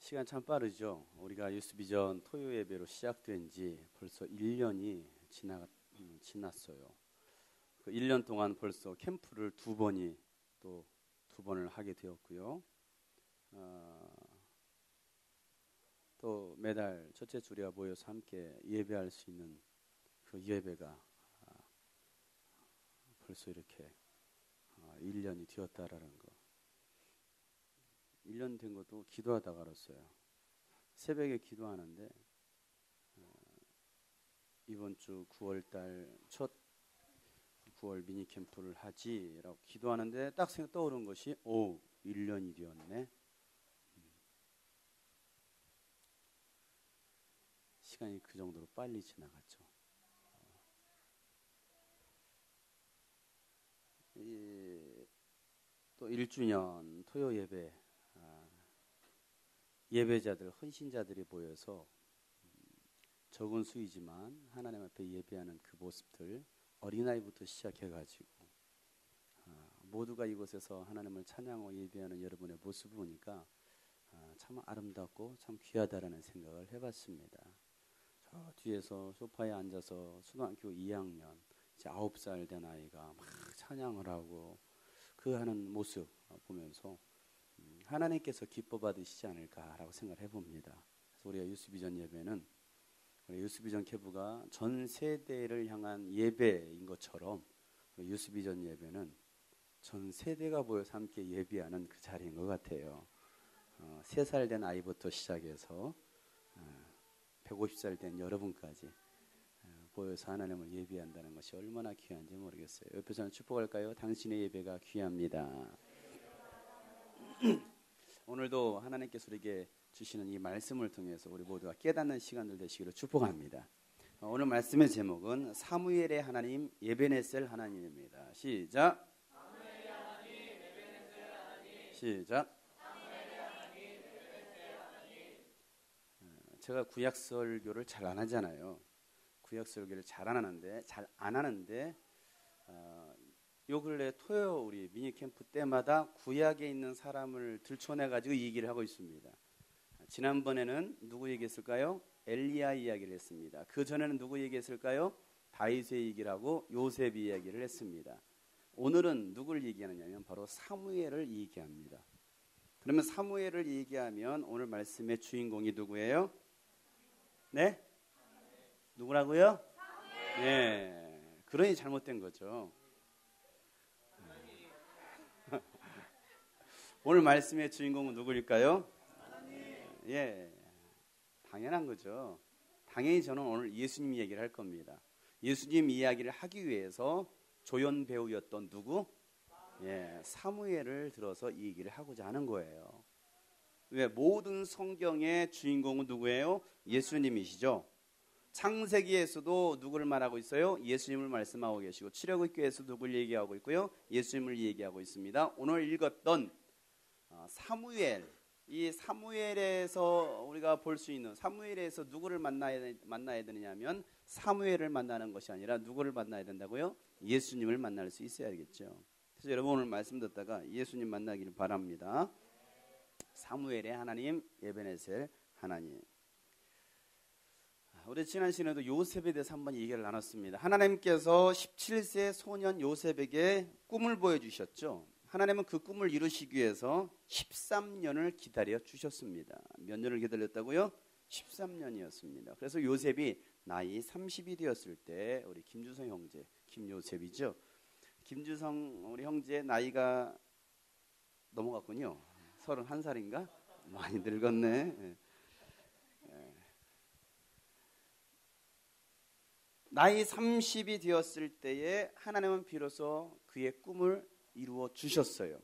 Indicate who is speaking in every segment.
Speaker 1: 시간 참 빠르죠. 우리가 유스비전 토요 예배로 시작된 지 벌써 1년이 지났어요. 그 1년 동안 벌써 캠프를 두 번을 하게 되었고요. 또 매달 첫째 주 우리가 모여서 함께 예배할 수 있는 그 예배가 벌써 이렇게 1년이 되었다라는 거. 1년 된 것도 기도하다가 알았어요. 새벽에 기도하는데 이번 주 9월달 첫 9월 미니 캠프를 하지라고 기도하는데 딱 떠오른 것이 1년이 되었네. 시간이 그 정도로 빨리 지나갔죠. 또 1주년 토요 예배 예배자들, 헌신자들이 모여서 적은 수이지만 하나님 앞에 예배하는 그 모습들, 어린아이부터 시작해가지고 모두가 이곳에서 하나님을 찬양하고 예배하는 여러분의 모습을 보니까 참 아름답고 참 귀하다라는 생각을 해봤습니다. 저 뒤에서 소파에 앉아서 초등학교 2학년, 이제 9살 된 아이가 막 찬양을 하고 그 하는 모습 보면서 하나님께서 기뻐 받으시지 않을까라고 생각을 해봅니다. 그래서 우리가 유스비전 예배는 우리 유스비전 캠프가 전 세대를 향한 예배인 것처럼 유스비전 예배는 전 세대가 모여서 함께 예배하는 그 자리인 것 같아요. 3살 된 아이부터 시작해서 150살 된 여러분까지 모여서 하나님을 예배한다는 것이 얼마나 귀한지 모르겠어요. 옆에서는 축복할까요? 당신의 예배가 귀합니다. 오늘도 하나님께서 우리에게 주시는 이 말씀을 통해서 우리 모두가 깨닫는 시간들 되시기를 축복합니다. 오늘 말씀의 제목은 사무엘의 하나님 에베네셀 하나님입니다. 시작. 사무엘의 하나님 에베네셀 하나님. 시작. 사무엘의 하나님 에베네셀 하나님. 제가 구약 설교를 잘 안 하잖아요. 구약 설교를 잘 안 하는데 요 근래 토요 우리 미니 캠프 때마다 구약에 있는 사람을 들춰내 가지고 얘기를 하고 있습니다. 지난번에는 누구 얘기했을까요? 엘리야 이야기를 했습니다. 그 전에는 누구 얘기했을까요? 다윗의 얘기를 하고 요셉 이야기를 했습니다. 오늘은 누구를 얘기하느냐면 바로 사무엘을 얘기합니다. 그러면 사무엘을 얘기하면 오늘 말씀의 주인공이 누구예요? 네? 누구라고요? 사무엘. 네. 그러니 잘못된 거죠. 오늘 말씀의 주인공은 누구일까요? 예, 당연한 거죠. 당연히 저는 오늘 예수님 이야기를 할 겁니다. 예수님 이야기를 하기 위해서 조연 배우였던 누구? 사무엘을 들어서 이 얘기를 하고자 하는 거예요. 왜? 모든 성경의 주인공은 누구예요? 예수님이시죠. 창세기에서도 누구를 말하고 있어요? 예수님을 말씀하고 계시고 출애굽기에서 누구를 얘기하고 있고요? 예수님을 얘기하고 있습니다. 오늘 읽었던 사무엘, 이 사무엘에서 우리가 볼 수 있는 사무엘에서 누구를 만나야 되느냐면 사무엘을 만나는 것이 아니라 누구를 만나야 된다고요? 예수님을 만날 수 있어야겠죠. 그래서 여러분 오늘 말씀 듣다가 예수님 만나기를 바랍니다. 사무엘의 하나님, 에베네셀 하나님. 우리 지난 시간에도 요셉에 대해서 한번 얘기를 나눴습니다. 하나님께서 17세 소년 요셉에게 꿈을 보여주셨죠. 하나님은 그 꿈을 이루시기 위해서 13년을 기다려 주셨습니다. 몇 년을 기다렸다고요? 13년이었습니다. 그래서 요셉이 나이 30이 되었을 때 우리 김주성 형제, 김요셉이죠. 김주성 우리 형제 나이가 넘어갔군요. 31살인가? 많이 늙었네. 나이 30이 되었을 때에 하나님은 비로소 그의 꿈을 이루어 주셨어요.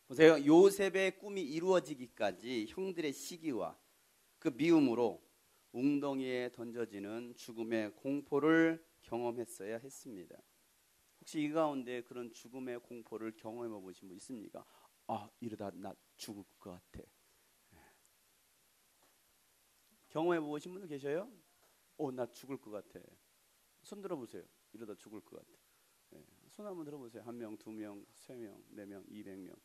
Speaker 1: 보세요. 요셉의 꿈이 이루어지기까지 형들의 시기와 그 미움으로 웅덩이에 던져지는 죽음의 공포를 경험했어야 했습니다. 혹시 이 가운데 그런 죽음의 공포를 경험해 보신 분 있습니까? 이러다 나 죽을 것 같아. 경험해 보신 분도 계셔요? 나 죽을 것 같아. 손 들어보세요. 이러다 죽을 것 같아. 손 한번 들어보세요. 1명, 2명, 3명, 4명, 200명.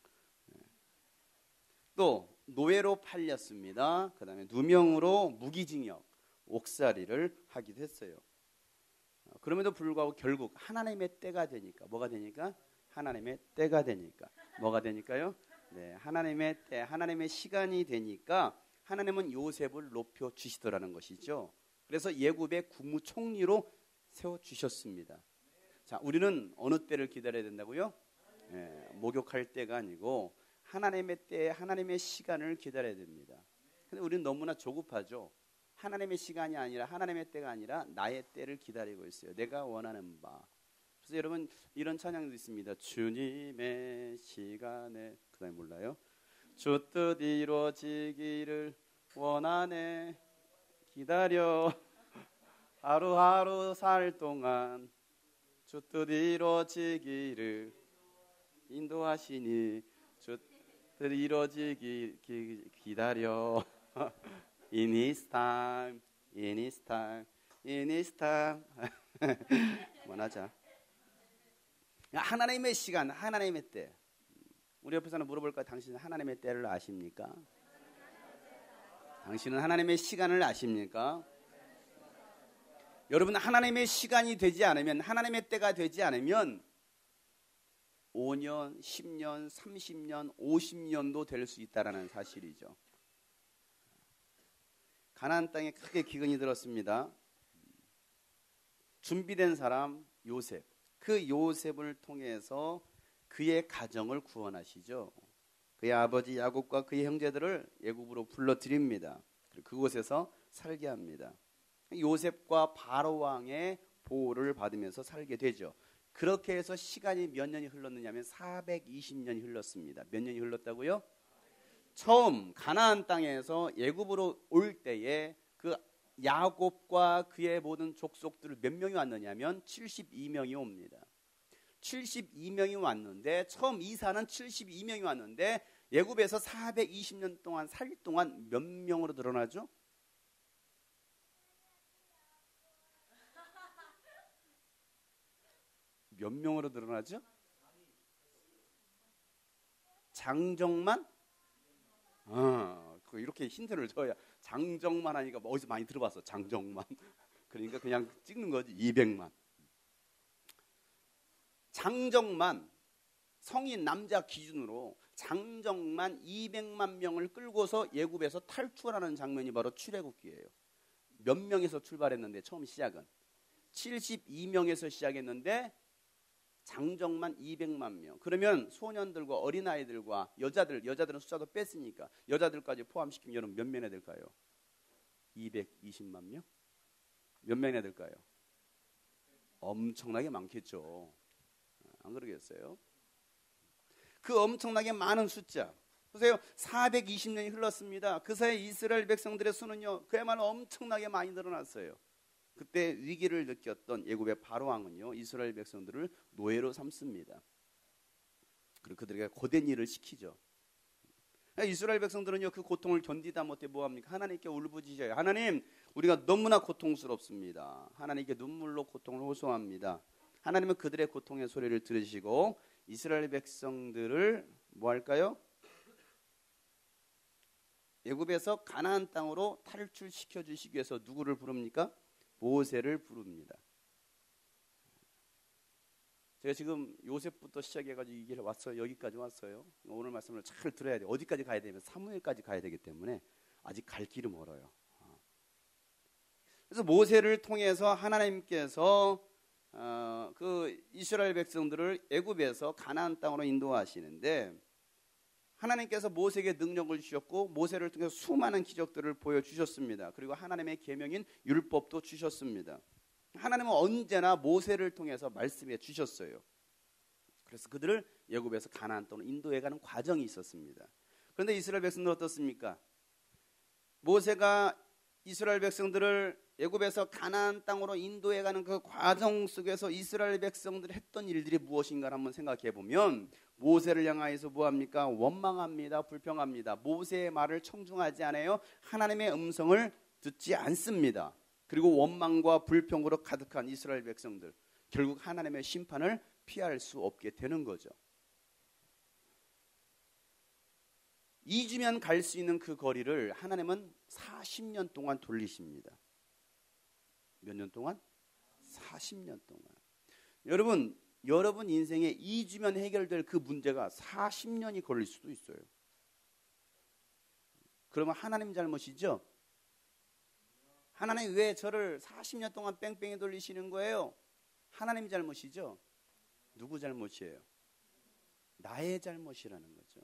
Speaker 1: 또 노예로 팔렸습니다. 그 다음에 누명으로 무기징역, 옥살이를 하기도 했어요. 그럼에도 불구하고 결국 하나님의 때가 되니까 뭐가 되니까? 하나님의 때가 되니까 뭐가 되니까요? 네, 하나님의 때, 하나님의 시간이 되니까 하나님은 요셉을 높여 주시더라는 것이죠. 그래서 예굽의 국무총리로 세워 주셨습니다. 자, 우리는 어느 때를 기다려야 된다고요? 네, 목욕할 때가 아니고 하나님의 때, 하나님의 시간을 기다려야 됩니다. 근데 우리는 너무나 조급하죠. 하나님의 시간이 아니라 하나님의 때가 아니라 나의 때를 기다리고 있어요. 내가 원하는 바. 그래서 여러분 이런 찬양도 있습니다. 주님의 시간에, 그 다음에 몰라요? 주 뜻 이루어지기를 원하네 기다려 하루하루 살 동안 주 뜻 이루어지기를 인도하시니 주 뜻 이루어지기 기다려 In His time, in His time, in His time. 원하자. 하나님의 시간, 하나님의 때. 우리 옆에서는 물어볼까요? 당신은 하나님의 때를 아십니까? 당신은 하나님의 시간을 아십니까? 여러분, 하나님의 시간이 되지 않으면, 하나님의 때가 되지 않으면 5년, 10년, 30년, 50년도 될 수 있다는 사실이죠. 가나안 땅에 크게 기근이 들었습니다. 준비된 사람 요셉, 그 요셉을 통해서 그의 가정을 구원하시죠. 그의 아버지 야곱과 그의 형제들을 애굽으로 불러들입니다. 그리고 그곳에서 살게 합니다. 요셉과 바로 왕의 보호를 받으면서 살게 되죠. 그렇게 해서 시간이 몇 년이 흘렀느냐 하면 420년이 흘렀습니다. 몇 년이 흘렀다고요? 처음 가나안 땅에서 애굽으로 올 때에 그 야곱과 그의 모든 족속들을 몇 명이 왔느냐면 72명이 옵니다. 72명이 왔는데 처음 이사는 72명이 왔는데 애굽에서 420년 동안 살 동안 몇 명으로 늘어나죠? 몇 명으로 늘어나죠? 장정만? 이렇게 힌트를 줘야. 장정만 하니까 어디서 많이 들어봤어. 장정만. 그러니까 그냥 찍는 거지. 200만. 장정만, 성인 남자 기준으로 장정만 200만 명을 끌고서 애굽에서 탈출하는 장면이 바로 출애굽기예요. 몇 명에서 출발했는데 처음 시작은 72명에서 시작했는데 장정만 200만 명. 그러면 소년들과 어린아이들과 여자들은 숫자도 뺐으니까 여자들까지 포함시키면 여러분 몇 명이나 될까요? 220만 명? 몇 명이나 될까요? 엄청나게 많겠죠. 안 그러겠어요? 그 엄청나게 많은 숫자. 보세요. 420년이 흘렀습니다. 그 사이에 이스라엘 백성들의 수는요, 그야말로 엄청나게 많이 늘어났어요. 그때 위기를 느꼈던 애굽의 바로 왕은요, 이스라엘 백성들을 노예로 삼습니다. 그리고 그들에게 고된 일을 시키죠. 이스라엘 백성들은요, 그 고통을 견디다 못해 뭐합니까? 하나님께 울부짖어요. 하나님, 우리가 너무나 고통스럽습니다. 하나님께 눈물로 고통을 호소합니다. 하나님은 그들의 고통의 소리를 들으시고 이스라엘 백성들을 뭐 할까요? 애굽에서 가나안 땅으로 탈출시켜 주시기 위해서 누구를 부릅니까? 모세를 부릅니다. 제가 지금 요셉부터 시작해가지고 이 길에 왔어요. 여기까지 왔어요. 오늘 말씀을 잘 들어야 돼요. 어디까지 가야 되면 사무엘까지 가야 되기 때문에 아직 갈 길이 멀어요. 그래서 모세를 통해서 하나님께서 그 이스라엘 백성들을 애굽에서 가나안 땅으로 인도하시는데 하나님께서 모세에게 능력을 주셨고 모세를 통해서 수많은 기적들을 보여주셨습니다. 그리고 하나님의 계명인 율법도 주셨습니다. 하나님은 언제나 모세를 통해서 말씀해 주셨어요. 그래서 그들을 애굽에서 가나안 땅으로 인도해가는 과정이 있었습니다. 그런데 이스라엘 백성들은 어떻습니까? 모세가 이스라엘 백성들을 애굽에서 가나안 땅으로 인도해가는 그 과정 속에서 이스라엘 백성들이 했던 일들이 무엇인가를 한번 생각해 보면 모세를 향하여서 뭐합니까? 원망합니다. 불평합니다. 모세의 말을 청중하지 않아요. 하나님의 음성을 듣지 않습니다. 그리고 원망과 불평으로 가득한 이스라엘 백성들, 결국 하나님의 심판을 피할 수 없게 되는 거죠. 2주면 갈 수 있는 그 거리를 하나님은 40년 동안 돌리십니다. 몇 년 동안? 40년 동안. 여러분 인생에 2주면 해결될 그 문제가 40년이 걸릴 수도 있어요. 그러면 하나님 잘못이죠? 하나님 왜 저를 40년 동안 뺑뺑이 돌리시는 거예요? 하나님 잘못이죠? 누구 잘못이에요? 나의 잘못이라는 거죠.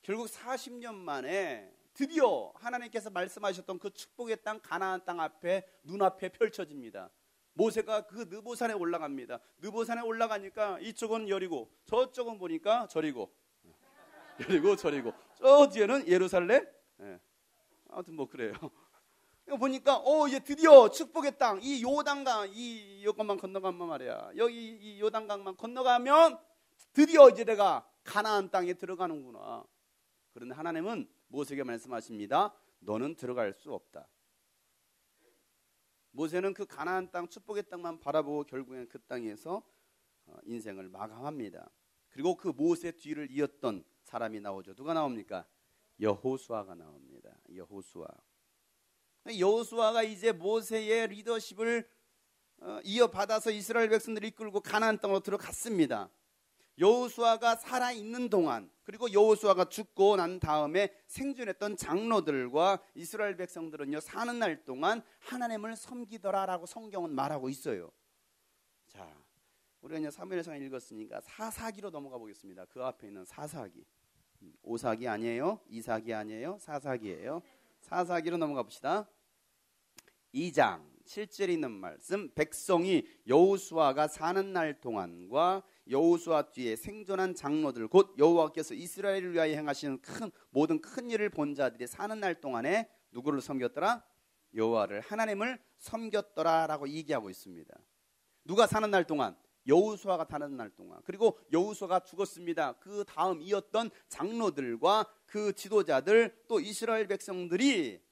Speaker 1: 결국 40년 만에 드디어 하나님께서 말씀하셨던 그 축복의 땅 가나안 땅 앞에 눈앞에 펼쳐집니다. 모세가 그 느보산에 올라갑니다. 느보산에 올라가니까 이쪽은 여리고 저쪽은 보니까 저리고 여리고 저리고 저 뒤에는 예루살렘. 아무튼 뭐 그래요. 보니까 이제 드디어 축복의 땅, 이 요단강, 이것만 건너가면 말이야. 여기 이 요단강만 건너가면 드디어 이제 내가 가나안 땅에 들어가는구나. 그런데 하나님은 모세에게 말씀하십니다. 너는 들어갈 수 없다. 모세는 그 가나안 땅, 축복의 땅만 바라보고 결국엔 그 땅에서 인생을 마감합니다. 그리고 그 모세 뒤를 이었던 사람이 나오죠. 누가 나옵니까? 여호수아가 나옵니다. 여호수아가 이제 모세의 리더십을 이어받아서 이스라엘 백성들을 이끌고 가나안 땅으로 들어갔습니다. 여호수아가 살아있는 동안, 그리고 여호수아가 죽고 난 다음에 생존했던 장로들과 이스라엘 백성들은요, 사는 날 동안 하나님을 섬기더라라고 성경은 말하고 있어요. 자, 우리가 이제 사무엘상 읽었으니까 사사기로 넘어가 보겠습니다. 그 앞에 있는 사사기. 오사기 아니에요? 이사기 아니에요? 사사기예요. 사사기로 넘어가 봅시다. 2장 7절에 있는 말씀, 백성이 여호수아가 사는 날 동안과 여호수아 뒤에 생존한 장로들, 곧 여호와께서 이스라엘을 위하여 행하시는 모든 큰 일을 본 자들이 사는 날 동안에 누구를 섬겼더라? 여호와를, 하나님을 섬겼더라라고 얘기하고 있습니다. 누가 사는 날 동안? 여호수아가 사는 날 동안. 그리고 여호수아가 죽었습니다. 그 다음 이었던 장로들과 그 지도자들, 또 이스라엘 백성들이,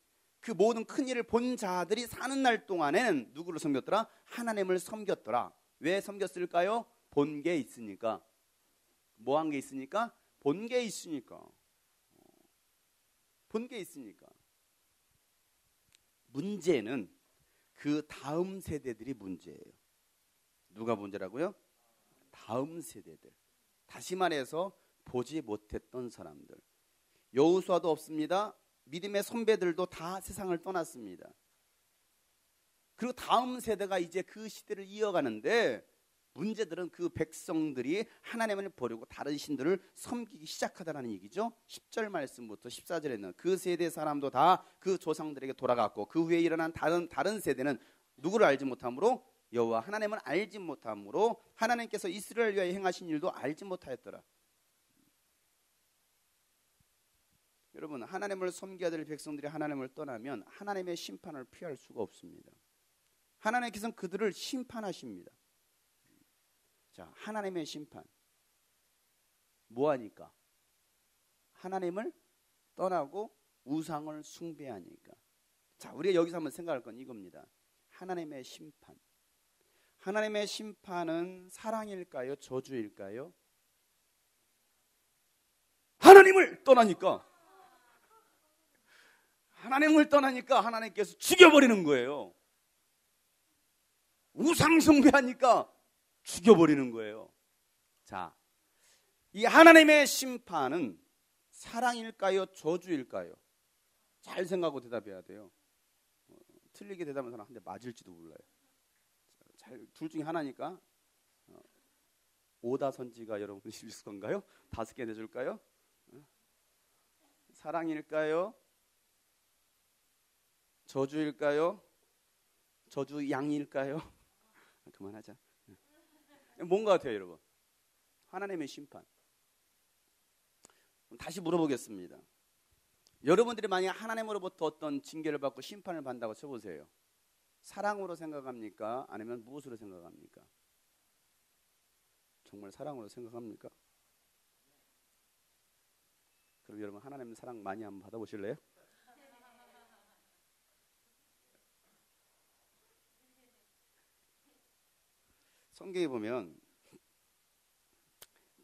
Speaker 1: 그 모든 큰 일을 본 자들이 사는 날 동안에는 누구를 섬겼더라? 하나님을 섬겼더라. 왜 섬겼을까요? 본 게 있으니까. 뭐 한 게 있으니까? 본 게 있으니까. 본 게 있으니까. 문제는 그 다음 세대들이 문제예요. 누가 문제라고요? 다음 세대들. 다시 말해서 보지 못했던 사람들. 여호수아도 없습니다. 믿음의 선배들도 다 세상을 떠났습니다. 그리고 다음 세대가 이제 그 시대를 이어가는데, 문제들은 그 백성들이 하나님을 버리고 다른 신들을 섬기기 시작하다는 얘기죠. 10절 말씀부터 14절에 있는 그 세대 사람도 다 그 조상들에게 돌아갔고, 그 후에 일어난 다른 세대는 누구를 알지 못함으로? 여호와 하나님을 알지 못함으로 하나님께서 이스라엘 위하여 행하신 일도 알지 못하였더라. 여러분, 하나님을 섬겨야 될 백성들이 하나님을 떠나면 하나님의 심판을 피할 수가 없습니다. 하나님께서는 그들을 심판하십니다. 자, 하나님의 심판. 뭐하니까? 하나님을 떠나고 우상을 숭배하니까. 자, 우리가 여기서 한번 생각할 건 이겁니다. 하나님의 심판. 하나님의 심판은 사랑일까요? 저주일까요? 하나님을 떠나니까. 하나님을 떠나니까 하나님께서 죽여버리는 거예요. 우상 숭배하니까 죽여버리는 거예요. 자, 이 하나님의 심판은 사랑일까요? 저주일까요? 잘 생각하고 대답해야 돼요. 틀리게 대답하는 사람 한 대 맞을지도 몰라요. 둘 중에 하나니까. 오다선지가 여러분 있을 건가요? 5개 내줄까요? 사랑일까요? 저주일까요? 저주 양일까요? 그만하자. 뭔가 같아요, 여러분? 하나님의 심판. 다시 물어보겠습니다. 여러분들이 만약 하나님으로부터 어떤 징계를 받고 심판을 받는다고 쳐보세요. 사랑으로 생각합니까? 아니면 무엇으로 생각합니까? 정말 사랑으로 생각합니까? 그럼 여러분, 하나님 사랑 많이 한번 받아보실래요? 성경에 보면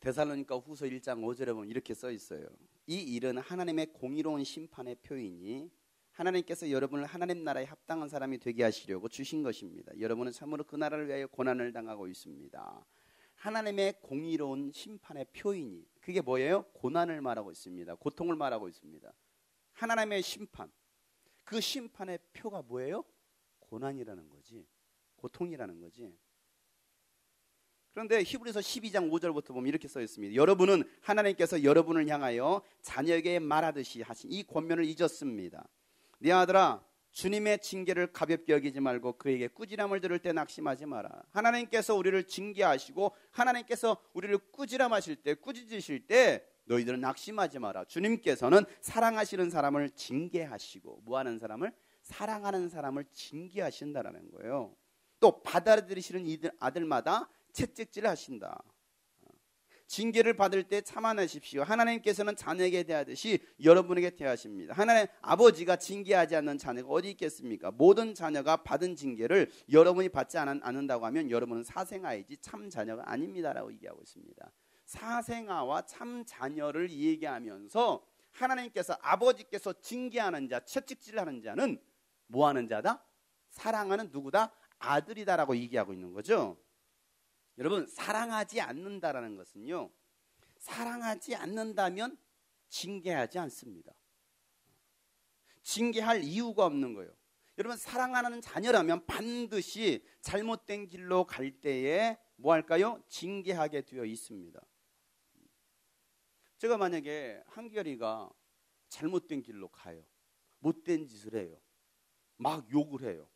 Speaker 1: 데살로니가 후서 1장 5절에 보면 이렇게 써 있어요. 이 일은 하나님의 공의로운 심판의 표이니 하나님께서 여러분을 하나님 나라에 합당한 사람이 되게 하시려고 주신 것입니다. 여러분은 참으로 그 나라를 위하여 고난을 당하고 있습니다. 하나님의 공의로운 심판의 표이니, 그게 뭐예요? 고난을 말하고 있습니다. 고통을 말하고 있습니다. 하나님의 심판, 그 심판의 표가 뭐예요? 고난이라는 거지, 고통이라는 거지. 그런데 히브리서 12장 5절부터 보면 이렇게 써 있습니다. 여러분은 하나님께서 여러분을 향하여 자녀에게 말하듯이 하신 이 권면을 잊었습니다. 네 아들아, 주님의 징계를 가볍게 여기지 말고 그에게 꾸지람을 들을 때 낙심하지 마라. 하나님께서 우리를 징계하시고 하나님께서 우리를 꾸지람하실 때, 꾸짖으실 때 너희들은 낙심하지 마라. 주님께서는 사랑하시는 사람을 징계하시고, 뭐하는 사람을? 사랑하는 사람을 징계하신다라는 거예요. 또 받아들이시는 아들마다 채찍질을 하신다. 징계를 받을 때 참아내십시오. 하나님께서는 자녀에게 대하듯이 여러분에게 대하십니다. 하나님 아버지가 징계하지 않는 자녀가 어디 있겠습니까? 모든 자녀가 받은 징계를 여러분이 받지 않는다고 하면 여러분은 사생아이지 참 자녀가 아닙니다라고 얘기하고 있습니다. 사생아와 참 자녀를 얘기하면서 하나님께서, 아버지께서 징계하는 자, 채찍질을 하는 자는 뭐하는 자다? 사랑하는 누구다? 아들이다라고 얘기하고 있는 거죠. 여러분, 사랑하지 않는다라는 것은요, 사랑하지 않는다면 징계하지 않습니다. 징계할 이유가 없는 거예요. 여러분, 사랑하는 자녀라면 반드시 잘못된 길로 갈 때에 뭐 할까요? 징계하게 되어 있습니다. 제가 만약에 한결이가 잘못된 길로 가요, 못된 짓을 해요, 막 욕을 해요,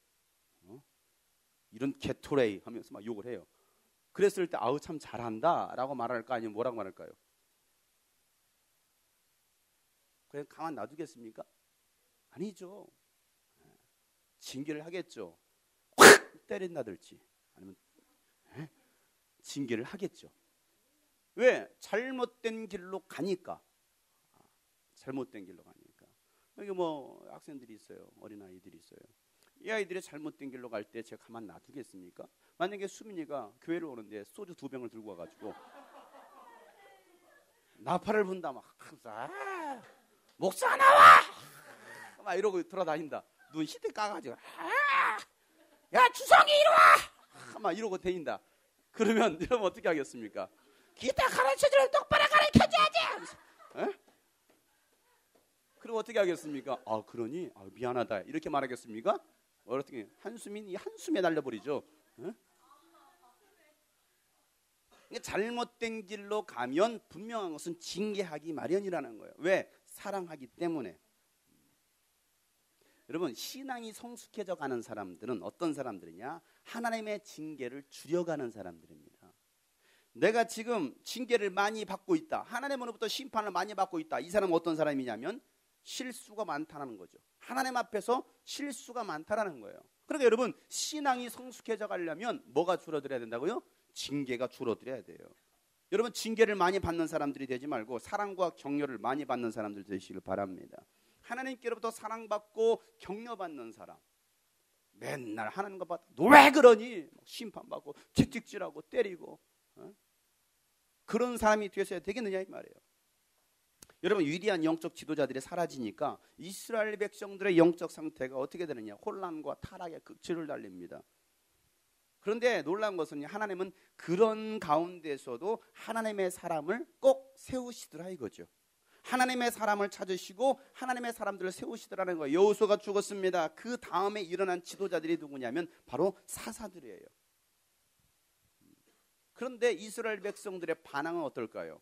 Speaker 1: 이런 개토레이 하면서 막 욕을 해요. 그랬을 때 아우 참 잘한다 라고 말할까, 아니면 뭐라고 말할까요? 그냥 가만 놔두겠습니까? 아니죠. 징계를 하겠죠. 확 때린다든지 아니면 징계를 하겠죠. 왜? 잘못된 길로 가니까. 잘못된 길로 가니까. 여기 뭐 학생들이 있어요, 어린아이들이 있어요. 이 아이들이 잘못된 길로 갈 때 제가 가만 놔두겠습니까? 만약에 수민이가 교회를 오는데 소주 2병을 들고 와가지고 나팔을 분다, 막 목사 나와! 막 이러고 돌아다닌다. 눈 히트 까가지고 야 주성이 이리와! 막 이러고 다닌다. 그러면 여러분 어떻게 하겠습니까? 기타 가르쳐주면 똑바로 가르쳐줘야지! 그럼 어떻게 하겠습니까? 아 그러니? 아, 미안하다 이렇게 말하겠습니까? 어떻게 한숨이 한숨에 날려버리죠. 잘못된 길로 가면 분명한 것은 징계하기 마련이라는 거예요. 왜? 사랑하기 때문에. 여러분, 신앙이 성숙해져 가는 사람들은 어떤 사람들이냐? 하나님의 징계를 줄여가는 사람들입니다. 내가 지금 징계를 많이 받고 있다, 하나님으로부터 심판을 많이 받고 있다, 이 사람은 어떤 사람이냐면 실수가 많다는 거죠. 하나님 앞에서 실수가 많다라는 거예요. 그러니까 여러분, 신앙이 성숙해져 가려면 뭐가 줄어들어야 된다고요? 징계가 줄어들어야 돼요. 여러분, 징계를 많이 받는 사람들이 되지 말고 사랑과 격려를 많이 받는 사람들 되시길 바랍니다. 하나님께로부터 사랑받고 격려받는 사람, 맨날 하나님과 받다 너 왜 그러니? 심판받고 채찍질하고 때리고 그런 사람이 되셔야 되겠느냐 이 말이에요. 여러분, 위대한 영적 지도자들이 사라지니까 이스라엘 백성들의 영적 상태가 어떻게 되느냐? 혼란과 타락의 극치를 달립니다. 그런데 놀라운 것은 하나님은 그런 가운데서도 하나님의 사람을 꼭 세우시더라 이거죠. 하나님의 사람을 찾으시고 하나님의 사람들을 세우시더라는 거예요. 여호수아가 죽었습니다. 그 다음에 일어난 지도자들이 누구냐면 바로 사사들이에요. 그런데 이스라엘 백성들의 반응은 어떨까요?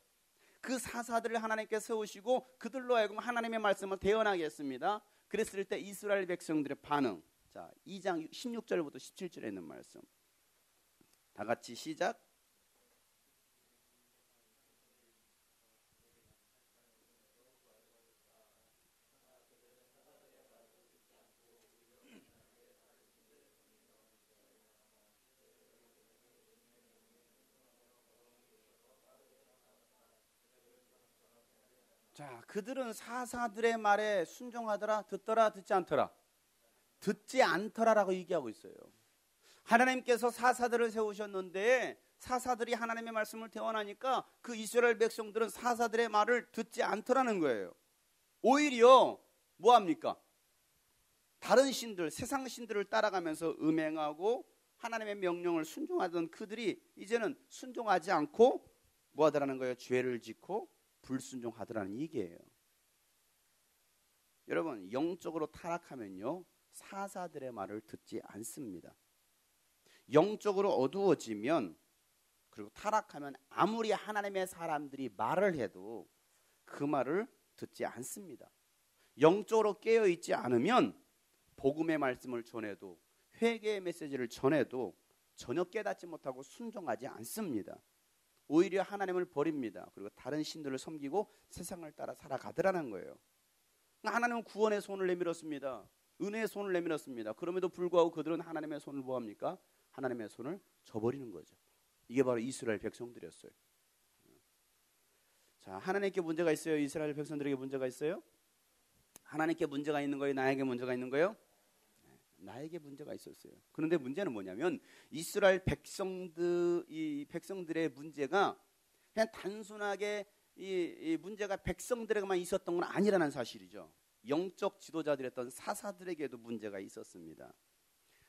Speaker 1: 그 사사들을 하나님께 세우시고 그들로 하여금 하나님의 말씀을 대언하게 했습니다. 그랬을 때 이스라엘 백성들의 반응, 자 2장 16절부터 17절에 있는 말씀, 다 같이 시작. 자, 그들은 사사들의 말에 순종하더라, 듣더라, 듣지 않더라? 듣지 않더라라고 얘기하고 있어요. 하나님께서 사사들을 세우셨는데 사사들이 하나님의 말씀을 대언하니까 그 이스라엘 백성들은 사사들의 말을 듣지 않더라는 거예요. 오히려 뭐합니까? 다른 신들, 세상 신들을 따라가면서 음행하고 하나님의 명령을 순종하던 그들이 이제는 순종하지 않고 뭐하더라는 거예요? 죄를 짓고 불순종하더라는 얘기예요. 여러분, 영적으로 타락하면요, 사사들의 말을 듣지 않습니다. 영적으로 어두워지면, 그리고 타락하면 아무리 하나님의 사람들이 말을 해도 그 말을 듣지 않습니다. 영적으로 깨어있지 않으면 복음의 말씀을 전해도, 회개의 메시지를 전해도 전혀 깨닫지 못하고 순종하지 않습니다. 오히려 하나님을 버립니다. 그리고 다른 신들을 섬기고 세상을 따라 살아가더라는 거예요. 하나님은 구원의 손을 내밀었습니다. 은혜의 손을 내밀었습니다. 그럼에도 불구하고 그들은 하나님의 손을 뭐합니까? 하나님의 손을 저버리는 거죠. 이게 바로 이스라엘 백성들이었어요. 자, 하나님께 문제가 있어요? 이스라엘 백성들에게 문제가 있어요? 하나님께 문제가 있는 거예요? 나에게 문제가 있는 거예요? 나에게 문제가 있었어요. 그런데 문제는 뭐냐면 이스라엘 이 백성들의 문제가 그냥 단순하게 이 문제가 백성들에게만 있었던 건 아니라는 사실이죠. 영적 지도자들이었던 사사들에게도 문제가 있었습니다.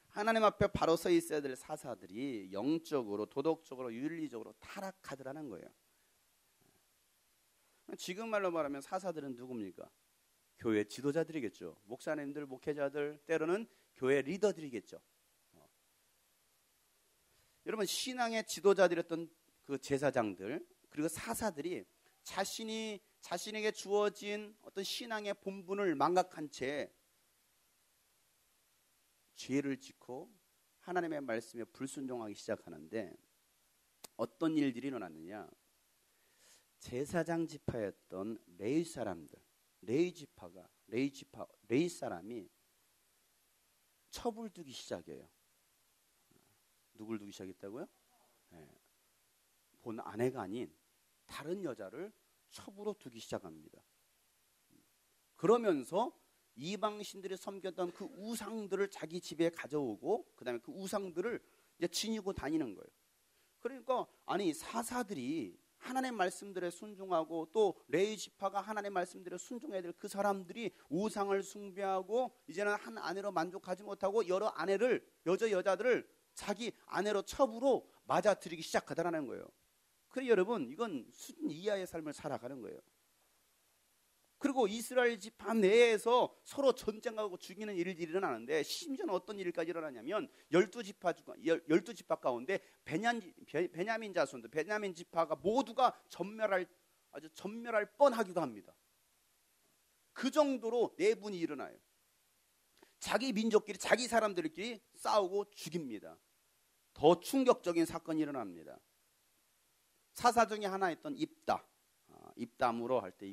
Speaker 1: 하나님 앞에 바로 서 있어야 될 사사들이 영적으로, 도덕적으로, 윤리적으로 타락하더라는 거예요. 지금 말로 말하면 사사들은 누굽니까? 교회 지도자들이겠죠. 목사님들, 목회자들, 때로는 교회 리더들이겠죠. 여러분, 신앙의 지도자들이었던 그 제사장들, 그리고 사사들이 자신에게 주어진 어떤 신앙의 본분을 망각한 채 죄를 짓고 하나님의 말씀에 불순종하기 시작하는데 어떤 일들이 일어났느냐? 제사장 지파였던 레위 사람들, 레위 사람이 첩을 두기 시작해요. 누굴 두기 시작했다고요? 본 아내가 아닌 다른 여자를 첩으로 두기 시작합니다. 그러면서 이방신들이 섬겼던 그 우상들을 자기 집에 가져오고 그 다음에 그 우상들을 이제 지니고 다니는 거예요. 그러니까 아니 사사들이 하나님의 말씀들에 순종하고 또 레위 지파가 하나님의 말씀들에 순종해야 될 그 사람들이 우상을 숭배하고 이제는 한 아내로 만족하지 못하고 여러 여자들을 자기 아내로 첩으로 맞아들이기 시작하더라는 거예요. 그래 여러분, 이건 수준 이하의 삶을 살아가는 거예요. 그리고 이스라엘 지파 내에서 서로 전쟁하고 죽이는 일들이 일어나는데 심지어는 어떤 일까지 일어나냐면 12지파 가운데 베냐민 자손들, 베냐민 지파가 모두가 아주 전멸할 뻔하기도 합니다. 그 정도로 내분이 일어나요. 자기 민족끼리, 자기 사람들끼리 싸우고 죽입니다. 더 충격적인 사건이 일어납니다. 사사 중에 하나였던 입담으로 할 때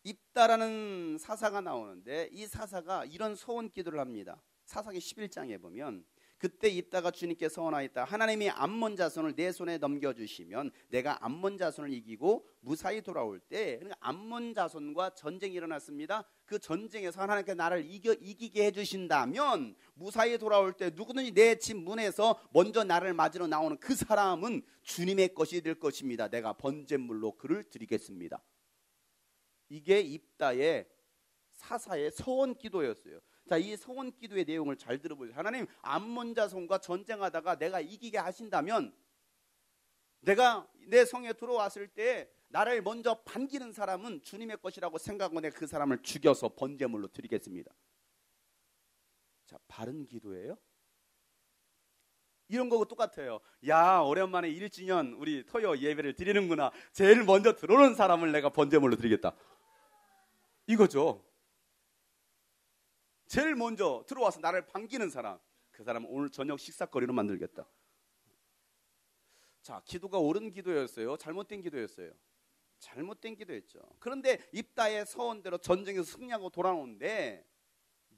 Speaker 1: 입다라는 사사가 나오는데 이 사사가 이런 소원 기도를 합니다. 사사기 11장에 보면 그때 입다가 주님께 서원하였다. 하나님이 암몬 자손을 내 손에 넘겨주시면 내가 암몬 자손을 이기고 무사히 돌아올 때, 그러니까 암몬 자손과 전쟁이 일어났습니다. 그 전쟁에서 하나님께 나를 이기게 해주신다면 무사히 돌아올 때 누구든지 내 집 문에서 먼저 나를 맞으러 나오는 그 사람은 주님의 것이 될 것입니다. 내가 번제물로 그를 드리겠습니다. 이게 입다의 사사의 서원 기도였어요. 자, 이 서원 기도의 내용을 잘 들어보세요. 하나님, 암몬 자손과 전쟁하다가 내가 이기게 하신다면 내가 내 성에 들어왔을 때 나를 먼저 반기는 사람은 주님의 것이라고 생각하고 내가 그 사람을 죽여서 번제물로 드리겠습니다. 자, 바른 기도예요? 이런 거고 똑같아요. 야, 오랜만에 1주년 우리 토요 예배를 드리는구나. 제일 먼저 들어오는 사람을 내가 번제물로 드리겠다. 이거죠. 제일 먼저 들어와서 나를 반기는 사람, 그 사람은 오늘 저녁 식사거리로 만들겠다. 자, 기도가 옳은 기도였어요? 잘못된 기도였어요? 잘못된 기도였죠. 그런데 입다의 서원대로 전쟁에서 승리하고 돌아오는데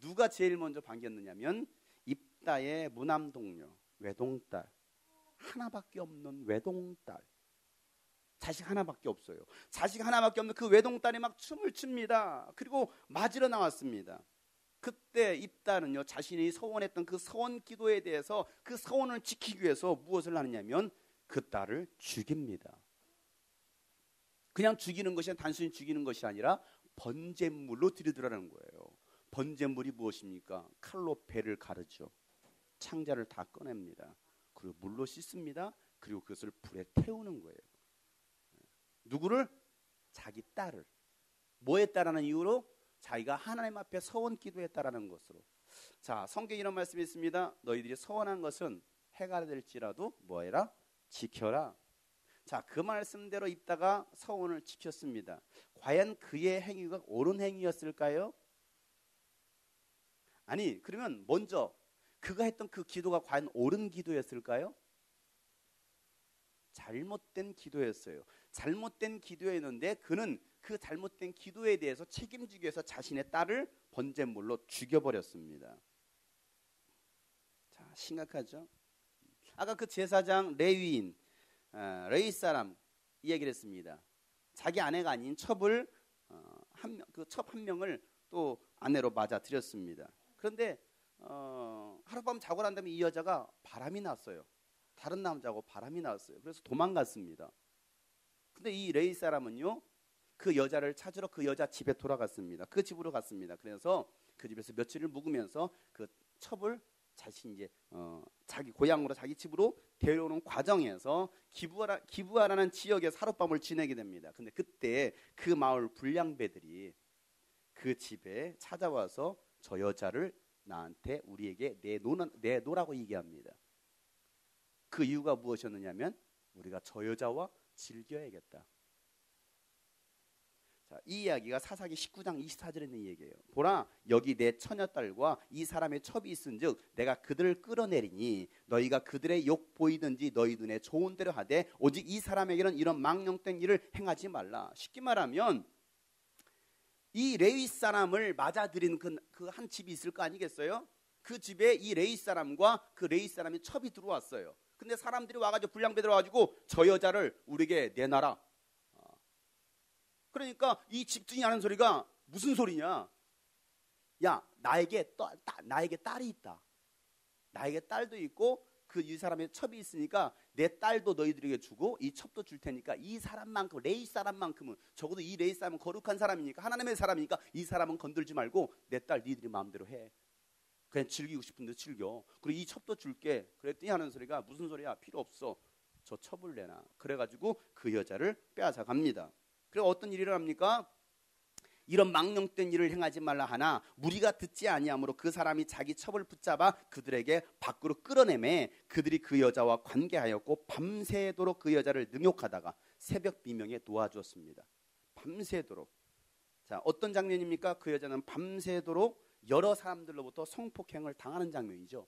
Speaker 1: 누가 제일 먼저 반겼느냐면 입다의 무남동료, 외동딸, 하나밖에 없는 외동딸. 자식 하나밖에 없어요. 자식 하나밖에 없는 그 외동딸이 막 춤을 춥니다. 그리고 맞으러 나왔습니다. 그때 입다는요, 자신이 서원했던 그 서원 기도에 대해서 그 서원을 지키기 위해서 무엇을 하느냐면 그 딸을 죽입니다. 그냥 죽이는 것이 단순히 죽이는 것이 아니라 번제물로 드리더라는 거예요. 번제물이 무엇입니까? 칼로 배를 가르죠. 창자를 다 꺼냅니다. 그리고 물로 씻습니다. 그리고 그것을 불에 태우는 거예요. 누구를? 자기 딸을. 뭐 했다라는 이유로? 자기가 하나님 앞에 서원 기도했다라는 것으로. 자, 성경에 이런 말씀이 있습니다. 너희들이 서원한 것은 해가 될지라도 뭐해라? 지켜라. 자, 그 말씀대로 있다가 서원을 지켰습니다. 과연 그의 행위가 옳은 행위였을까요? 아니, 그러면 먼저 그가 했던 그 기도가 과연 옳은 기도였을까요? 잘못된 기도였어요. 잘못된 기도였는데 그는 그 잘못된 기도에 대해서 책임지기 위해서 자신의 딸을 번제물로 죽여버렸습니다. 자, 심각하죠? 아까 그 제사장 레위인, 레위 사람 이야기를 했습니다. 자기 아내가 아닌 첩을 그 첩 한 명을 또 아내로 맞아들였습니다. 그런데 하룻밤 자고 난 다음에 이 여자가 바람이 났어요. 다른 남자하고 바람이 났어요. 그래서 도망갔습니다. 근데 이 레위 사람은요, 그 여자를 찾으러 그 여자 집에 돌아갔습니다. 그 집으로 갔습니다. 그래서 그 집에서 며칠을 묵으면서 그 첩을 자신 이제 자기 고향으로 자기 집으로 데려오는 과정에서 기부하라는 지역에서 하룻밤을 지내게 됩니다. 근데 그때 그 마을 불량배들이 그 집에 찾아와서 저 여자를 나한테 우리에게 내놓으라고 얘기합니다. 그 이유가 무엇이었느냐면 우리가 저 여자와 즐겨야겠다. 자, 이 이야기가 사사기 19장 24절에 있는 얘기예요. 보라, 여기 내 처녀딸과 이 사람의 첩이 있은즉 내가 그들을 끌어내리니 너희가 그들의 욕 보이든지 너희 눈에 좋은 대로 하되 오직 이 사람에게는 이런 망령된 일을 행하지 말라. 쉽게 말하면 이 레위 사람을 맞아들인 그 한 집이 있을 거 아니겠어요? 그 집에 이 레위 사람과 그 레위 사람의 첩이 들어왔어요. 근데 사람들이 와가지고 불량배들 와가지고 저 여자를 우리에게 내놔라. 그러니까 이 집주인이 하는 소리가 무슨 소리냐? 야, 나에게 딸이 있다. 나에게 딸도 있고 그 이 사람의 첩이 있으니까 내 딸도 너희들에게 주고 이 첩도 줄 테니까 이 사람만큼, 레위 사람만큼은, 적어도 이 레위 사람은 거룩한 사람이니까, 하나님의 사람이니까 이 사람은 건들지 말고 내 딸 니들이 마음대로 해. 그냥 즐기고 싶은데 즐겨. 그리고 이 첩도 줄게. 그랬더니 하는 소리가 무슨 소리야? 필요 없어. 저 첩을 내놔. 그래가지고 그 여자를 빼앗아 갑니다. 그리고 어떤 일이 일어납니까? 이런 망령된 일을 행하지 말라 하나 무리가 듣지 아니하므로 그 사람이 자기 첩을 붙잡아 그들에게 밖으로 끌어내매 그들이 그 여자와 관계하였고 밤새도록 그 여자를 능욕하다가 새벽 비명에 놓아주었습니다. 밤새도록. 자, 어떤 장면입니까? 그 여자는 밤새도록 여러 사람들로부터 성폭행을 당하는 장면이죠.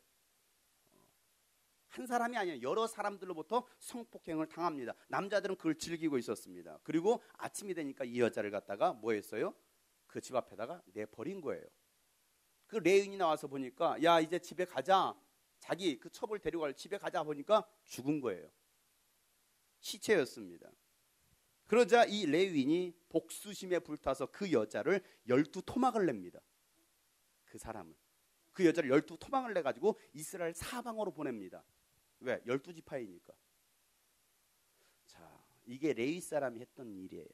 Speaker 1: 한 사람이 아니라 여러 사람들로부터 성폭행을 당합니다. 남자들은 그걸 즐기고 있었습니다. 그리고 아침이 되니까 이 여자를 갖다가 뭐 했어요? 그 집 앞에다가 내버린 거예요. 그 레위인이 나와서 보니까 야, 이제 집에 가자. 자기 그 첩을 데려갈 집에 가자 보니까 죽은 거예요. 시체였습니다. 그러자 이 레위인이 복수심에 불타서 그 여자를 12토막을 냅니다. 그 사람을. 그 여자를 12토막을 내가지고 이스라엘 사방으로 보냅니다. 왜? 12지파이니까. 자, 이게 레위 사람이 했던 일이에요.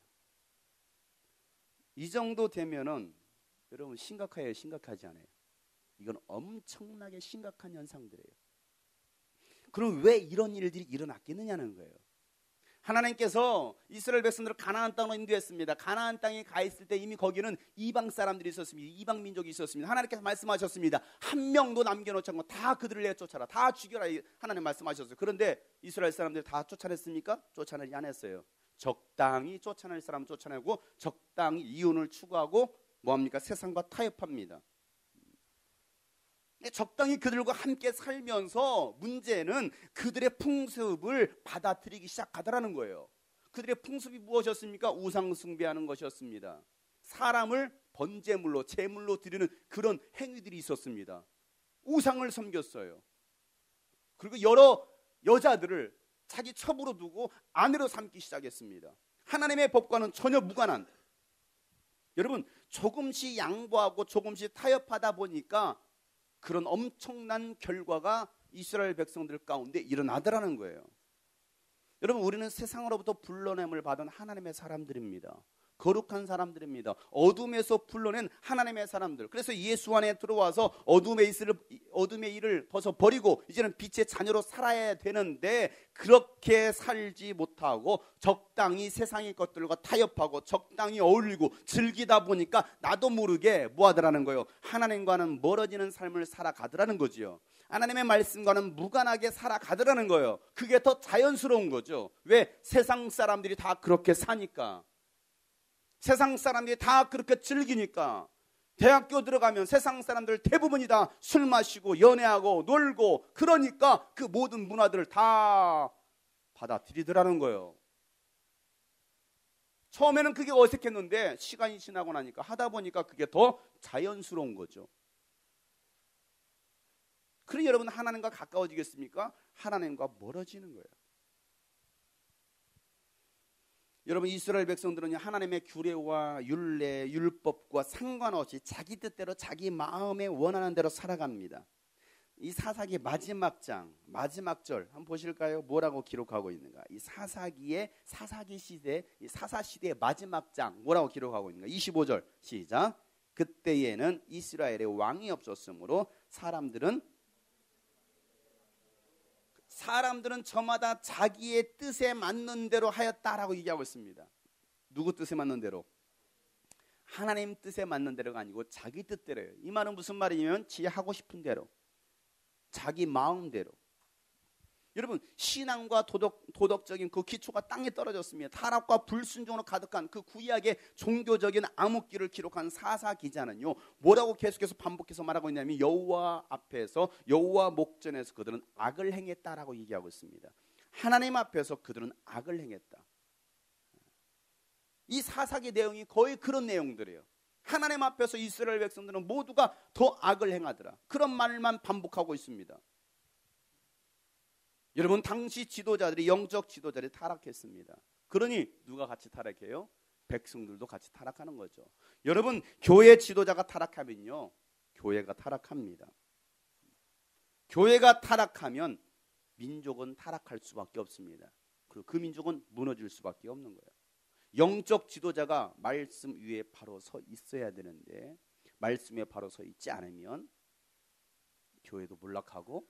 Speaker 1: 이 정도 되면은 여러분 심각해요, 심각하지 않아요? 이건 엄청나게 심각한 현상들이에요. 그럼 왜 이런 일들이 일어났겠느냐는 거예요. 하나님께서 이스라엘 백성들을 가나안 땅으로 인도했습니다. 가나안 땅에 가 있을 때 이미 거기는 이방 사람들이 있었습니다. 이방 민족이 있었습니다. 하나님께서 말씀하셨습니다. 한 명도 남겨놓지 않고 다 그들을 내쫓아라. 다 죽여라. 하나님 말씀하셨어요. 그런데 이스라엘 사람들이 다 쫓아냈습니까? 쫓아내지 않았어요. 적당히 쫓아낼 사람은 쫓아내고 적당히 이윤을 추구하고 뭐합니까? 세상과 타협합니다. 적당히 그들과 함께 살면서 문제는 그들의 풍습을 받아들이기 시작하더라는 거예요. 그들의 풍습이 무엇이었습니까? 우상 숭배하는 것이었습니다. 사람을 번제물로, 제물로 드리는 그런 행위들이 있었습니다. 우상을 섬겼어요. 그리고 여러 여자들을 자기 첩으로 두고 아내로 삼기 시작했습니다. 하나님의 법과는 전혀 무관한. 여러분, 조금씩 양보하고 조금씩 타협하다 보니까 그런 엄청난 결과가 이스라엘 백성들 가운데 일어나더라는 거예요. 여러분, 우리는 세상으로부터 불러냄을 받은 하나님의 사람들입니다. 거룩한 사람들입니다. 어둠에서 불러낸 하나님의 사람들. 그래서 예수 안에 들어와서 어둠의 일을 벗어버리고 이제는 빛의 자녀로 살아야 되는데, 그렇게 살지 못하고 적당히 세상의 것들과 타협하고 적당히 어울리고 즐기다 보니까 나도 모르게 뭐 하더라는 거예요? 하나님과는 멀어지는 삶을 살아가더라는 거지요. 하나님의 말씀과는 무관하게 살아가더라는 거예요. 그게 더 자연스러운 거죠. 왜? 세상 사람들이 다 그렇게 사니까. 세상 사람들이 다 그렇게 즐기니까. 대학교 들어가면 세상 사람들 대부분이 다 술 마시고 연애하고 놀고, 그러니까 그 모든 문화들을 다 받아들이더라는 거예요. 처음에는 그게 어색했는데 시간이 지나고 나니까 하다 보니까 그게 더 자연스러운 거죠. 그래, 여러분, 하나님과 가까워지겠습니까? 하나님과 멀어지는 거예요. 여러분, 이스라엘 백성들은 하나님의 규례와 율례, 율법과 상관없이 자기 뜻대로 자기 마음에 원하는 대로 살아갑니다. 이 사사기 마지막 장, 마지막 절 한번 보실까요? 뭐라고 기록하고 있는가? 이 사사기 시대, 이 사사 시대의 마지막 장 뭐라고 기록하고 있는가? 25절 시작. 그때에는 이스라엘에 왕이 없었으므로 사람들은 저마다 자기의 뜻에 맞는 대로 하였다라고 얘기하고 있습니다. 누구 뜻에 맞는 대로? 하나님 뜻에 맞는 대로가 아니고 자기 뜻대로예요. 이 말은 무슨 말이냐면 지 하고 싶은 대로, 자기 마음대로. 여러분, 신앙과 도덕적인 그 기초가 땅에 떨어졌습니다. 타락과 불순종으로 가득한 그 구약의 종교적인 암흑기를 기록한 사사 기자는요, 뭐라고 계속해서 반복해서 말하고 있냐면 여호와 앞에서, 여호와 목전에서 그들은 악을 행했다라고 얘기하고 있습니다. 하나님 앞에서 그들은 악을 행했다. 이 사사기 내용이 거의 그런 내용들이에요. 하나님 앞에서 이스라엘 백성들은 모두가 더 악을 행하더라. 그런 말만 반복하고 있습니다. 여러분, 당시 지도자들이, 영적 지도자들이 타락했습니다. 그러니 누가 같이 타락해요? 백성들도 같이 타락하는 거죠. 여러분, 교회 지도자가 타락하면요, 교회가 타락합니다. 교회가 타락하면 민족은 타락할 수밖에 없습니다. 그리고 그 민족은 무너질 수밖에 없는 거예요. 영적 지도자가 말씀 위에 바로 서 있어야 되는데, 말씀에 바로 서 있지 않으면 교회도 몰락하고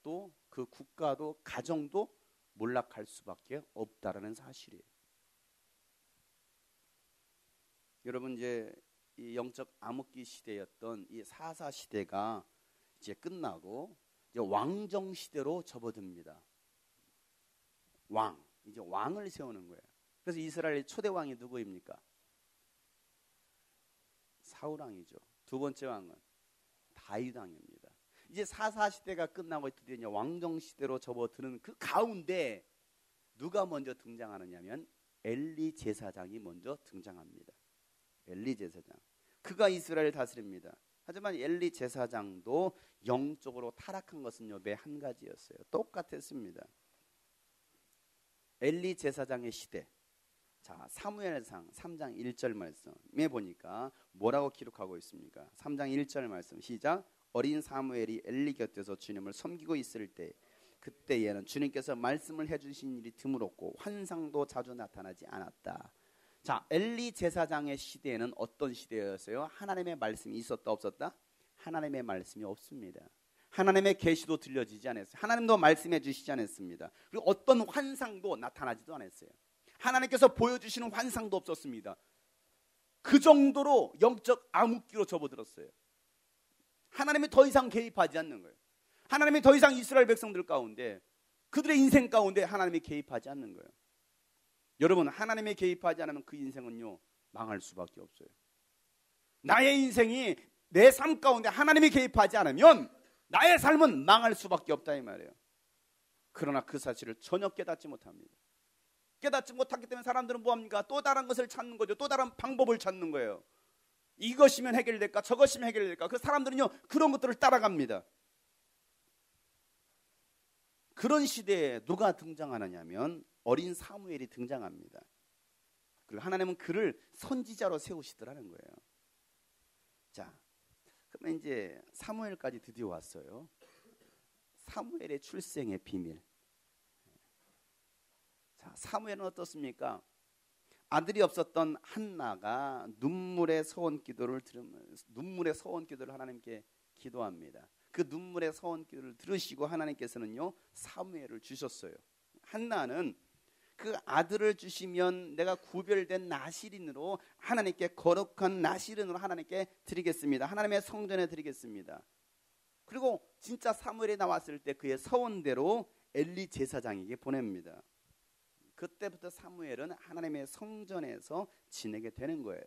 Speaker 1: 또 그 국가도, 가정도 몰락할 수밖에 없다라는 사실이에요. 여러분, 이제 이 영적 암흑기 시대였던 이 사사 시대가 이제 끝나고 이제 왕정 시대로 접어듭니다. 이제 왕을 세우는 거예요. 그래서 이스라엘의 초대 왕이 누구입니까? 사울 왕이죠. 두 번째 왕은 다윗 왕입니다. 이제 사사 시대가 끝나고 드디어 이제 왕정 시대로 접어드는 그 가운데 누가 먼저 등장하느냐면 엘리 제사장이 먼저 등장합니다. 엘리 제사장. 그가 이스라엘을 다스립니다. 하지만 엘리 제사장도 영적으로 타락한 것은 매 한 가지였어요. 똑같았습니다. 엘리 제사장의 시대. 자, 사무엘상 3장 1절 말씀에 보니까 뭐라고 기록하고 있습니까? 3장 1절 말씀 시작. 어린 사무엘이 엘리 곁에서 주님을 섬기고 있을 때, 그때에는 주님께서 말씀을 해주신 일이 드물었고 환상도 자주 나타나지 않았다. 자, 엘리 제사장의 시대에는 어떤 시대였어요? 하나님의 말씀이 있었다 없었다? 하나님의 말씀이 없습니다. 하나님의 계시도 들려지지 않았어요. 하나님도 말씀해 주시지 않았습니다. 그리고 어떤 환상도 나타나지도 않았어요. 하나님께서 보여주시는 환상도 없었습니다. 그 정도로 영적 암흑기로 접어들었어요. 하나님이 더 이상 개입하지 않는 거예요. 하나님이 더 이상 이스라엘 백성들 가운데, 그들의 인생 가운데 하나님이 개입하지 않는 거예요. 여러분, 하나님이 개입하지 않으면 그 인생은요, 망할 수밖에 없어요. 나의 인생이, 내 삶 가운데 하나님이 개입하지 않으면 나의 삶은 망할 수밖에 없다 이 말이에요. 그러나 그 사실을 전혀 깨닫지 못합니다. 깨닫지 못하기 때문에 사람들은 뭐합니까? 또 다른 것을 찾는 거죠. 또 다른 방법을 찾는 거예요. 이것이면 해결될까? 저것이면 해결될까? 그 사람들은요, 그런 것들을 따라갑니다. 그런 시대에 누가 등장하느냐면 어린 사무엘이 등장합니다. 그리고 하나님은 그를 선지자로 세우시더라는 거예요. 자, 그러면 이제 사무엘까지 드디어 왔어요. 사무엘의 출생의 비밀. 자, 사무엘은 어떻습니까? 아들이 없었던 한나가 눈물의 서원 기도를 하나님께 기도합니다. 그 눈물의 서원 기도를 들으시고 하나님께서는요 사무엘을 주셨어요. 한나는 그 아들을 주시면 내가 구별된 나실인으로 하나님께 거룩한 나실인으로 하나님께 드리겠습니다. 하나님의 성전에 드리겠습니다. 그리고 진짜 사무엘이 나왔을 때 그의 서원대로 엘리 제사장에게 보냅니다. 그때부터 사무엘은 하나님의 성전에서 지내게 되는 거예요.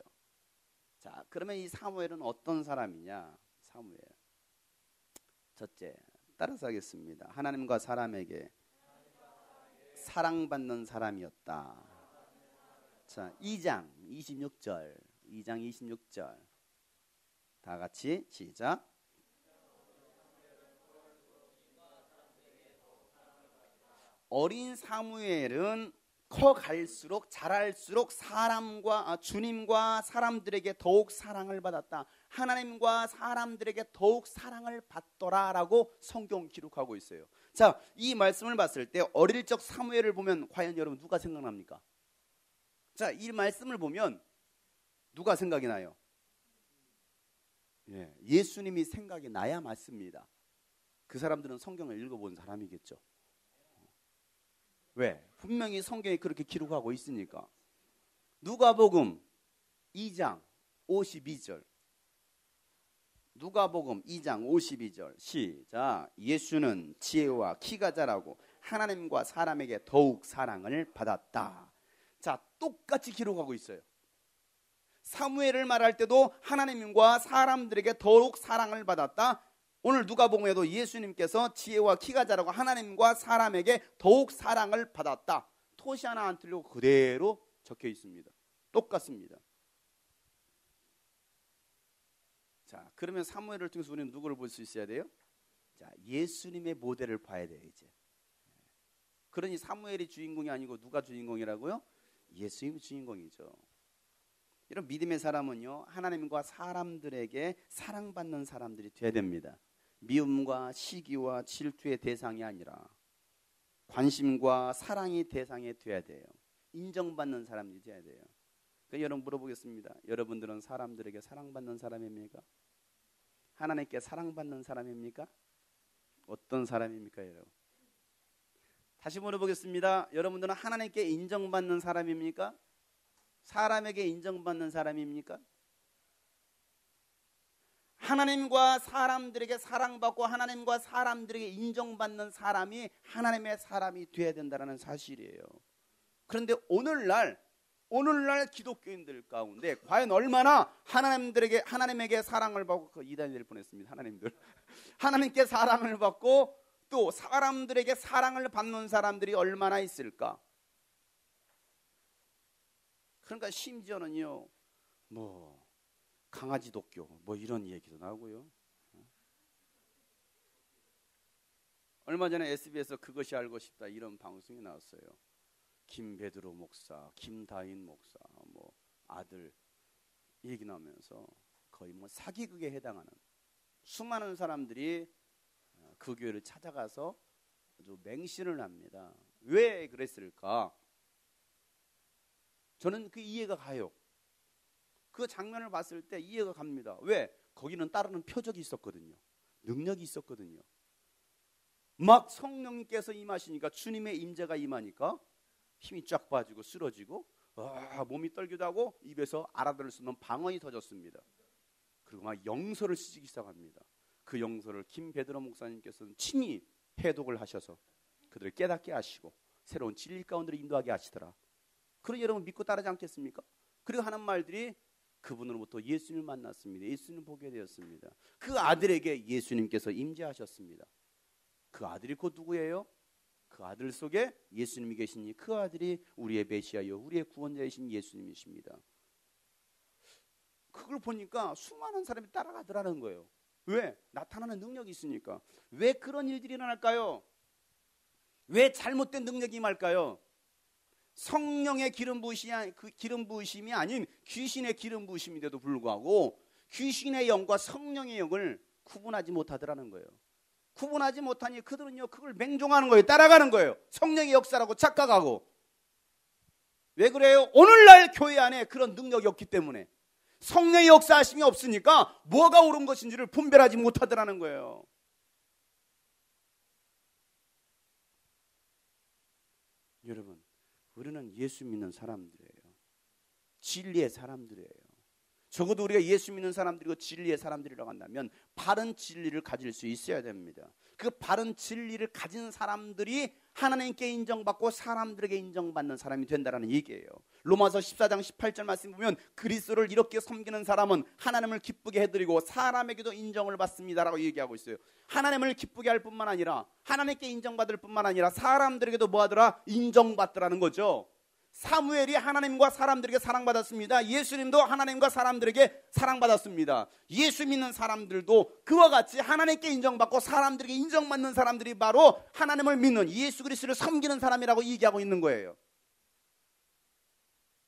Speaker 1: 자, 그러면 이 사무엘은 어떤 사람이냐? 사무엘. 첫째, 따라서 하겠습니다. 하나님과 사람에게 사랑받는 사람이었다. 자, 2장 26절. 다 같이 시작. 어린 사무엘은 커갈수록 자랄수록 주님과 사람들에게 더욱 사랑을 받았다. 하나님과 사람들에게 더욱 사랑을 받더라라고 성경 기록하고 있어요. 자, 이 말씀을 봤을 때 어릴 적 사무엘을 보면 과연 여러분 누가 생각납니까? 자, 이 말씀을 보면 누가 생각이 나요? 예수님이 생각이 나야 맞습니다. 그 사람들은 성경을 읽어본 사람이겠죠. 왜? 분명히 성경에 그렇게 기록하고 있으니까. 누가복음 2장 52절. 누가복음 2장 52절. 시작. 예수는 지혜와 키가 자라고 하나님과 사람에게 더욱 사랑을 받았다. 자, 똑같이 기록하고 있어요. 사무엘을 말할 때도 하나님과 사람들에게 더욱 사랑을 받았다. 오늘 누가복음에도 예수님께서 지혜와 키가 자라고 하나님과 사람에게 더욱 사랑을 받았다. 토시 하나 안 틀리고 그대로 적혀 있습니다. 똑같습니다. 자, 그러면 사무엘을 통해서 우리는 누구를 볼 수 있어야 돼요? 자, 예수님의 모델을 봐야 돼요, 이제. 그러니 사무엘이 주인공이 아니고 누가 주인공이라고요? 예수님이 주인공이죠. 이런 믿음의 사람은요, 하나님과 사람들에게 사랑받는 사람들이 돼야 됩니다. 미움과 시기와 질투의 대상이 아니라 관심과 사랑의 대상이 돼야 돼요. 인정받는 사람이 돼야 돼요. 그러니까 여러분 물어보겠습니다. 여러분들은 사람들에게 사랑받는 사람입니까? 하나님께 사랑받는 사람입니까? 어떤 사람입니까, 여러분? 다시 물어보겠습니다. 여러분들은 하나님께 인정받는 사람입니까? 사람에게 인정받는 사람입니까? 하나님과 사람들에게 사랑받고 하나님과 사람들에게 인정받는 사람이 하나님의 사람이 되어야 된다는 사실이에요. 그런데 오늘날 기독교인들 가운데 과연 얼마나 하나님에게 사랑을 받고 그 이단이 될 뻔했습니다. 하나님께 사랑을 받고 또 사람들에게 사랑을 받는 사람들이 얼마나 있을까? 그러니까 심지어는요, 강아지 독교 이런 얘기도 나오고요. 얼마 전에 SBS 그것이 알고 싶다 이런 방송이 나왔어요. 김베드로 목사, 김다인 목사, 아들 얘기 나오면서 거의 사기극에 해당하는 수많은 사람들이 그 교회를 찾아가서 아주 맹신을 합니다. 왜 그랬을까? 저는 그 이해가 가요. 그 장면을 봤을 때 이해가 갑니다. 왜? 거기는 따르는 표적이 있었거든요. 능력이 있었거든요. 막 성령님께서 임하시니까 주님의 임재가 임하니까 힘이 쫙 빠지고 쓰러지고 몸이 떨기도 하고 입에서 알아들을 수 없는 방언이 터졌습니다. 그리고 막 영서를 쓰기 시작합니다. 그 영서를 김베드로 목사님께서는 친히 해독을 하셔서 그들을 깨닫게 하시고 새로운 진리 가운데로 인도하게 하시더라. 그러니 여러분 믿고 따르지 않겠습니까? 그리고 하는 말들이 그분으로부터 예수님을 만났습니다. 예수님 보게 되었습니다. 그 아들에게 예수님께서 임재하셨습니다. 그 아들이 곧 누구예요? 그 아들 속에 예수님이 계시니 그 아들이 우리의 메시아요 우리의 구원자이신 예수님이십니다. 그걸 보니까 수많은 사람이 따라가더라는 거예요. 왜? 나타나는 능력이 있으니까. 왜 그런 일들이 일어날까요? 왜 잘못된 능력이 임할까요? 성령의 기름 부으심이 아닌 귀신의 기름 부으심인데도 불구하고 귀신의 영과 성령의 영을 구분하지 못하더라는 거예요. 구분하지 못하니 그들은요 그걸 맹종하는 거예요. 따라가는 거예요. 성령의 역사라고 착각하고. 왜 그래요? 오늘날 교회 안에 그런 능력이 없기 때문에, 성령의 역사하심이 없으니까 뭐가 옳은 것인지를 분별하지 못하더라는 거예요. 여러분, 우리는 예수 믿는 사람들이에요. 진리의 사람들이에요. 적어도 우리가 예수 믿는 사람들이고 진리의 사람들이라고 한다면 바른 진리를 가질 수 있어야 됩니다. 그 바른 진리를 가진 사람들이 하나님께 인정받고 사람들에게 인정받는 사람이 된다는 얘기예요. 로마서 14장 18절 말씀 보면 그리스도를 이렇게 섬기는 사람은 하나님을 기쁘게 해드리고 사람에게도 인정을 받습니다라고 얘기하고 있어요. 하나님을 기쁘게 할 뿐만 아니라 하나님께 인정받을 뿐만 아니라 사람들에게도 뭐하더라? 인정받더라는 거죠. 사무엘이 하나님과 사람들에게 사랑받았습니다. 예수님도 하나님과 사람들에게 사랑받았습니다. 예수 믿는 사람들도 그와 같이 하나님께 인정받고 사람들에게 인정받는 사람들이 바로 하나님을 믿는 예수 그리스도를 섬기는 사람이라고 얘기하고 있는 거예요.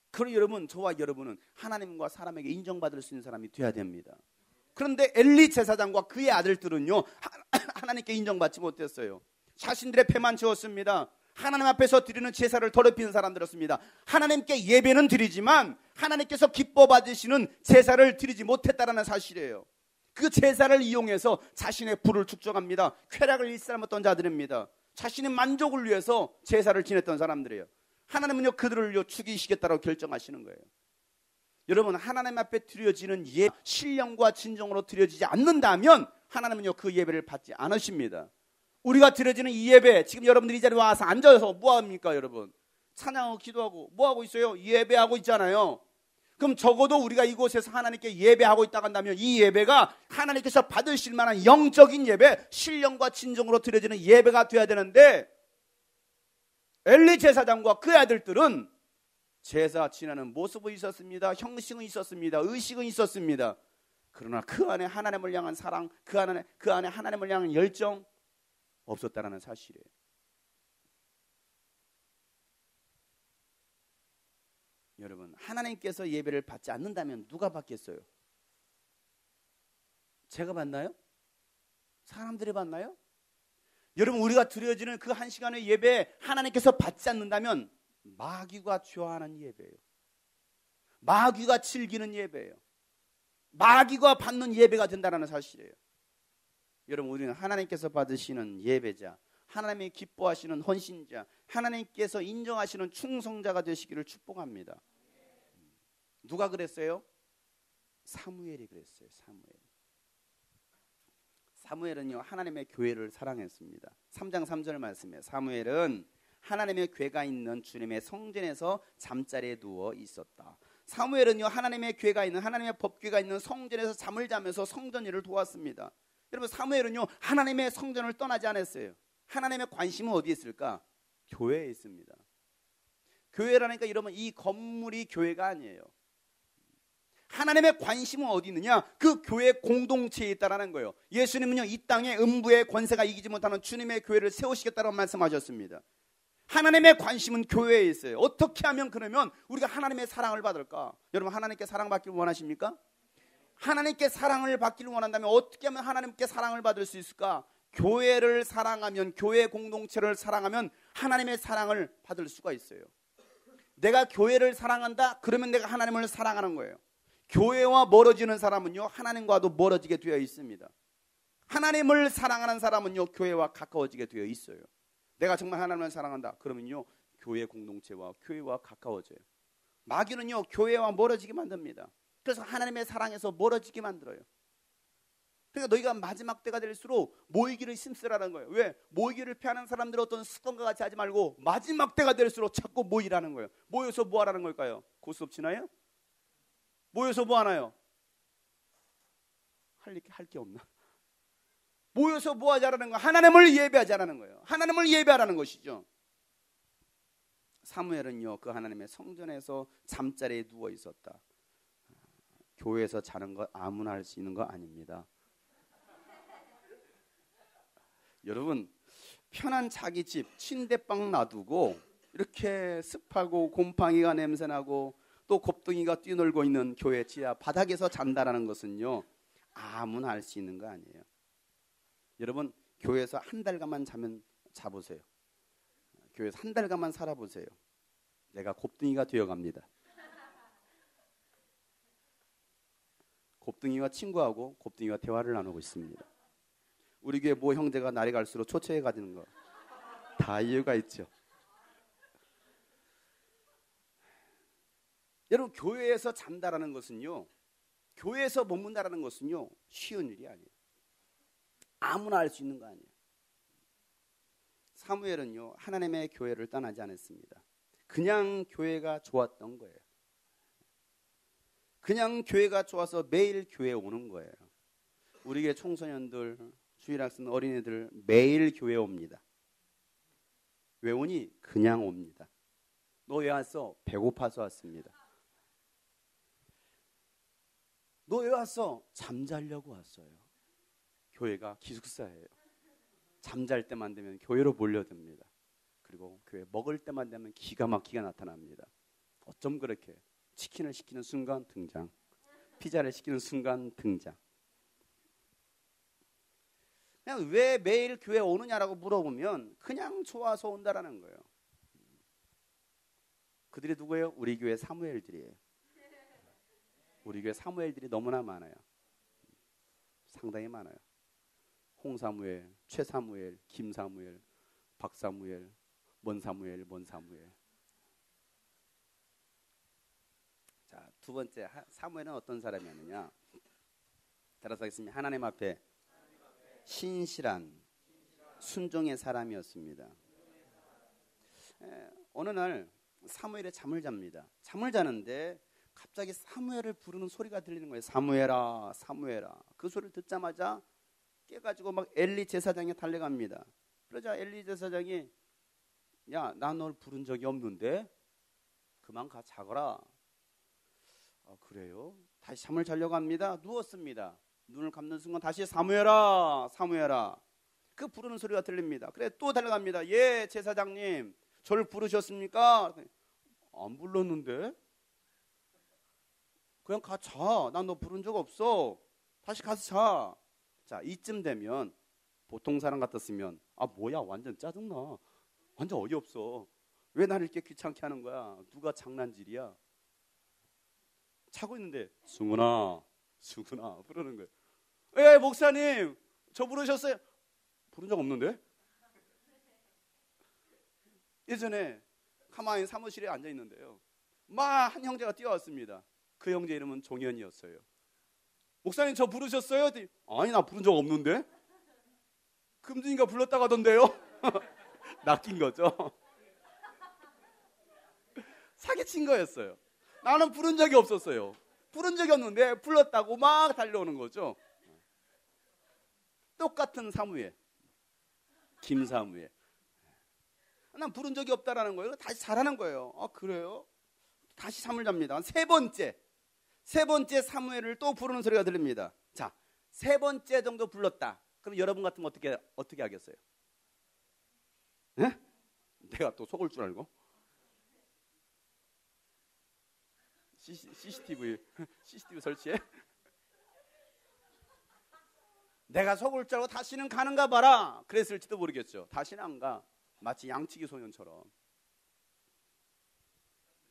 Speaker 1: 그럼 여러분, 저와 여러분은 하나님과 사람에게 인정받을 수 있는 사람이 되어야 됩니다. 그런데 엘리 제사장과 그의 아들들은요 하나님께 인정받지 못했어요. 자신들의 배만 채웠습니다. 하나님 앞에서 드리는 제사를 더럽히는 사람들이었습니다. 하나님께 예배는 드리지만 하나님께서 기뻐 받으시는 제사를 드리지 못했다는 사실이에요. 그 제사를 이용해서 자신의 부를 축적합니다. 쾌락을 일삼았던 자들입니다. 자신의 만족을 위해서 제사를 지냈던 사람들이에요. 하나님은요 그들을요 죽이시겠다고 결정하시는 거예요. 여러분, 하나님 앞에 드려지는 신령과 진정으로 드려지지 않는다면 하나님은요 그 예배를 받지 않으십니다. 우리가 드려지는 이 예배, 지금 여러분들이 이 자리에 와서 앉아서 뭐합니까 여러분? 찬양하고 기도하고 뭐하고 있어요? 예배하고 있잖아요. 그럼 적어도 우리가 이곳에서 하나님께 예배하고 있다고 한다면 이 예배가 하나님께서 받으실 만한 영적인 예배, 신령과 진정으로 드려지는 예배가 돼야 되는데, 엘리 제사장과 그 아들들은 제사 지내는 모습은 있었습니다. 형식은 있었습니다. 의식은 있었습니다. 그러나 그 안에 하나님을 향한 사랑, 그 안에 하나님을 향한 열정 없었다는 사실이에요. 여러분, 하나님께서 예배를 받지 않는다면 누가 받겠어요? 제가 받나요? 사람들이 받나요? 여러분, 우리가 드려지는 그 한 시간의 예배 하나님께서 받지 않는다면 마귀가 좋아하는 예배예요. 마귀가 즐기는 예배예요. 마귀가 받는 예배가 된다는 사실이에요. 여러분, 우리는 하나님께서 받으시는 예배자, 하나님이 기뻐하시는 헌신자, 하나님께서 인정하시는 충성자가 되시기를 축복합니다. 누가 그랬어요? 사무엘이 그랬어요. 사무엘은요 하나님의 교회를 사랑했습니다. 3장 3절 말씀에 사무엘은 하나님의 궤가 있는 주님의 성전에서 잠자리에 누워 있었다. 사무엘은요 하나님의 궤가 있는, 하나님의 법궤가 있는 성전에서 잠을 자면서 성전 일을 도왔습니다. 여러분, 사무엘은요 하나님의 성전을 떠나지 않았어요. 하나님의 관심은 어디에 있을까? 교회에 있습니다. 교회라니까 여러분, 이 건물이 교회가 아니에요. 하나님의 관심은 어디 있느냐? 그 교회 공동체에 있다라는 거예요. 예수님은요 이 땅에 음부의 권세가 이기지 못하는 주님의 교회를 세우시겠다고 말씀하셨습니다. 하나님의 관심은 교회에 있어요. 어떻게 하면 그러면 우리가 하나님의 사랑을 받을까? 여러분, 하나님께 사랑받기를 원하십니까? 하나님께 사랑을 받기를 원한다면 어떻게 하면 하나님께 사랑을 받을 수 있을까? 교회를 사랑하면, 교회 공동체를 사랑하면 하나님의 사랑을 받을 수가 있어요. 내가 교회를 사랑한다? 그러면 내가 하나님을 사랑하는 거예요. 교회와 멀어지는 사람은요 하나님과도 멀어지게 되어 있습니다. 하나님을 사랑하는 사람은요 교회와 가까워지게 되어 있어요. 내가 정말 하나님을 사랑한다 그러면요 교회 공동체와 교회와 가까워져요. 마귀는요 교회와 멀어지게 만듭니다. 그래서 하나님의 사랑에서 멀어지게 만들어요. 그러니까 너희가 마지막 때가 될수록 모이기를 힘쓰라는 거예요. 왜? 모이기를 피하는 사람들은 어떤 습관과 같이 하지 말고 마지막 때가 될수록 자꾸 모이라는 거예요. 모여서 뭐 하라는 걸까요? 고수업 지나요? 모여서 뭐 하나요? 할 게 없나? 모여서 뭐 하자라는 거예요? 하나님을 예배하자라는 거예요. 하나님을 예배하라는 것이죠. 사무엘은요 그 하나님의 성전에서 잠자리에 누워 있었다. 교회에서 자는 거 아무나 할 수 있는 거 아닙니다. 여러분, 편한 자기 집 침대방 놔두고 이렇게 습하고 곰팡이가 냄새나고 또 곱둥이가 뛰놀고 있는 교회 지하 바닥에서 잔다라는 것은요, 아무나 할 수 있는 거 아니에요. 여러분, 교회에서 한 달간만 자보세요. 교회에서 한 달간만 살아보세요. 내가 곱둥이가 되어갑니다. 곱둥이와 친구하고 곱둥이와 대화를 나누고 있습니다. 우리 교회 모 형제가 날이 갈수록 초췌해 가지는 거 다 이유가 있죠. 여러분, 교회에서 잔다라는 것은요, 교회에서 머문다라는 것은요, 쉬운 일이 아니에요. 아무나 할 수 있는 거 아니에요. 사무엘은요, 하나님의 교회를 떠나지 않았습니다. 그냥 교회가 좋았던 거예요. 그냥 교회가 좋아서 매일 교회에 오는 거예요. 우리 교회 청소년들, 주일학생 어린이들 매일 교회에 옵니다. 왜 오니? 그냥 옵니다. 너 왜 왔어? 배고파서 왔습니다. 너 왜 왔어? 잠자려고 왔어요. 교회가 기숙사예요. 잠잘 때만 되면 교회로 몰려듭니다. 그리고 교회 먹을 때만 되면 기가 막히게 나타납니다. 어쩜 그렇게 치킨을 시키는 순간 등장, 피자를 시키는 순간 등장. 그냥 왜 매일 교회에 오느냐라고 물어보면 그냥 좋아서 온다라는 거예요. 그들이 누구예요? 우리 교회 사무엘들이에요. 우리 교회 사무엘들이 너무나 많아요. 상당히 많아요. 홍사무엘, 최사무엘, 김사무엘, 박사무엘, 먼사무엘. 자, 두 번째, 사무엘은 어떤 사람이었느냐? 따라서 하겠습니다. 하나님 앞에 신실한 순종의 사람이었습니다. 어느 날 사무엘이 잠을 잡니다. 잠을 자는데 갑자기 사무엘을 부르는 소리가 들리는 거예요. 사무엘아, 사무엘아. 그 소리를 듣자마자 깨가지고 막 엘리 제사장에 달려갑니다. 그러자 엘리 제사장이, 야, 나 널 부른 적이 없는데 그만 가 자거라. 아, 그래요? 다시 잠을 자려고 합니다. 누웠습니다. 눈을 감는 순간 다시 사무엘아, 사무엘아. 그 부르는 소리가 들립니다. 그래, 또 달려갑니다. 예, 제사장님, 저를 부르셨습니까? 안 불렀는데? 그냥 가 자. 난 너 부른 적 없어. 다시 가서 자. 자, 이쯤 되면 보통 사람 같았으면, 아, 뭐야, 완전 짜증나. 완전 어이없어. 왜 나를 이렇게 귀찮게 하는 거야? 누가 장난질이야? 자고 있는데 승훈아 부르는 거예요. 예, 목사님, 저 부르셨어요? 부른 적 없는데? 예전에 가만히 사무실에 앉아 있는데요, 막 한 형제가 뛰어왔습니다. 그 형제 이름은 종현이었어요. 목사님, 저 부르셨어요? 아니, 나 부른 적 없는데? 금준이가 불렀다고 하던데요? 낚인 거죠. 사기친 거였어요. 나는 부른 적이 없었어요. 부른 적이 없는데 불렀다고 막 달려오는 거죠. 똑같은 사무엘, 김사무엘. 난 부른 적이 없다라는 거예요. 다시 잘하는 거예요. 아, 그래요? 다시 잠을 잡니다. 세 번째 사무엘을 또 부르는 소리가 들립니다. 자, 세 번째 정도 불렀다. 그럼 여러분 같으면 어떻게 하겠어요? 네? 내가 또 속을 줄 알고? CCTV 설치해? 내가 속을 줄 알고 다시는 가는가 봐라 그랬을지도 모르겠죠. 다시는 안 가. 마치 양치기 소년처럼.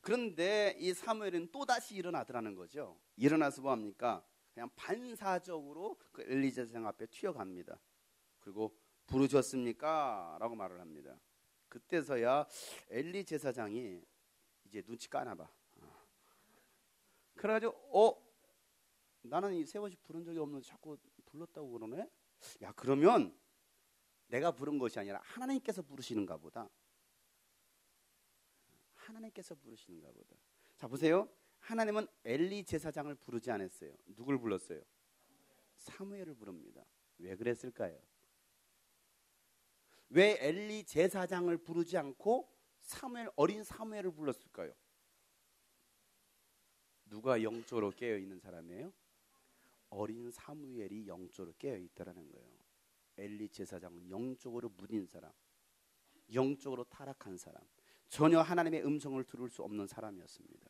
Speaker 1: 그런데 이 사무엘은 또다시 일어나더라는 거죠. 일어나서 뭐합니까? 그냥 반사적으로 그 엘리 제사장 앞에 튀어갑니다. 그리고 부르셨습니까? 라고 말을 합니다. 그때서야 엘리 제사장이 이제 눈치 까나 봐. 그래가지고 나는 이 세 번씩 부른 적이 없는데 자꾸 불렀다고 그러네? 야, 그러면 내가 부른 것이 아니라 하나님께서 부르시는가 보다. 하나님께서 부르시는가 보다. 자, 보세요. 하나님은 엘리 제사장을 부르지 않았어요. 누굴 불렀어요? 사무엘을 부릅니다. 왜 그랬을까요? 왜 엘리 제사장을 부르지 않고 어린 사무엘을 불렀을까요? 누가 영적으로 깨어있는 사람이에요? 어린 사무엘이 영적으로 깨어있다라는 거예요. 엘리 제사장은 영적으로 무딘 사람, 영적으로 타락한 사람, 전혀 하나님의 음성을 들을 수 없는 사람이었습니다.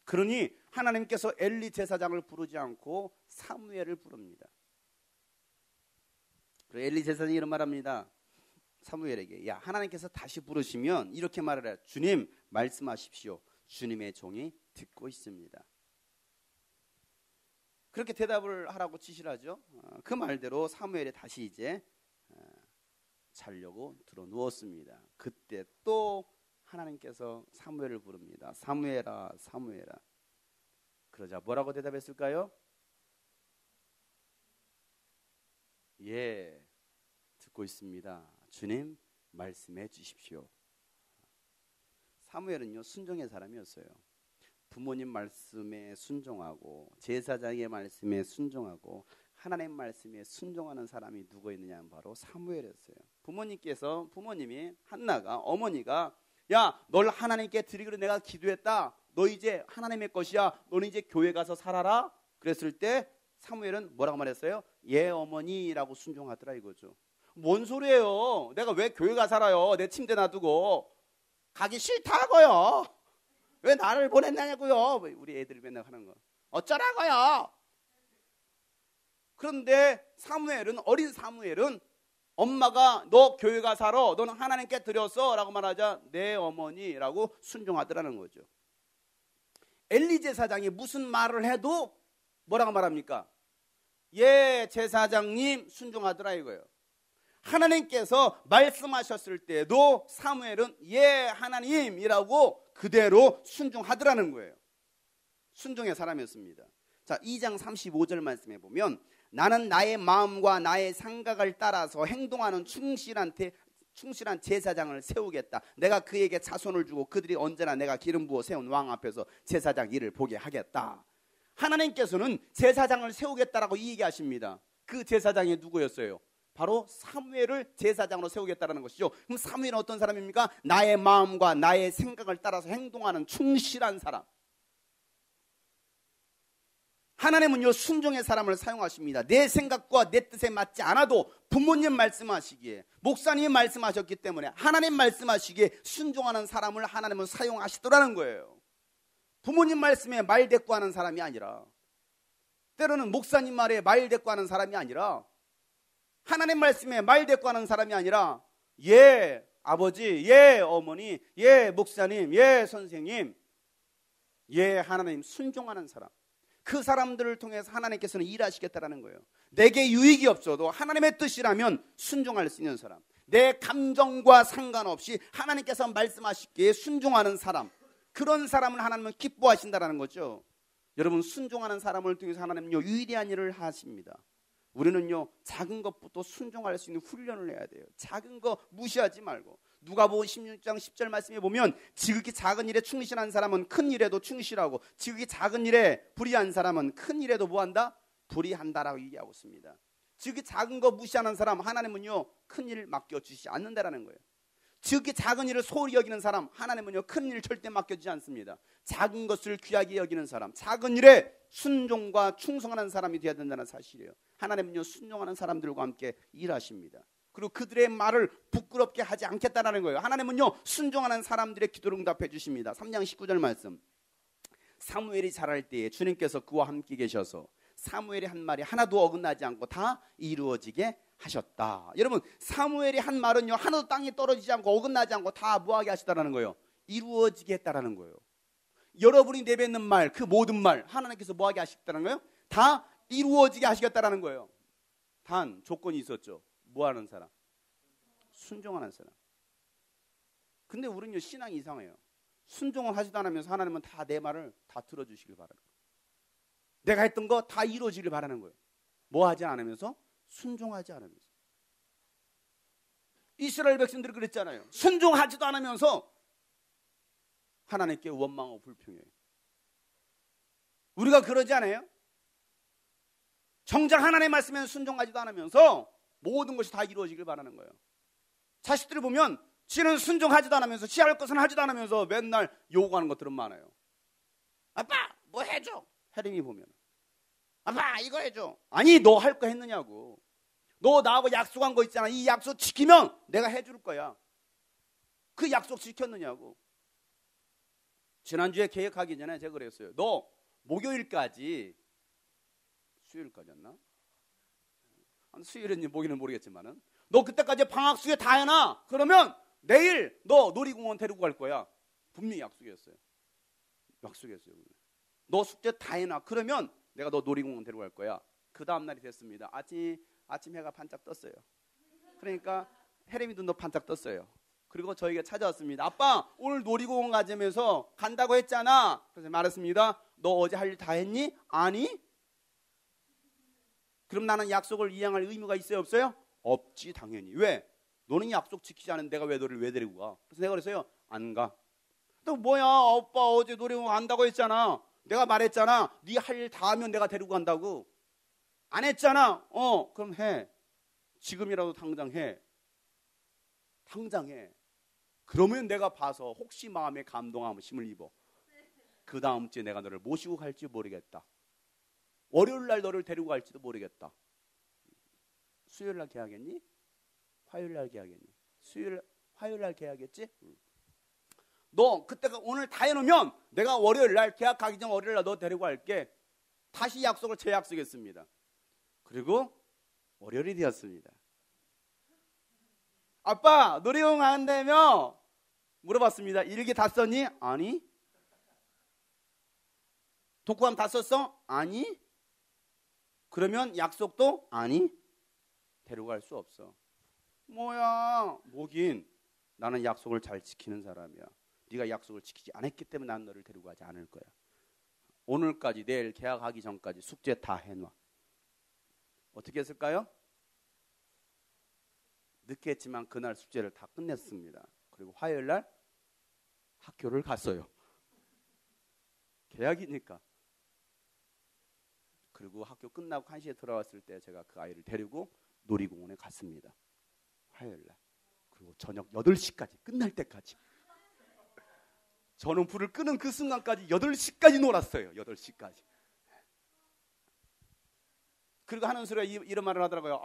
Speaker 1: 그러니 하나님께서 엘리 제사장을 부르지 않고 사무엘을 부릅니다. 그리고 엘리 제사장이 이런 말합니다. 사무엘에게, 야, 하나님께서 다시 부르시면 이렇게 말을 해요. 주님 말씀하십시오. 주님의 종이 듣고 있습니다. 그렇게 대답을 하라고 지시를 하죠. 그 말대로 사무엘이 다시 이제 자려고 들어 누웠습니다. 그때 또 하나님께서 사무엘을 부릅니다. 사무엘아, 사무엘아. 그러자 뭐라고 대답했을까요? 예, 듣고 있습니다. 주님 말씀해 주십시오. 사무엘은요, 순종의 사람이었어요. 부모님 말씀에 순종하고 제사장의 말씀에 순종하고 하나님 말씀에 순종하는 사람이 누구였느냐는 바로 사무엘이었어요. 부모님이 한나가, 어머니가, 야, 널 하나님께 드리기로 내가 기도했다. 너 이제 하나님의 것이야. 너는 이제 교회 가서 살아라. 그랬을 때 사무엘은 뭐라고 말했어요? 예, 어머니라고 순종하더라 이거죠. 뭔 소리예요? 내가 왜 교회 가 살아요? 내 침대 놔두고 가기 싫다고요. 왜 나를 보냈냐고요. 우리 애들이 맨날 하는 거. 어쩌라고요. 그런데 어린 사무엘은 엄마가 너 교회 가 살아. 너는 하나님께 드렸어. 라고 말하자 내 어머니라고 순종하더라는 거죠. 엘리 제사장이 무슨 말을 해도 뭐라고 말합니까? 예, 제사장님 순종하더라 이거예요. 하나님께서 말씀하셨을 때도 사무엘은 예, 하나님이라고 그대로 순종하더라는 거예요. 순종의 사람이었습니다. 자, 2장 35절 말씀해 보면 나는 나의 마음과 나의 생각을 따라서 행동하는 충실한 제사장을 세우겠다. 내가 그에게 자손을 주고 그들이 언제나 내가 기름 부어 세운 왕 앞에서 제사장 일을 보게 하겠다. 하나님께서는 제사장을 세우겠다라고 얘기하십니다. 그 제사장이 누구였어요? 바로 사무엘을 제사장으로 세우겠다라는 것이죠. 그럼 사무엘은 어떤 사람입니까? 나의 마음과 나의 생각을 따라서 행동하는 충실한 사람. 하나님은요, 순종의 사람을 사용하십니다. 내 생각과 내 뜻에 맞지 않아도 부모님 말씀하시기에, 목사님이 말씀하셨기 때문에 하나님 말씀하시기에 순종하는 사람을 하나님은 사용하시더라는 거예요. 부모님 말씀에 말대꾸하는 사람이 아니라, 때로는 목사님 말에 말대꾸하는 사람이 아니라, 하나님 말씀에 말대꾸하는 사람이 아니라, 예 아버지, 예 어머니, 예 목사님, 예 선생님, 예 하나님 순종하는 사람. 그 사람들을 통해서 하나님께서는 일하시겠다라는 거예요. 내게 유익이 없어도 하나님의 뜻이라면 순종할 수 있는 사람, 내 감정과 상관없이 하나님께서 말씀하시기에 순종하는 사람, 그런 사람을 하나님은 기뻐하신다라는 거죠. 여러분, 순종하는 사람을 통해서 하나님은요, 위대한 일을 하십니다. 우리는요, 작은 것부터 순종할 수 있는 훈련을 해야 돼요. 작은 거 무시하지 말고. 누가복음 16장 10절 말씀에 보면 지극히 작은 일에 충실한 사람은 큰 일에도 충실하고 지극히 작은 일에 불의한 사람은 큰 일에도 뭐한다? 불의한다라고 얘기하고 있습니다. 지극히 작은 거 무시하는 사람 하나님은요, 큰 일 맡겨주시지 않는다라는 거예요. 지극히 작은 일을 소홀히 여기는 사람 하나님은요, 큰 일 절대 맡겨주지 않습니다. 작은 것을 귀하게 여기는 사람, 작은 일에 순종과 충성하는 사람이 되어야 된다는 사실이에요. 하나님은요, 순종하는 사람들과 함께 일하십니다. 그리고 그들의 말을 부끄럽게 하지 않겠다라는 거예요. 하나님은요, 순종하는 사람들의 기도를 응답해 주십니다. 3장 19절 말씀. 사무엘이 자랄 때에 주님께서 그와 함께 계셔서 사무엘이 한 말이 하나도 어긋나지 않고 다 이루어지게 하셨다. 여러분, 사무엘이 한 말은요, 하나도 땅에 떨어지지 않고 어긋나지 않고 다 뭐하게 하시다라는 거예요? 이루어지게 했다라는 거예요. 여러분이 내뱉는 말, 그 모든 말 하나님께서 뭐하게 하시겠다는 거예요? 다 이루어지게 하시겠다라는 거예요. 단 조건이 있었죠. 뭐하는 사람? 순종하는 사람. 근데 우리는요, 신앙이 이상해요. 순종을 하지도 않으면서 하나님은 다 내 말을 다 들어주시길 바라는 거예요. 내가 했던 거 다 이루어지길 바라는 거예요. 뭐 하지 않으면서? 순종하지 않으면서. 이스라엘 백성들이 그랬잖아요. 순종하지도 않으면서 하나님께 원망하고 불평해요. 우리가 그러지 않아요? 정작 하나님의 말씀에 순종하지도 않으면서 모든 것이 다 이루어지길 바라는 거예요. 자식들을 보면 지는 순종하지도 않으면서 지할 것은 하지도 않으면서 맨날 요구하는 것들은 많아요. 아빠 뭐 해줘. 혜림이 보면 아빠 이거 해줘. 아니 너 할 거 했느냐고. 너 나하고 약속한 거 있잖아. 이 약속 지키면 내가 해줄 거야. 그 약속 지켰느냐고. 지난주에 계획하기 전에 제가 그랬어요. 너 목요일까지, 수요일까지였나? 수요일인지 목요일은 모르겠지만은 너 그때까지 방학 숙제 다 해놔. 그러면 내일 너 놀이공원 데리고 갈 거야. 분명히 약속했어요. 너 숙제 다 해놔. 그러면 내가 너 놀이공원 데리고 갈 거야. 그 다음 날이 됐습니다. 아침 해가 반짝 떴어요. 그러니까 혜림이 눈도 반짝 떴어요. 그리고 저에게 찾아왔습니다. 아빠, 오늘 놀이공원 가자면서 간다고 했잖아. 그래서 말했습니다. 너 어제 할 일 다 했니? 아니. 그럼 나는 약속을 이행할 의무가 있어요, 없어요? 없지, 당연히. 왜? 너는 약속 지키지 않은 내가 왜 너를 왜 데리고 가? 그래서 내가 그랬어요. 안 가. 또 뭐야, 오빠 어제 놀이공원 간다고 했잖아. 내가 말했잖아. 네 할 일 다 하면 내가 데리고 간다고. 안 했잖아. 그럼 해. 지금이라도 당장 해. 당장 해. 그러면 내가 봐서 혹시 마음에 감동하면 힘을 입어. 그 다음 주에 내가 너를 모시고 갈지 모르겠다. 월요일 날 너를 데리고 갈지도 모르겠다. 수요일 날 계약했니? 화요일 날 계약했니? 화요일 날 계약했지? 너 그때가 오늘 다 해놓으면 내가 월요일 날 계약 가기 전 월요일 날 너 데리고 갈게. 다시 약속을 재약속했습니다. 그리고 월요일이 되었습니다. 아빠, 놀이공원 간다며? 물어봤습니다. 일기 다 썼니? 아니. 독후감 다 썼어? 아니. 그러면 약속도? 아니. 데려갈 수 없어. 뭐야, 뭐긴. 나는 약속을 잘 지키는 사람이야. 네가 약속을 지키지 않았기 때문에 난 너를 데리고 가지 않을 거야. 오늘까지, 내일 계약하기 전까지 숙제 다 해놔. 어떻게 했을까요? 늦게 했지만 그날 숙제를 다 끝냈습니다. 그리고 화요일 날 학교를 갔어요. 계약이니까. 그리고 학교 끝나고 1시에 돌아왔을 때 제가 그 아이를 데리고 놀이공원에 갔습니다. 화요일 날. 그리고 저녁 8시까지 끝날 때까지. 저는 불을 끄는 그 순간까지 8시까지 놀았어요. 8시까지. 그리고 하는 소리가 이런 말을 하더라고요.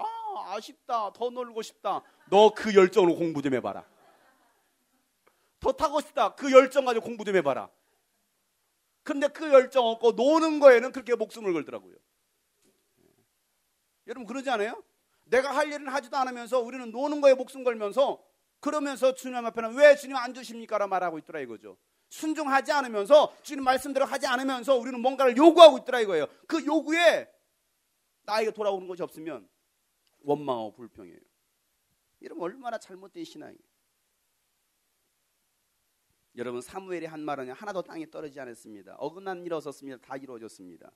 Speaker 1: 아쉽다. 더 놀고 싶다. 너 그 열정으로 공부 좀 해봐라. 더 타고 싶다. 그 열정 가지고 공부 좀 해봐라. 근데 그 열정 없고 노는 거에는 그렇게 목숨을 걸더라고요. 여러분 그러지 않아요? 내가 할 일은 하지도 않으면서 우리는 노는 거에 목숨 걸면서 그러면서 주님 앞에는 왜 주님 안 주십니까? 라고 말하고 있더라 이거죠. 순종하지 않으면서 주님 말씀대로 하지 않으면서 우리는 뭔가를 요구하고 있더라 이거예요. 그 요구에 나에게 돌아오는 것이 없으면 원망하고 불평해요. 이러면 얼마나 잘못된 신앙이에요. 여러분 사무엘이 한 말은 하나도 땅에 떨어지지 않았습니다. 어긋난 일 없었습니다. 다 이루어졌습니다.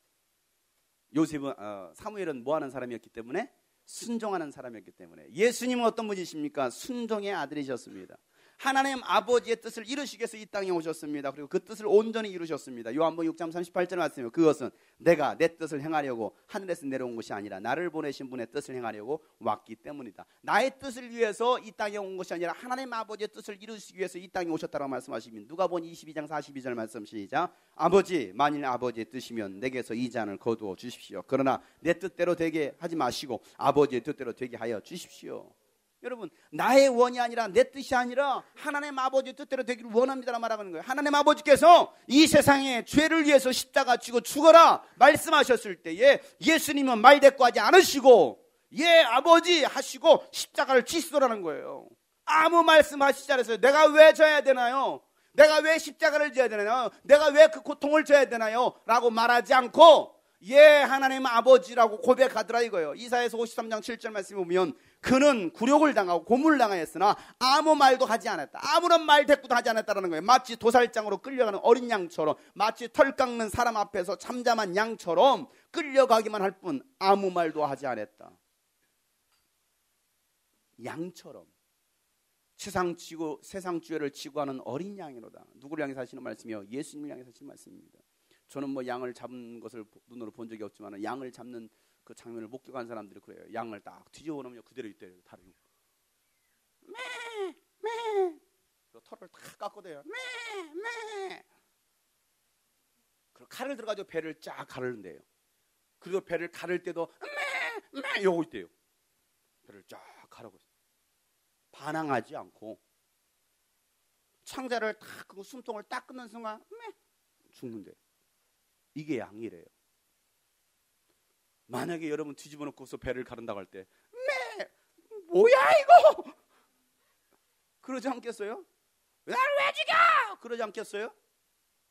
Speaker 1: 사무엘은 뭐하는 사람이었기 때문에? 순종하는 사람이었기 때문에. 예수님은 어떤 분이십니까? 순종의 아들이셨습니다. 하나님 아버지의 뜻을 이루시기 위해서 이 땅에 오셨습니다. 그리고 그 뜻을 온전히 이루셨습니다. 요한복음 6장 38절에 말씀해요. 그것은 내가 내 뜻을 행하려고 하늘에서 내려온 것이 아니라 나를 보내신 분의 뜻을 행하려고 왔기 때문이다. 나의 뜻을 위해서 이 땅에 온 것이 아니라 하나님 아버지의 뜻을 이루시기 위해서 이 땅에 오셨다고 말씀하시면 누가복음 22장 42절 말씀 시작. 아버지 만일 아버지의 뜻이면 내게서 이 잔을 거두어 주십시오. 그러나 내 뜻대로 되게 하지 마시고 아버지의 뜻대로 되게 하여 주십시오. 여러분 나의 원이 아니라 내 뜻이 아니라 하나님 아버지의 뜻대로 되기를 원합니다라고 말하는 거예요. 하나님 아버지께서 이 세상에 죄를 위해서 십자가 지고 죽어라 말씀하셨을 때에 예수님은 말대꾸하지 않으시고 예 아버지 하시고 십자가를 지시더라는 거예요. 아무 말씀하시지 않았어요. 내가 왜 져야 되나요? 내가 왜 십자가를 져야 되나요? 내가 왜 그 고통을 져야 되나요? 라고 말하지 않고 예 하나님 아버지라고 고백하더라 이거예요. 이사야서 53장 7절 말씀에 보면 그는 굴욕을 당하고 고문을 당하였으나 아무 말도 하지 않았다. 아무런 말 대꾸도 하지 않았다라는 거예요. 마치 도살장으로 끌려가는 어린 양처럼 마치 털 깎는 사람 앞에서 잠잠한 양처럼 끌려가기만 할 뿐 아무 말도 하지 않았다. 양처럼 세상 죄를 지고 하는 어린 양이로다. 누구를 향해서 하시는 말씀이요? 예수님을 향해서 하시는 말씀입니다. 저는 뭐 양을 잡는 것을 눈으로 본 적이 없지만 양을 잡는 그 장면을 목격한 사람들이 그래요. 양을 딱 뒤집어 놓으면 그대로 있대요. 다리. 매. 털을 딱 깎아대요. 매. 그리고 칼을 들어가지고 배를 쫙 가르는데요. 그리고 배를 가를 때도 매 이러고 있대요. 배를 쫙 가르고 있어요. 반항하지 않고 창자를 딱 그 숨통을 딱 끊는 순간 죽는데 이게 양이래요. 만약에 여러분 뒤집어 놓고서 배를 가른다고 할 때 뭐야 이거? 그러지 않겠어요? 날 왜 죽여? 그러지 않겠어요?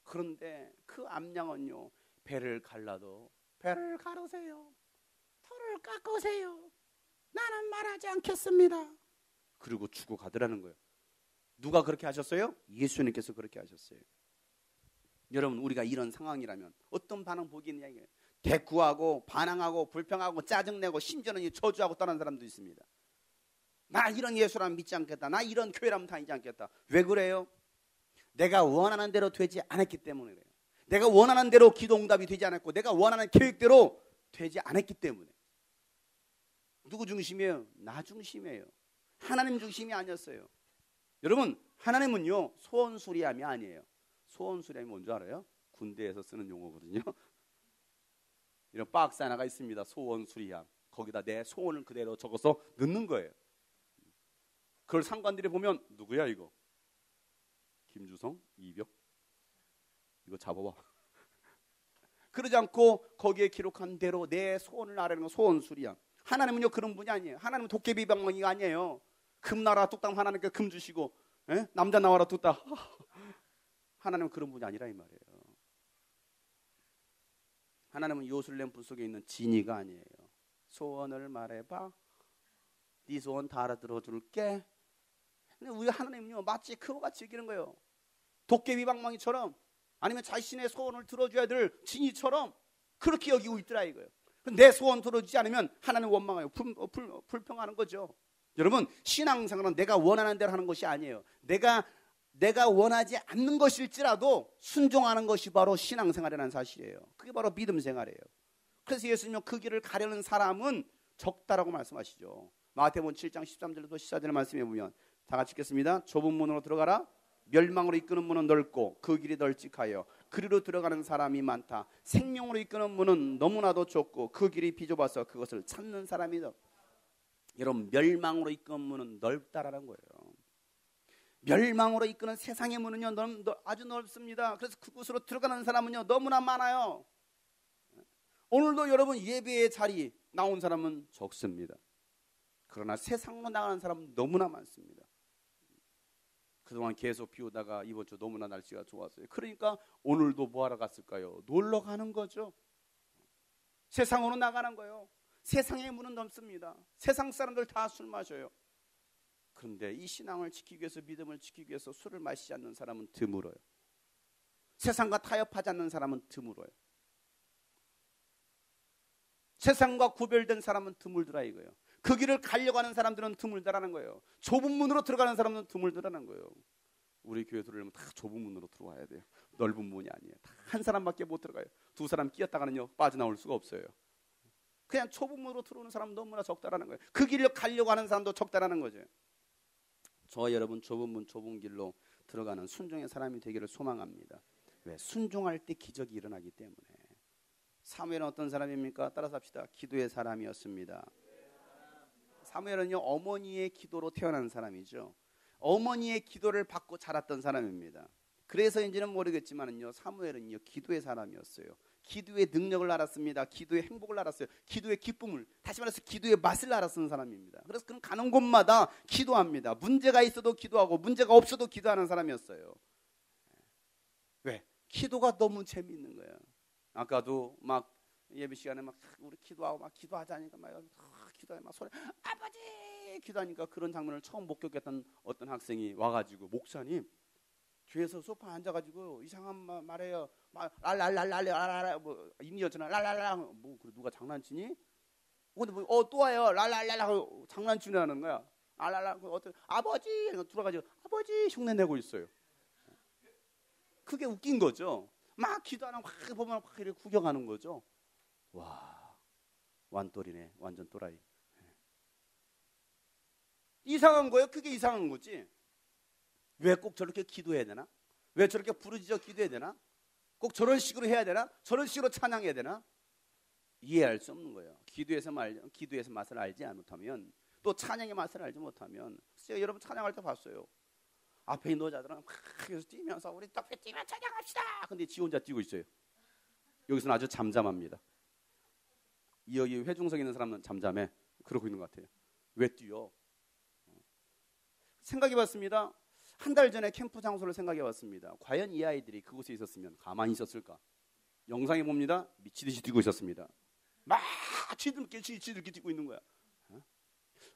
Speaker 1: 그런데 그 암양은요, 배를 갈라도 배를 가르세요, 털을 깎으세요, 나는 말하지 않겠습니다. 그리고 죽어가더라는 거예요. 누가 그렇게 하셨어요? 예수님께서 그렇게 하셨어요. 여러분, 우리가 이런 상황이라면 어떤 반응 보이겠냐 이게. 대꾸하고 반항하고 불평하고 짜증내고 심지어는 저주하고 떠난 사람도 있습니다. 나 이런 예수라면 믿지 않겠다, 나 이런 교회라면 다니지 않겠다. 왜 그래요? 내가 원하는 대로 되지 않았기 때문에 그래요. 내가 원하는 대로 기도 응답이 되지 않았고 내가 원하는 계획대로 되지 않았기 때문에. 누구 중심이에요? 나 중심이에요. 하나님 중심이 아니었어요. 여러분, 하나님은요 소원수리함이 아니에요. 소원수리함이 뭔지 알아요? 군대에서 쓰는 용어거든요. 이런 박스 하나가 있습니다. 소원수리함. 거기다 내 소원을 그대로 적어서 넣는 거예요. 그걸 상관들이 보면 누구야 이거? 김주성, 이병, 이거 잡아봐. 그러지 않고 거기에 기록한 대로 내 소원을 아뢰는 건 소원수리함. 하나님은요 그런 분이 아니에요. 하나님은 도깨비방망이가 아니에요. 금 나라 뚝딱 하나님께 금 주시고 남자 나와라 뚝딱. 하나님은 그런 분이 아니라 이 말이에요. 하나님은 요술램 불 속에 있는 지니가 아니에요. 소원을 말해봐, 네 소원 다 알아들어 줄게. 근데 우리 하나님은요 마치 그와 같이 여기는 거예요. 도깨비방망이처럼, 아니면 자신의 소원을 들어줘야 될 지니처럼 그렇게 여기고 있더라 이거예요. 내 소원 들어주지 않으면 하나님 원망해요. 불평하는 거죠. 여러분, 신앙생활은 내가 원하는 대로 하는 것이 아니에요. 내가 원하지 않는 것일지라도 순종하는 것이 바로 신앙생활이라는 사실이에요. 그게 바로 믿음 생활이에요. 그래서 예수님은 그 길을 가려는 사람은 적다라고 말씀하시죠. 마태복음 7장 13절부터 14절 말씀해 보면 다 같이 읽겠습니다. 좁은 문으로 들어가라. 멸망으로 이끄는 문은 넓고 그 길이 널찍하여 그리로 들어가는 사람이 많다. 생명으로 이끄는 문은 너무나도 좁고 그 길이 비좁아서 그것을 찾는 사람이 더. 여러분, 멸망으로 이끄는 문은 넓다라는 거예요. 멸망으로 이끄는 세상의 문은요 아주 넓습니다. 그래서 그곳으로 들어가는 사람은요 너무나 많아요. 오늘도 여러분 예배의 자리 나온 사람은 적습니다. 그러나 세상으로 나가는 사람은 너무나 많습니다. 그동안 계속 비 오다가 이번 주 너무나 날씨가 좋았어요. 그러니까 오늘도 뭐하러 갔을까요? 놀러 가는 거죠. 세상으로 나가는 거예요. 세상의 문은 넘습니다. 세상 사람들 다 술 마셔요. 그런데 이 신앙을 지키기 위해서, 믿음을 지키기 위해서 술을 마시지 않는 사람은 드물어요. 세상과 타협하지 않는 사람은 드물어요. 세상과 구별된 사람은 드물더라 이거예요. 그 길을 가려고 하는 사람들은 드물더라는 거예요. 좁은 문으로 들어가는 사람은 드물더라는 거예요. 우리 교회 들어오려면 다 좁은 문으로 들어와야 돼요. 넓은 문이 아니에요. 다 한 사람밖에 못 들어가요. 두 사람 끼었다가는요 빠져나올 수가 없어요. 그냥 좁은 문으로 들어오는 사람은 너무나 적다라는 거예요. 그 길을 가려고 하는 사람도 적다라는 거죠. 저와 여러분 좁은 문, 좁은 길로 들어가는 순종의 사람이 되기를 소망합니다. 왜? 순종할 때 기적이 일어나기 때문에. 사무엘은 어떤 사람입니까? 따라서 합시다. 기도의 사람이었습니다. 사무엘은요 어머니의 기도로 태어난 사람이죠. 어머니의 기도를 받고 자랐던 사람입니다. 그래서인지는 모르겠지만은요 사무엘은요 기도의 사람이었어요. 기도의 능력을 알았습니다. 기도의 행복을 알았어요. 기도의 기쁨을, 다시 말해서 기도의 맛을 알았던 사람입니다. 그래서 그는 가는 곳마다 기도합니다. 문제가 있어도 기도하고 문제가 없어도 기도하는 사람이었어요. 왜? 기도가 너무 재미있는 거예요. 아까도 막 예배 시간에 막 우리 기도하고 막 기도하자니까 막 기도해 막 소리 아버지 기도하니까 그런 장면을 처음 목격했던 어떤 학생이 와가지고 목사님 뒤에서 소파에 앉아가지고 이상한 말해요. 막 랄랄랄랄랄랄 뭐 인디언처럼 랄랄랄 뭐 누가 장난치니? 근데 뭐 또 와요 랄랄랄 하고 장난치는 거야. 랄랄랄 어떤 아버지 들어가지고 아버지 흉내 내고 있어요. 그게 웃긴 거죠. 막 기도하는 확 보면 확 이렇게 구경하는 거죠. 와 완돌이네, 완전 또라이. 이상한 거예요. 그게 이상한 거지. 왜 꼭 저렇게 기도해야 되나? 왜 저렇게 부르짖어 기도해야 되나? 꼭 저런 식으로 해야 되나? 저런 식으로 찬양해야 되나? 이해할 수 없는 거예요. 기도에서 맛을 알지 못하면, 또 찬양의 맛을 알지 못하면. 제가 여러분 찬양할 때 봤어요. 앞에 있는 여자들은 막 여기서 뛰면서 우리 떡배 뛰면 찬양합시다. 근데 지 혼자 뛰고 있어요. 여기서는 아주 잠잠합니다. 여기 회중석에 있는 사람은 잠잠해. 그러고 있는 것 같아요. 왜 뛰어? 생각해봤습니다. 한 달 전에 캠프 장소를 생각해봤습니다. 과연 이 아이들이 그곳에 있었으면 가만히 있었을까? 영상에 봅니다. 미치듯이 뛰고 있었습니다. 막 지들끼리 뛰고 있는 거야.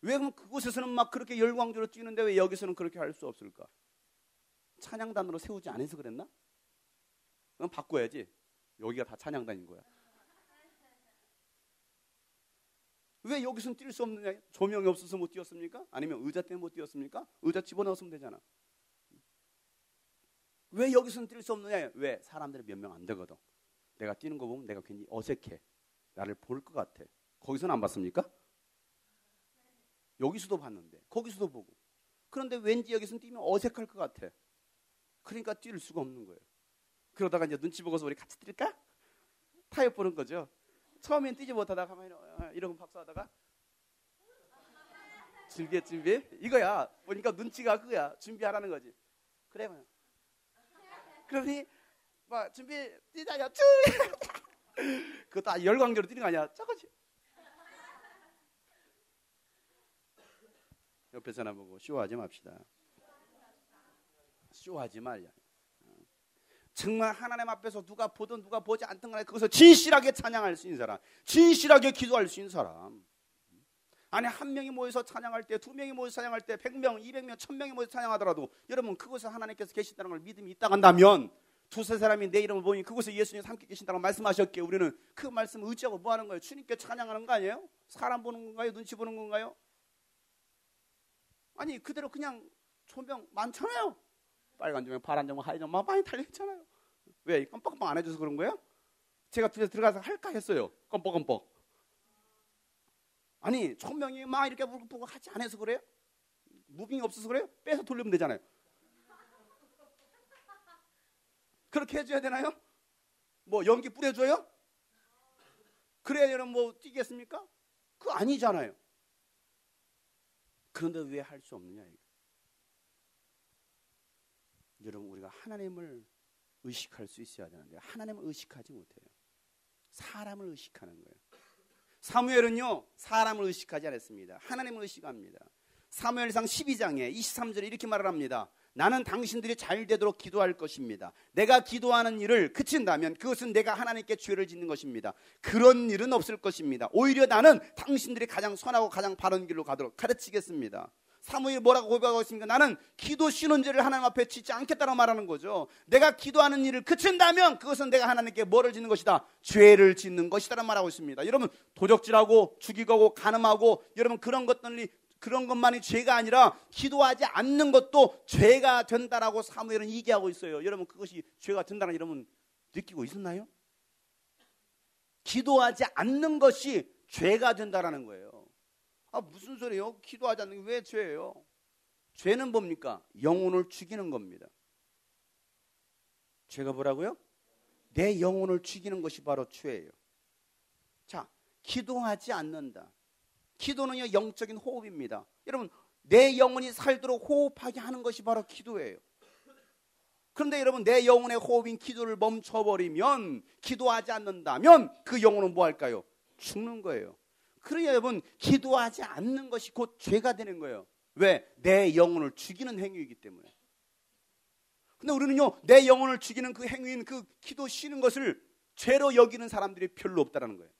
Speaker 1: 왜 그럼 그곳에서는 막 그렇게 열광적으로 뛰는데 왜 여기서는 그렇게 할 수 없을까? 찬양단으로 세우지 않아서 그랬나? 그럼 바꿔야지. 여기가 다 찬양단인 거야. 왜 여기서는 뛸 수 없느냐? 조명이 없어서 못 뛰었습니까? 아니면 의자 때문에 못 뛰었습니까? 의자 집어넣었으면 되잖아. 왜 여기서는 뛸 수 없느냐? 왜? 사람들이 몇 명 안 되거든. 내가 뛰는 거 보면 내가 괜히 어색해. 나를 볼 것 같아. 거기서는 안 봤습니까? 여기서도 봤는데 거기서도 보고. 그런데 왠지 여기서는 뛰면 어색할 것 같아. 그러니까 뛸 수가 없는 거예요. 그러다가 이제 눈치 보고서 우리 같이 뛸까? 타협 보는 거죠. 처음엔 뛰지 못하다가 가만히 이러고 박수하다가 준비 이거야. 보니까 눈치가 그거야. 준비하라는 거지. 그래 뭐. 그러니 막 준비 뛰자냐 쭉. 그거 다 열광적으로 뛰는 거 아니야. 저거지. 옆에 사람 보고 쇼하지 맙시다. 쇼하지 말자. 정말 하나님 앞에서 누가 보든 누가 보지 않든 간에 그것을 진실하게 찬양할 수 있는 사람, 진실하게 기도할 수 있는 사람. 아니 한 명이 모여서 찬양할 때, 두 명이 모여서 찬양할 때, 100명, 200명, 1000명이 모여서 찬양하더라도 여러분 그곳에 하나님께서 계신다는 걸 믿음이 있다 한다면 두세 사람이 내 이름을 보니 그곳에 예수님이 함께 계신다고 말씀하셨기에 우리는 그 말씀을 의지하고 뭐 하는 거예요? 주님께 찬양하는 거 아니에요? 사람 보는 건가요? 눈치 보는 건가요? 아니 그대로 그냥 조명 많잖아요. 빨간 조명, 파란 조명, 하얀 조명 많이 달려있잖아요. 왜? 껌뻑껌뻑 안 해줘서 그런 거예요? 제가 들어가서 할까 했어요. 껌뻑껌뻑. 아니 조명이 막 이렇게 보고 하지 않아서 그래요? 무빙이 없어서 그래요? 빼서 돌리면 되잖아요. 그렇게 해줘야 되나요? 뭐 연기 뿌려줘요? 그래야 여러분 뭐 뛰겠습니까? 그거 아니잖아요. 그런데 왜 할 수 없느냐 이거. 여러분 우리가 하나님을 의식할 수 있어야 되는데 하나님을 의식하지 못해요. 사람을 의식하는 거예요. 사무엘은요 사람을 의식하지 않았습니다. 하나님을 의식합니다. 사무엘상 12장에 23절에 이렇게 말을 합니다. 나는 당신들이 잘 되도록 기도할 것입니다. 내가 기도하는 일을 그친다면 그것은 내가 하나님께 죄를 짓는 것입니다. 그런 일은 없을 것입니다. 오히려 나는 당신들이 가장 선하고 가장 바른 길로 가도록 가르치겠습니다. 사무엘이 뭐라고 고백하고 있습니까? 나는 기도 쉬는 죄를 하나님 앞에 짓지 않겠다고 말하는 거죠. 내가 기도하는 일을 그친다면 그것은 내가 하나님께 뭐를 짓는 것이다? 죄를 짓는 것이다 라고 말하고 있습니다. 여러분 도적질하고 죽이고 간음하고 여러분 그런 것만이 죄가 아니라 기도하지 않는 것도 죄가 된다라고 사무엘은 얘기하고 있어요. 여러분 그것이 죄가 된다는 여러분 느끼고 있었나요? 기도하지 않는 것이 죄가 된다라는 거예요. 아 무슨 소리예요? 기도하지 않는 게 왜 죄예요? 죄는 뭡니까? 영혼을 죽이는 겁니다. 죄가 뭐라고요? 내 영혼을 죽이는 것이 바로 죄예요. 자, 기도하지 않는다. 기도는요 영적인 호흡입니다. 여러분 내 영혼이 살도록 호흡하게 하는 것이 바로 기도예요. 그런데 여러분 내 영혼의 호흡인 기도를 멈춰버리면 기도하지 않는다면 그 영혼은 뭐 할까요? 죽는 거예요. 그러니 여러분 기도하지 않는 것이 곧 죄가 되는 거예요. 왜? 내 영혼을 죽이는 행위이기 때문에. 근데 우리는요 내 영혼을 죽이는 그 행위인 그 기도 쉬는 것을 죄로 여기는 사람들이 별로 없다라는 거예요.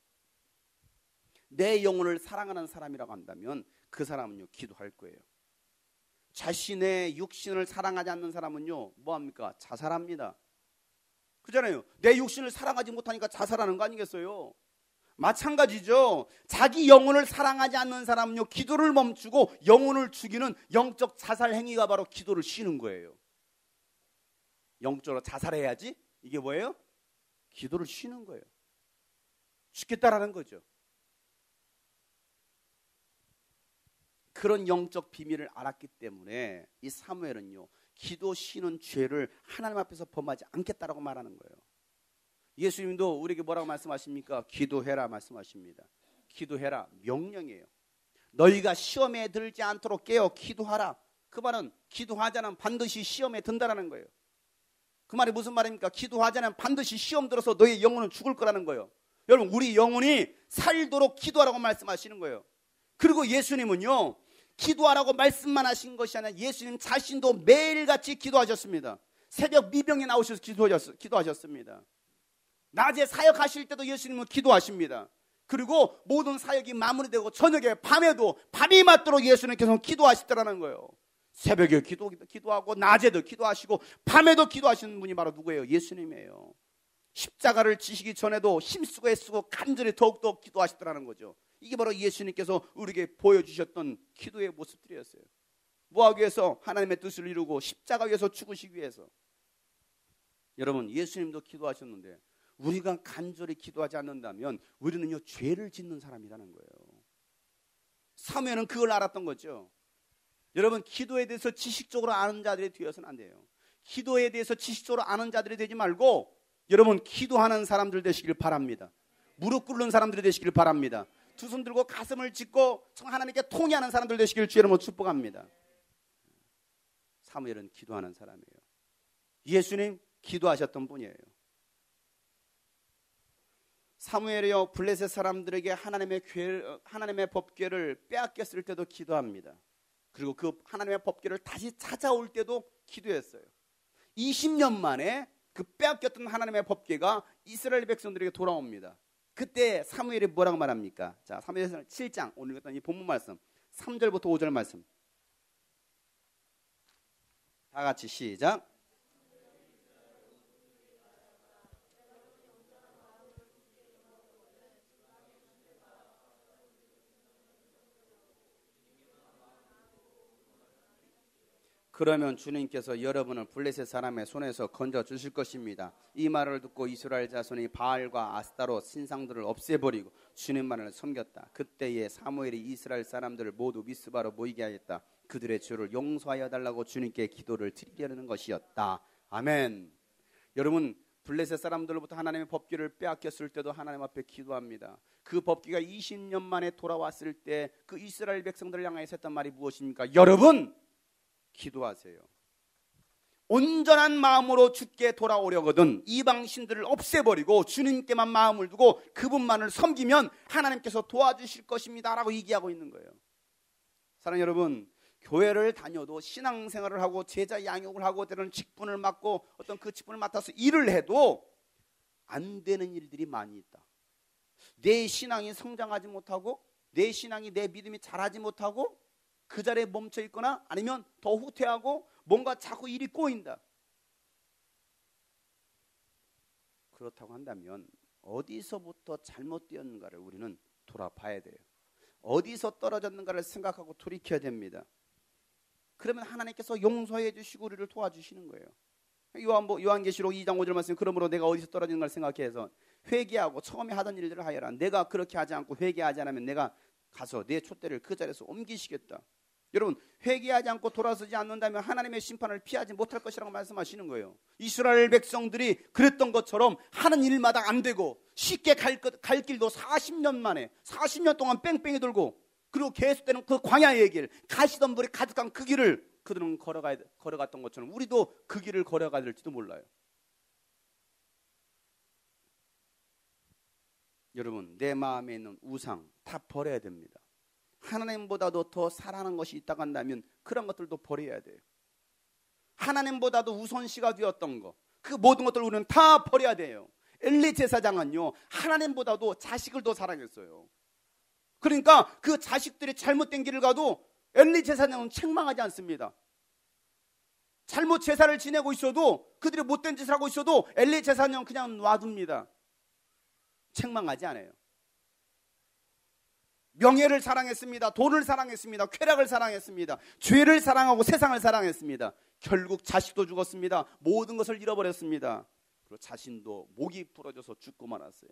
Speaker 1: 내 영혼을 사랑하는 사람이라고 한다면 그 사람은요 기도할 거예요. 자신의 육신을 사랑하지 않는 사람은요 뭐합니까? 자살합니다. 그잖아요. 내 육신을 사랑하지 못하니까 자살하는 거 아니겠어요? 마찬가지죠. 자기 영혼을 사랑하지 않는 사람은요 기도를 멈추고 영혼을 죽이는 영적 자살 행위가 바로 기도를 쉬는 거예요. 영적으로 자살해야지 이게 뭐예요? 기도를 쉬는 거예요. 죽겠다라는 거죠. 그런 영적 비밀을 알았기 때문에 이 사무엘은요 기도 쉬는 죄를 하나님 앞에서 범하지 않겠다라고 말하는 거예요. 예수님도 우리에게 뭐라고 말씀하십니까? 기도해라 말씀하십니다. 기도해라 명령이에요. 너희가 시험에 들지 않도록 깨어 기도하라. 그 말은 기도하지 않으면 반드시 시험에 든다라는 거예요. 그 말이 무슨 말입니까? 기도하지 않으면 반드시 시험 들어서 너의 영혼은 죽을 거라는 거예요. 여러분, 우리 영혼이 살도록 기도하라고 말씀하시는 거예요. 그리고 예수님은요, 기도하라고 말씀만 하신 것이 아니라 예수님 자신도 매일같이 기도하셨습니다. 새벽 미병에 나오셔서 기도하셨습니다. 낮에 사역하실 때도 예수님은 기도하십니다. 그리고 모든 사역이 마무리되고 저녁에 밤에도 밤이 맞도록 예수님께서 기도하시더라는 거예요. 새벽에 기도하고 낮에도 기도하시고 밤에도 기도하시는 분이 바로 누구예요? 예수님이에요. 십자가를 지시기 전에도 힘쓰고 애쓰고 간절히 더욱더 기도하시더라는 거죠. 이게 바로 예수님께서 우리에게 보여주셨던 기도의 모습들이었어요. 뭐하기 위해서? 하나님의 뜻을 이루고 십자가 위에서 죽으시기 위해서. 여러분, 예수님도 기도하셨는데 우리가 간절히 기도하지 않는다면 우리는요, 죄를 짓는 사람이라는 거예요. 사무엘은 그걸 알았던 거죠. 여러분, 기도에 대해서 지식적으로 아는 자들이 되어서는 안 돼요. 기도에 대해서 지식적으로 아는 자들이 되지 말고 여러분, 기도하는 사람들 되시길 바랍니다. 무릎 꿇는 사람들이 되시길 바랍니다. 두 손 들고 가슴을 짚고 하나님께 통회하는 사람들 되시길 주의 이름으로 축복합니다. 사무엘은 기도하는 사람이에요. 예수님 기도하셨던 분이에요. 사무엘이요, 블레셋 사람들에게 하나님의 법궤를 빼앗겼을 때도 기도합니다. 그리고 그 하나님의 법궤를 다시 찾아올 때도 기도했어요. 20년 만에 그 빼앗겼던 하나님의 법궤가 이스라엘 백성들에게 돌아옵니다. 그때 사무엘이 뭐라고 말합니까? 자, 사무엘서 7장, 오늘 읽었던 이 본문 말씀 3절부터 5절 말씀 다 같이 시작. 그러면 주님께서 여러분을 블레셋 사람의 손에서 건져 주실 것입니다. 이 말을 듣고 이스라엘 자손이 바알과 아스타롯 신상들을 없애버리고 주님만을 섬겼다. 그때에 사무엘이 이스라엘 사람들을 모두 미스바로 모이게 하였다. 그들의 죄를 용서하여 달라고 주님께 기도를 드리려는 것이었다. 아멘. 여러분, 블레셋 사람들로부터 하나님의 법궤를 빼앗겼을 때도 하나님 앞에 기도합니다. 그 법궤가 20년 만에 돌아왔을 때 그 이스라엘 백성들을 향해서 했던 말이 무엇입니까? 여러분, 기도하세요. 온전한 마음으로 주께 돌아오려거든 이방 신들을 없애버리고 주님께만 마음을 두고 그분만을 섬기면 하나님께서 도와주실 것입니다 라고 얘기하고 있는 거예요. 사랑하는 여러분, 교회를 다녀도 신앙생활을 하고 제자 양육을 하고 때로는 직분을 맡고 어떤 그 직분을 맡아서 일을 해도 안 되는 일들이 많이 있다. 내 신앙이 성장하지 못하고 내 신앙이, 내 믿음이 자라지 못하고 그 자리에 멈춰 있거나 아니면 더 후퇴하고 뭔가 자꾸 일이 꼬인다. 그렇다고 한다면 어디서부터 잘못되었는가를 우리는 돌아봐야 돼요. 어디서 떨어졌는가를 생각하고 돌이켜야 됩니다. 그러면 하나님께서 용서해 주시고 우리를 도와주시는 거예요. 요한계시록 2장 5절 말씀, 그러므로 내가 어디서 떨어지는가를 생각해서 회개하고 처음에 하던 일들을 하여라. 내가 그렇게 하지 않고 회개하지 않으면 내가 가서 내 촛대를 그 자리에서 옮기시겠다. 여러분, 회개하지 않고 돌아서지 않는다면 하나님의 심판을 피하지 못할 것이라고 말씀하시는 거예요. 이스라엘 백성들이 그랬던 것처럼 하는 일마다 안 되고 쉽게 갈 길도 40년 만에 40년 동안 뺑뺑이 돌고 그리고 계속되는 그 광야의 길, 가시던 물이 가득한 그 길을 그들은 걸어갔던 것처럼 우리도 그 길을 걸어가야 될지도 몰라요. 여러분, 내 마음에 있는 우상 다 버려야 됩니다. 하나님보다도 더 사랑하는 것이 있다고 한다면 그런 것들도 버려야 돼요. 하나님보다도 우선시가 되었던 것, 그 모든 것들을 우리는 다 버려야 돼요. 엘리 제사장은요, 하나님보다도 자식을 더 사랑했어요. 그러니까 그 자식들이 잘못된 길을 가도 엘리 제사장은 책망하지 않습니다. 잘못 제사를 지내고 있어도, 그들이 못된 짓을 하고 있어도 엘리 제사장은 그냥 놔둡니다. 책망하지 않아요. 명예를 사랑했습니다. 돈을 사랑했습니다. 쾌락을 사랑했습니다. 죄를 사랑하고 세상을 사랑했습니다. 결국 자식도 죽었습니다. 모든 것을 잃어버렸습니다. 그리고 자신도 목이 부러져서 죽고 말았어요.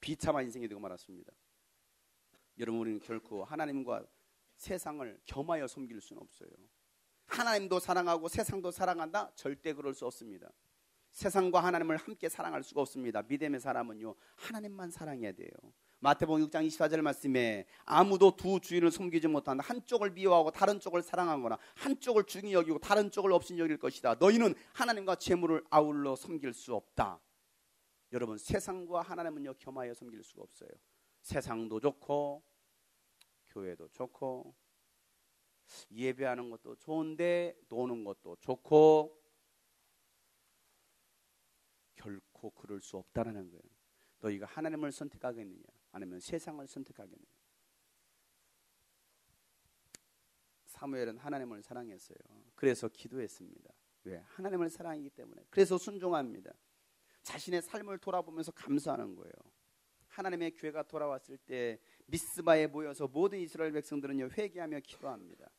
Speaker 1: 비참한 인생이 되고 말았습니다. 여러분, 우리는 결코 하나님과 세상을 겸하여 섬길 수는 없어요. 하나님도 사랑하고 세상도 사랑한다? 절대 그럴 수 없습니다. 세상과 하나님을 함께 사랑할 수가 없습니다. 믿음의 사람은요, 하나님만 사랑해야 돼요. 마태복음 6장 24절 말씀에 아무도 두 주인을 섬기지 못한다. 한쪽을 미워하고 다른 쪽을 사랑하거나 한쪽을 중히 여기고 다른 쪽을 없이 여길 것이다. 너희는 하나님과 재물을 아울러 섬길 수 없다. 여러분, 세상과 하나님은요 겸하여 섬길 수가 없어요. 세상도 좋고 교회도 좋고 예배하는 것도 좋은데 노는 것도 좋고 결코 그럴 수 없다는 거예요. 너희가 하나님을 선택하겠느냐 아니면 세상을 선택하겠느냐. 사무엘은 하나님을 사랑했어요. 그래서 기도했습니다. 왜? 하나님을 사랑하기 때문에. 그래서 순종합니다. 자신의 삶을 돌아보면서 감사하는 거예요. 하나님의 교회가 돌아왔을 때 미스바에 모여서 모든 이스라엘 백성들은요 회개하며 기도합니다.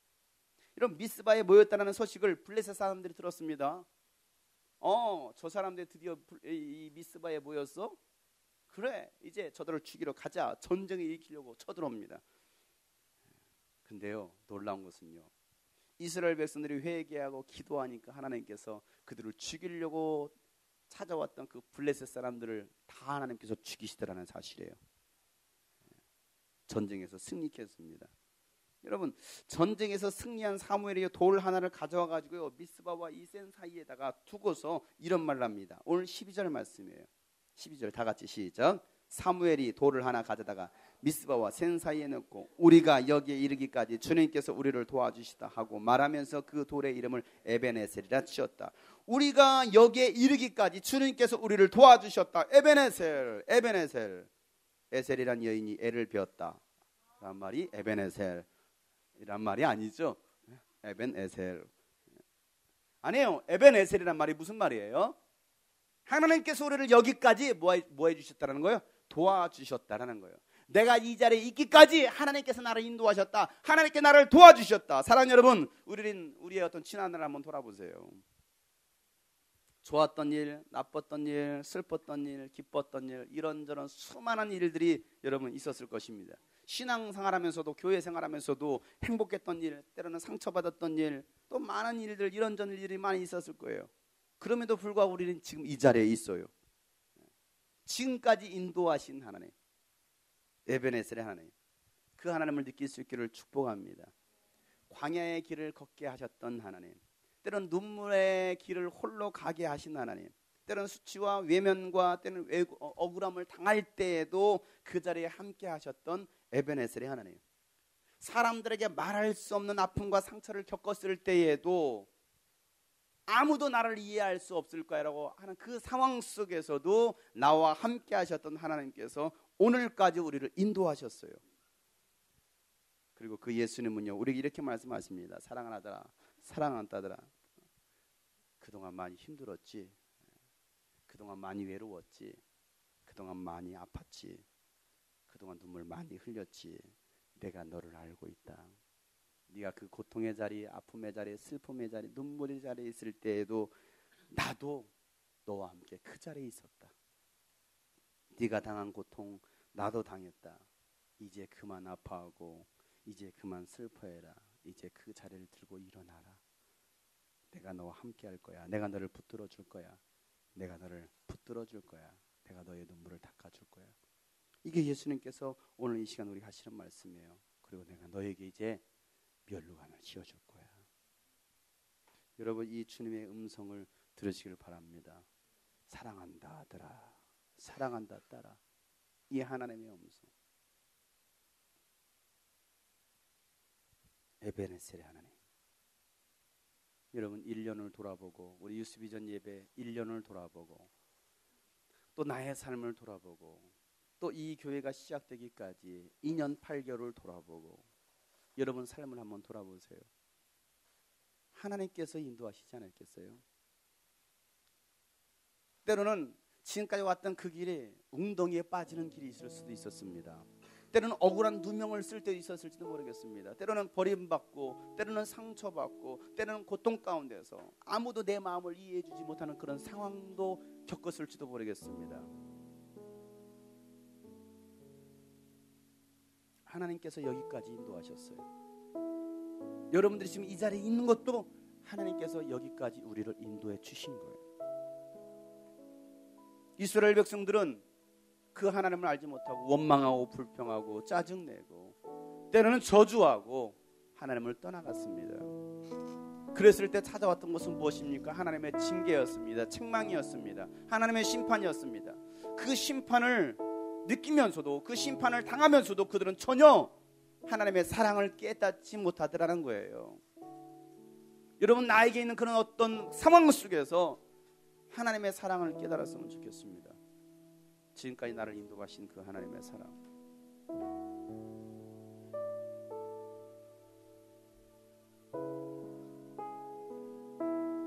Speaker 1: 이런 미스바에 모였다는 소식을 블레셋 사람들이 들었습니다. 저 사람들 드디어 이 미스바에 모였어? 그래, 이제 저들을 죽이러 가자. 전쟁을 일으키려고 쳐들어옵니다. 근데요 놀라운 것은요 이스라엘 백성들이 회개하고 기도하니까 하나님께서 그들을 죽이려고 찾아왔던 그 블레셋 사람들을 다 하나님께서 죽이시더라는 사실이에요. 전쟁에서 승리했습니다. 여러분, 전쟁에서 승리한 사무엘이 돌 하나를 가져와 가지고요 미스바와 이센 사이에다가 두고서 이런 말을 합니다. 오늘 12절 말씀이에요. 12절 다 같이 시작. 사무엘이 돌을 하나 가져다가 미스바와 센 사이에 넣고 우리가 여기에 이르기까지 주님께서 우리를 도와주시다 하고 말하면서 그 돌의 이름을 에벤에셀이라 지었다. 우리가 여기에 이르기까지 주님께서 우리를 도와주셨다. 에벤에셀, 에벤에셀. 에셀이란 여인이 애를 배웠다 란 말이 에벤에셀이란 말이 아니죠. 에벤에셀 아니에요. 에벤에셀이란 말이 무슨 말이에요? 하나님께서 우리를 여기까지 뭐 해주셨다는 거예요? 도와주셨다라는 거예요. 내가 이 자리에 있기까지 하나님께서 나를 인도하셨다. 하나님께 나를 도와주셨다. 사랑하는 여러분, 우리의 어떤 지난날을 한번 돌아보세요. 좋았던 일, 나빴던 일, 슬펐던 일, 기뻤던 일, 이런저런 수많은 일들이 여러분 있었을 것입니다. 신앙생활하면서도 교회 생활하면서도 행복했던 일, 때로는 상처받았던 일, 또 많은 일들, 이런저런 일들이 많이 있었을 거예요. 그럼에도 불구하고 우리는 지금 이 자리에 있어요. 지금까지 인도하신 하나님, 에베네셀의 하나님, 그 하나님을 느낄 수 있기를 축복합니다. 광야의 길을 걷게 하셨던 하나님, 때로는 눈물의 길을 홀로 가게 하신 하나님, 때로는 수치와 외면과 때로는 억울함을 당할 때에도 그 자리에 함께 하셨던 에베네셀의 하나님, 사람들에게 말할 수 없는 아픔과 상처를 겪었을 때에도 아무도 나를 이해할 수 없을 거라고 하는 그 상황 속에서도 나와 함께 하셨던 하나님께서 오늘까지 우리를 인도하셨어요. 그리고 그 예수님은요 우리에게 이렇게 말씀하십니다. 사랑하는 아들아, 사랑하는 딸들아, 그동안 많이 힘들었지, 그동안 많이 외로웠지, 그동안 많이 아팠지, 그동안 눈물 많이 흘렸지. 내가 너를 알고 있다. 네가 그 고통의 자리, 아픔의 자리, 슬픔의 자리, 눈물의 자리에 있을 때에도 나도 너와 함께 그 자리에 있었다. 네가 당한 고통 나도 당했다. 이제 그만 아파하고 이제 그만 슬퍼해라. 이제 그 자리를 들고 일어나라. 내가 너와 함께 할 거야. 내가 너를 붙들어 줄 거야. 내가 너를 붙들어 줄 거야. 내가 너의 눈물을 닦아 줄 거야. 이게 예수님께서 오늘 이 시간 우리 하시는 말씀이에요. 그리고 내가 너에게 이제 멸루관을 씌워줄 거야. 여러분, 이 주님의 음성을 들으시길 바랍니다. 사랑한다 아들아, 사랑한다 딸아. 이 하나님의 음성, 에베네셀의 하나님. 여러분, 1년을 돌아보고, 우리 유스비전 예배 1년을 돌아보고, 또 나의 삶을 돌아보고, 또 이 교회가 시작되기까지 2년 8개월을 돌아보고, 여러분 삶을 한번 돌아보세요. 하나님께서 인도하시지 않았겠어요? 때로는 지금까지 왔던 그 길에 웅덩이에 빠지는 길이 있을 수도 있었습니다. 때로는 억울한 누명을 쓸 때도 있었을지도 모르겠습니다. 때로는 버림받고, 때로는 상처받고, 때로는 고통 가운데서 아무도 내 마음을 이해해 주지 못하는 그런 상황도 겪었을지도 모르겠습니다. 하나님께서 여기까지 인도하셨어요. 여러분들이 지금 이 자리에 있는 것도 하나님께서 여기까지 우리를 인도해 주신 거예요. 이스라엘 백성들은 그 하나님을 알지 못하고 원망하고 불평하고 짜증내고 때로는 저주하고 하나님을 떠나갔습니다. 그랬을 때 찾아왔던 것은 무엇입니까? 하나님의 징계였습니다. 책망이었습니다. 하나님의 심판이었습니다. 그 심판을 느끼면서도, 그 심판을 당하면서도 그들은 전혀 하나님의 사랑을 깨닫지 못하더라는 거예요. 여러분, 나에게 있는 그런 어떤 상황 속에서 하나님의 사랑을 깨달았으면 좋겠습니다. 지금까지 나를 인도하신 그 하나님의 사랑.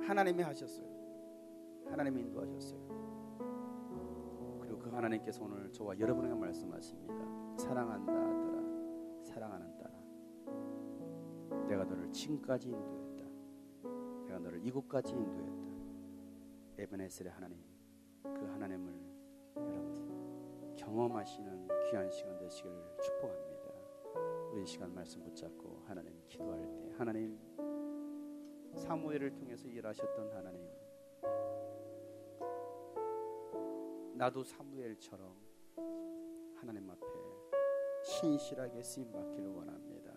Speaker 1: 하나님이 하셨어요. 하나님이 인도하셨어요. 그리고 그 하나님께서 오늘 저와 여러분에게 말씀하십니다. 사랑한다 아들아, 사랑하는 딸아, 내가 너를 지금까지 인도했다. 내가 너를 이곳까지 인도했다. 에베네셀의 하나님, 그 하나님을 여러분 경험하시는 귀한 시간 되시기를 축복합니다. 우리 이 시간 말씀 붙잡고 하나님 기도할 때, 하나님 사무엘을 통해서 일하셨던 하나님, 나도 사무엘처럼 하나님 앞에 신실하게 쓰임 받기를 원합니다.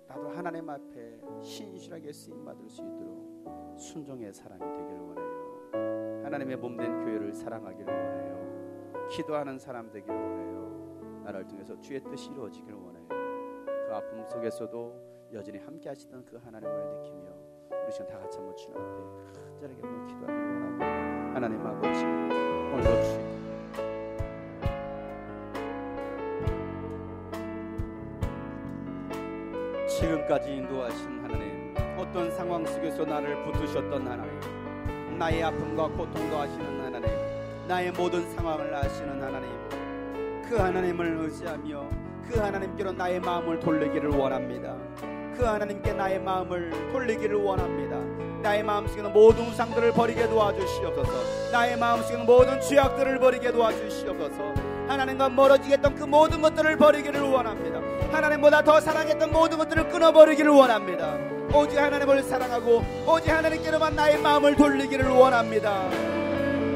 Speaker 1: 나도 하나님 앞에 신실하게 쓰임 받을 수 있도록 순종의 사람이 되기를 원해요. 하나님의 몸된 교회를 사랑하기를 원해요. 기도하는 사람 되기를 원해요. 나를 통해서 주의 뜻이 이루어지기를 원해요. 그 아픔 속에서도 여전히 함께 하시던 그 하나님을 느끼며 우리 시간 다 같이 한번 주님 앞에 간절하게 한번 기도하기를 원합니다. 하나님 아버지, 오늘도 주님 지금까지 인도하신 하나님, 어떤 상황 속에서 나를 붙드셨던 하나님, 나의 아픔과 고통도 아시는 하나님, 나의 모든 상황을 아시는 하나님, 그 하나님을 의지하며 그 하나님께로 나의 마음을 돌리기를 원합니다. 그 하나님께 나의 마음을 돌리기를 원합니다. 나의 마음속에 있는 모든 우상들을 버리게 도와주시옵소서. 나의 마음속에 있는 모든 죄악들을 버리게 도와주시옵소서. 하나님과 멀어지게 했던 그 모든 것들을 버리기를 원합니다. 하나님보다 더 사랑했던 모든 것들을 끊어버리기를 원합니다. 오직 하나님을 사랑하고 오직 하나님께로만 나의 마음을 돌리기를 원합니다.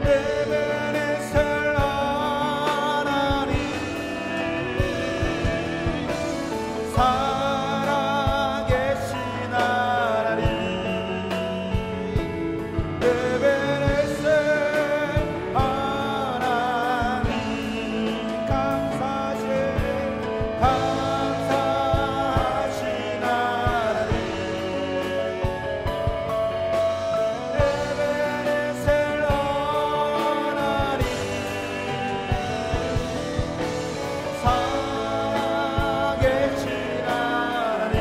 Speaker 1: 에베네셀 하나님, 살아계신 하나님, 에베네셀 하나님, 감사하신 하나님, 에베네셀 하나님, 살아계신 하나님,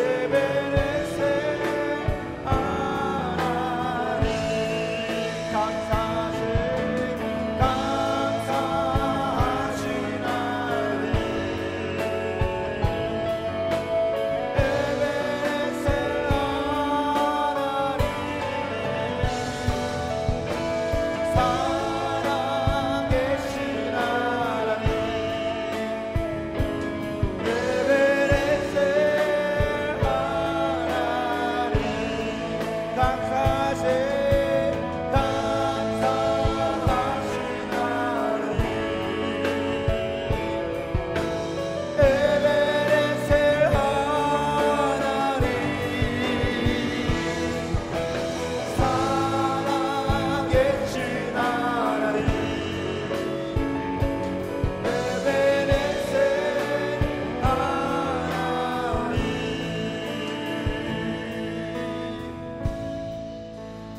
Speaker 1: 에베네셀 하나님, 감사하신 하나님, 에베네셀 하나님, 살아계신 하나님, 에베네셀 하나님, 감사하신 하나님, 에베네셀 하나님, 살아계신 하나님, 에베네셀 하나님.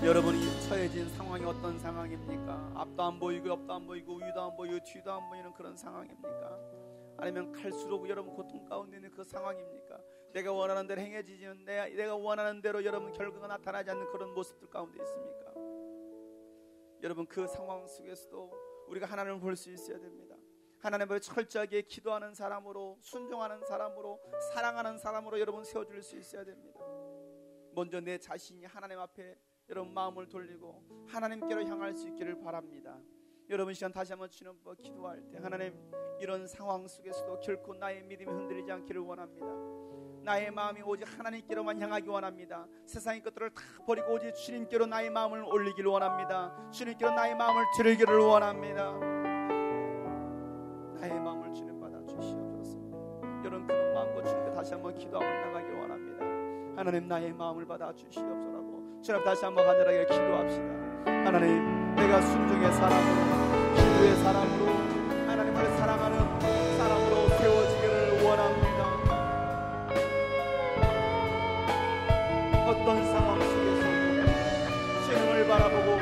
Speaker 1: 여러분이 처해진 상황이 어떤 상황입니까? 앞도 안 보이고 옆도 안 보이고 위도 안 보이고 뒤도 안 보이는 그런 상황입니까? 아니면 갈수록 여러분 고통 가운데 있는 그 상황입니까? 내가 원하는 대로 행해지지는 내가 원하는 대로 여러분 결과가 나타나지 않는 그런 모습들 가운데 있습니까? 여러분, 그 상황 속에서도 우리가 하나님을 볼 수 있어야 됩니다. 하나님을 철저하게 기도하는 사람으로, 순종하는 사람으로, 사랑하는 사람으로 여러분 세워줄 수 있어야 됩니다. 먼저 내 자신이 하나님 앞에 여러분 마음을 돌리고 하나님께로 향할 수 있기를 바랍니다. 여러분, 시간 다시 한번 주님 앞에 기도할 때, 하나님, 이런 상황 속에서도 결코 나의 믿음이 흔들리지 않기를 원합니다.
Speaker 2: 나의 마음이 오직 하나님께로만 향하기 원합니다. 세상의 것들을 다 버리고 오직 주님께로 나의 마음을 올리기를 원합니다. 주님께로 나의 마음을 드리기를 원합니다. 나의 마음을 주님 받아 주시옵소서. 여러분 그런 마음과 주님께 다시 한번 기도하고 나가기를 원합니다. 하나님 나의 마음을 받아 주시옵소서라고 주님 다시 한번 간절하게 기도합시다. 하나님 내가 순종의 사람으로 기도의 사람으로 하나님을 사랑하는 사람으로 세워지기를 원합니다. 어떤 상황 속에서도 주님을 바라보고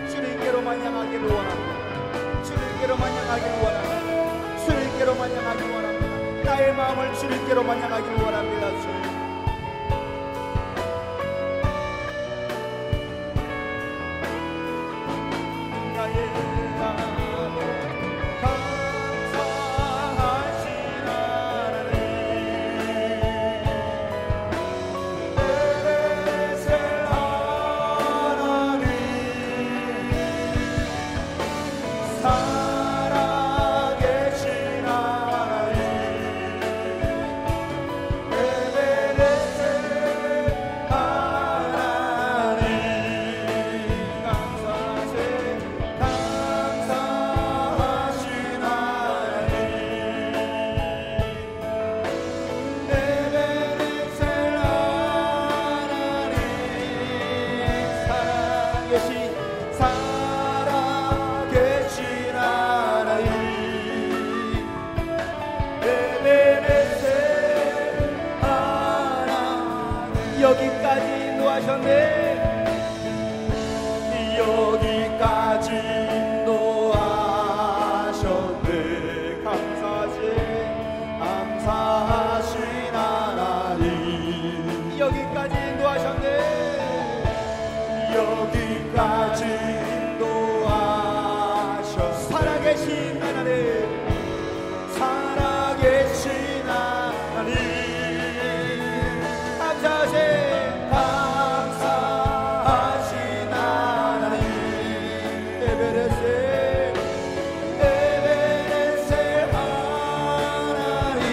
Speaker 2: 주님께로만 향하기를 원합니다. 주님께로만 향하기를 원합니다. 주님께로만 향하기를 원합니다. 나의 마음을 주님께로만 향하기를 원합니다. 주님. 여기까지 인도하셨네. 여기까지 인도하셨네. 감사하신 하나님. 여기까지 인도하셨네. 여기까지 인도하셨네. 살아계신 하나님. 살아계신 하나님. 감사하신 하나님. 에베레셀 하나님.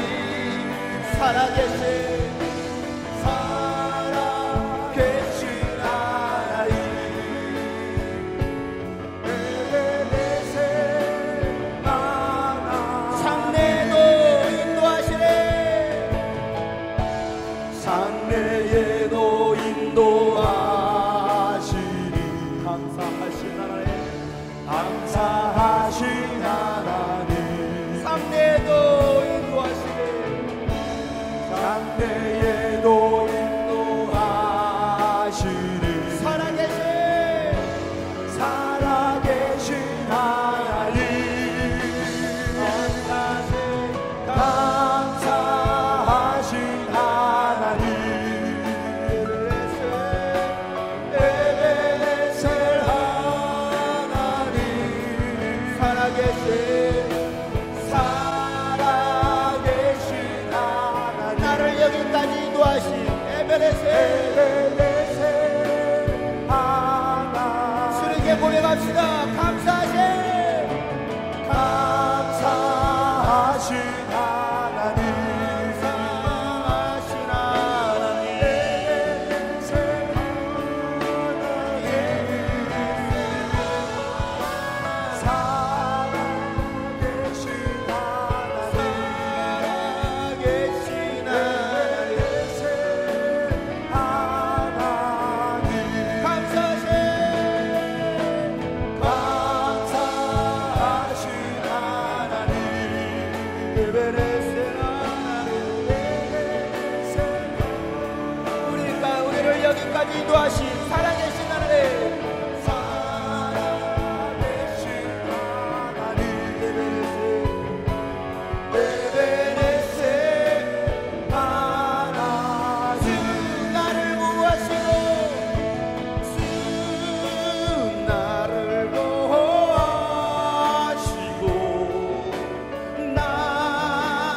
Speaker 2: 살아계신 하나님. 에베레셀 하나님. 장래에도 인도하시네. 장래에도 인도하시니 감사하신 하나님. 감사하신 하나님. 장래에도 인도하시니 장래에도 인도하시니 살아계신 하나님. 감사하신 하나님. 나를 여기까지 인도하신 에베레셀 하나님. 주님께 고백합시다. 감사하신 하나님. 감사하신 하나님. 우리를 여기까지 인도하신 살아계신 하나님. 살아계신 하나님. 에베레셀 하나님. 나를 구하시고 나를 구하시고 나를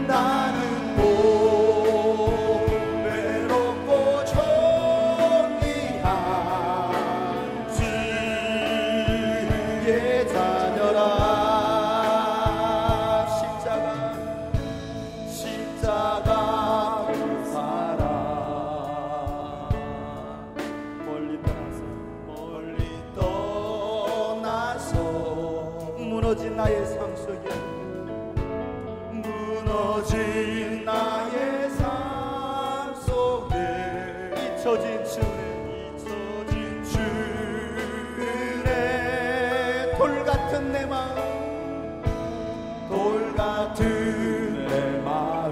Speaker 2: 나는 외롭고 존귀한 주의 자녀라. 십자가 그 사랑 멀리 떠나서 무너진 나의 삶 속에 무너진 나의 삶 속에 잊혀진 주의 돌 같은 내 마음 돌 같은 내 마음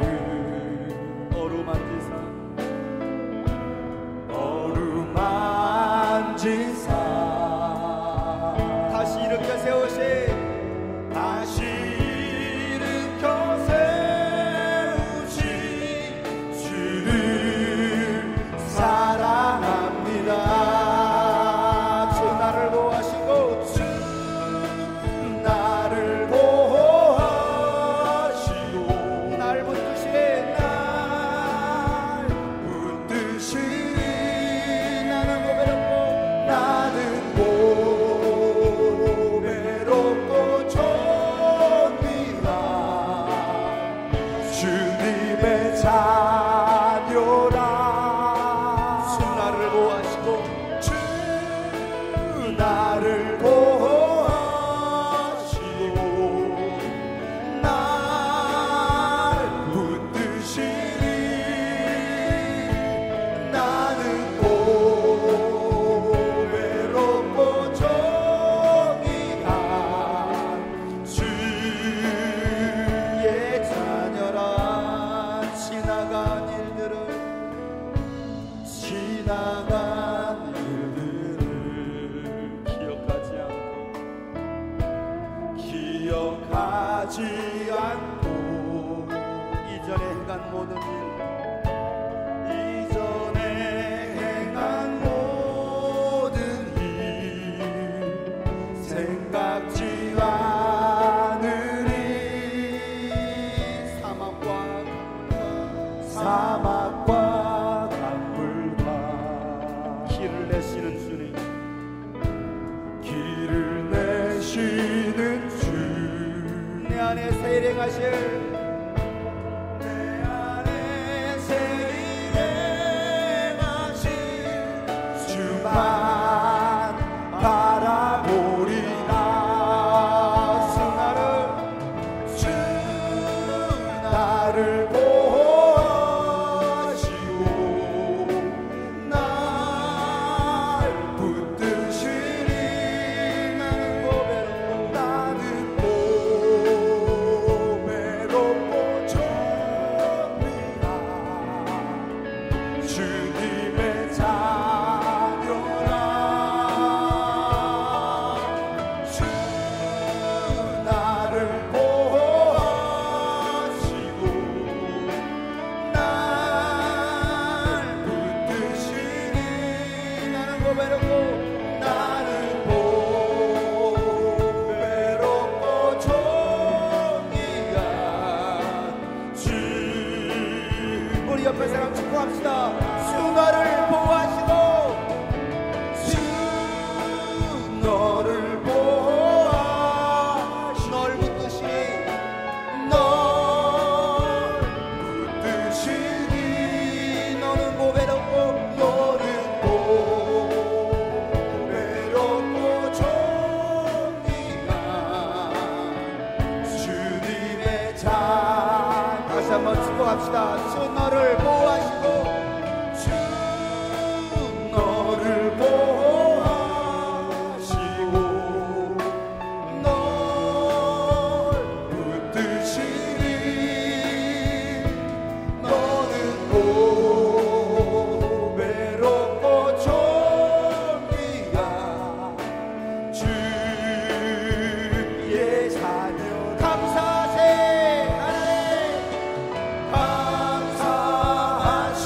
Speaker 2: 어루만진 삶 다시 일으켜 세우신 주를 사랑합니다. 주 나를 보호하시고 주 나를 보호하시고 날 붙드시니 나는 고배롭고 존귀한 주님의 자녀라. 주 나를 보호하시고 주 나를 보호하시고 날 붙드시니 나는 고배롭고 존귀한 주의 자녀라. 지나간 일들을 기억하지 않고 이전에 행한 모든 일 생각지 않으리. 사막과 강물과 길을 내시는 주 내 안에 세일행하실 주만 바라보리라. 주 나를 보호하시고 날 붙드시니 나는 고배롭고 존귀한 주님의 자녀라. 주 나를 보호하시고 날 붙드시니 나는 고배롭고 존귀한 주. 우리 옆에 사람 축복합시다. 주 너를 보호하시고 주 너를 보호하시고 널 붙드시니 너는 고배롭고 존귀한 주님의 자. 다시 한번 축복합시다. 주 너를 보호하시고 주 너를 보호하시고 널 붙드시니 너는 고배롭고 존귀한 주의 자녀. 감사하세 하나님. 감사하세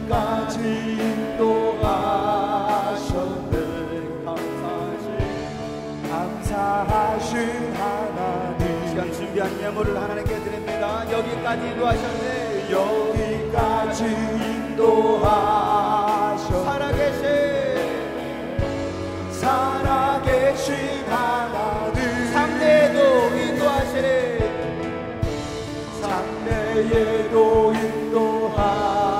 Speaker 3: 여기까지 인도하셨네. 감사하신 하나님,
Speaker 2: 시간 준비한 예물을 하나님께 드립니다. 여기까지 인도하셨네.
Speaker 3: 여기까지 인도하셨네. 살아계신 하나님,
Speaker 2: 장래에도 인도하시네.
Speaker 3: 장래에도 인도하시니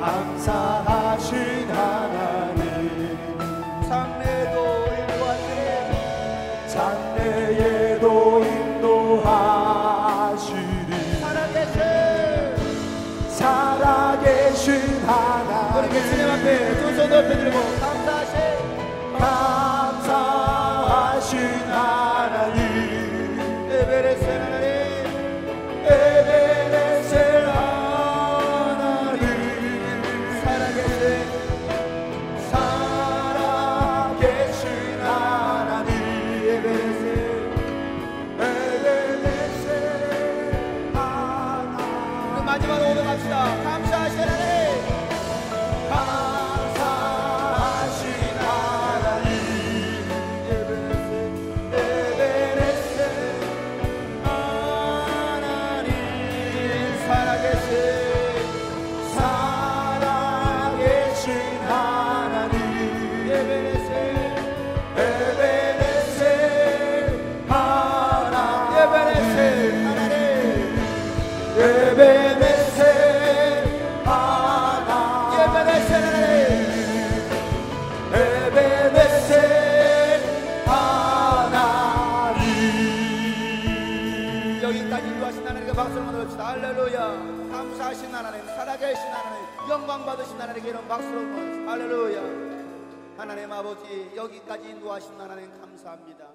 Speaker 3: 감사하신 하나님,
Speaker 2: 장래에도 인도하시네.
Speaker 3: 장래에도 인도하시니 살아계신 하나님,
Speaker 2: 우리 예수님 앞에 두 손 높여들고
Speaker 3: 감사하신 하나님,
Speaker 2: 에베레스 하나님,
Speaker 3: 에베레셀 하나님, 살아계신 하나님, 에베레셀 하나님.
Speaker 2: 마지막으로 고백합시다. 감사하신 하나님,
Speaker 3: 감사하신 하나님, 에베레셀 하나님, 살아계신 하나님, 에베레셀 하나님, 에베레셀
Speaker 2: 여기까지 인도하신 하나님께 박수를 보내봅시다. 할렐루야. 감사하신 하나님, 살아계신 하나님, 영광 받으신 하나님께 이런 박수를 보내봅시다. 할렐루야. 하나님 아버지, 여기까지 인도하신 하나님 감사합니다.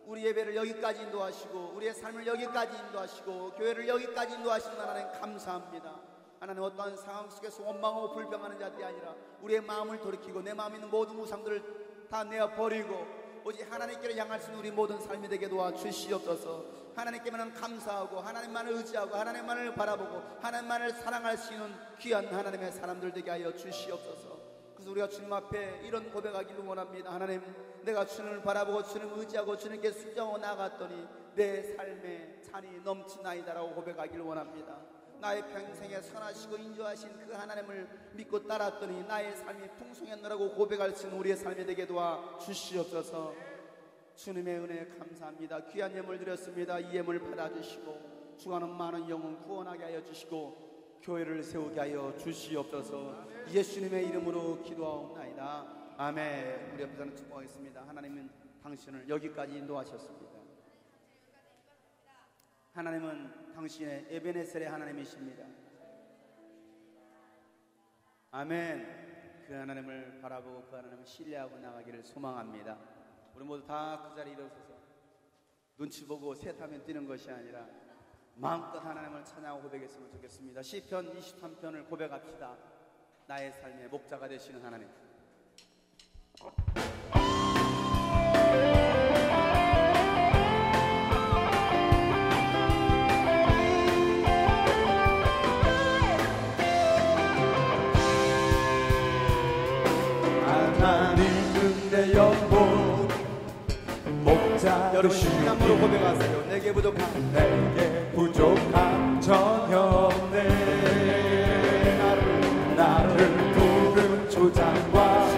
Speaker 2: 우리 예배를 여기까지 인도하시고 우리의 삶을 여기까지 인도하시고 교회를 여기까지 인도하신 하나님 감사합니다. 하나님 어떠한 상황 속에서 원망하고 불평하는 자들이 아니라 우리의 마음을 돌이키고 내 마음에 있는 모든 우상들을 다 내어버리고 오직 하나님께로 향할 수 있는 우리 모든 삶이 되게 도와주시옵소서. 하나님께만 감사하고 하나님만을 의지하고 하나님만을 바라보고 하나님만을 사랑할 수 있는 귀한 하나님의 사람들 되게 하여 주시옵소서. 그래서 우리가 주님 앞에 이런 고백하기를 원합니다. 하나님, 내가 주님을 바라보고 주님을 의지하고 주님께 순종하고 나아갔더니 내 삶에 찬이 넘치나이다라고 고백하기를 원합니다. 나의 평생에 선하시고 인도하신 그 하나님을 믿고 따랐더니 나의 삶이 풍성했노라고 고백할 수 있는 우리의 삶이 되게 도와 주시옵소서. 주님의 은혜 감사합니다. 귀한 예물 드렸습니다. 이 예물 받아주시고 주가는 많은 영혼 구원하게 하여 주시고 교회를 세우게 하여 주시옵소서. 예수님의 이름으로 기도하옵나이다. 아멘. 우리 옆에서는 축복하겠습니다. 하나님은 당신을 여기까지 인도하셨습니다. 하나님은 당신의 에베네셀의 하나님이십니다. 아멘. 그 하나님을 바라보고 그 하나님을 신뢰하고 나가기를 소망합니다. 우리 모두 다 그 자리에 일어서서 눈치 보고 셋하면 뛰는 것이 아니라 마음껏 하나님을 찬양하고 고백했으면 좋겠습니다. 시편 23편을 고백합시다. 나의 삶의 목자가 되시는 하나님.
Speaker 3: 하나님은 내 영혼 목자
Speaker 2: 여러분
Speaker 3: 되시니
Speaker 2: 신앙으로 고백하세요. 내게
Speaker 3: 부족함 전혀 없네. 나를 부른 조장과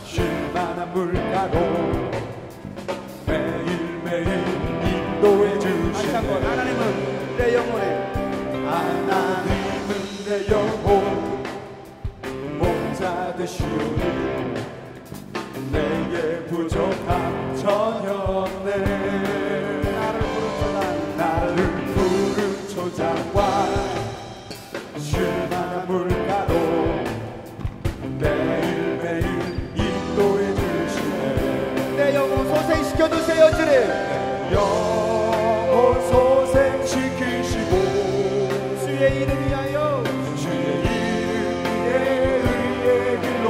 Speaker 3: 쉴만한 물가로 매일매일 인도해 주시네.
Speaker 2: 하나님은 내 영혼에
Speaker 3: 하나님은 내 영혼 목자 되시오니 내게 부족함 전혀 없네. 나를 부른 초장과 쉴만한 물가로 매일매일 인도해 주시네.
Speaker 2: 내 영혼 소생시켜 두세요. 주님
Speaker 3: 영혼 소생시키시고
Speaker 2: 주의 이름 위하여
Speaker 3: 주의 이름 위에 의의 길로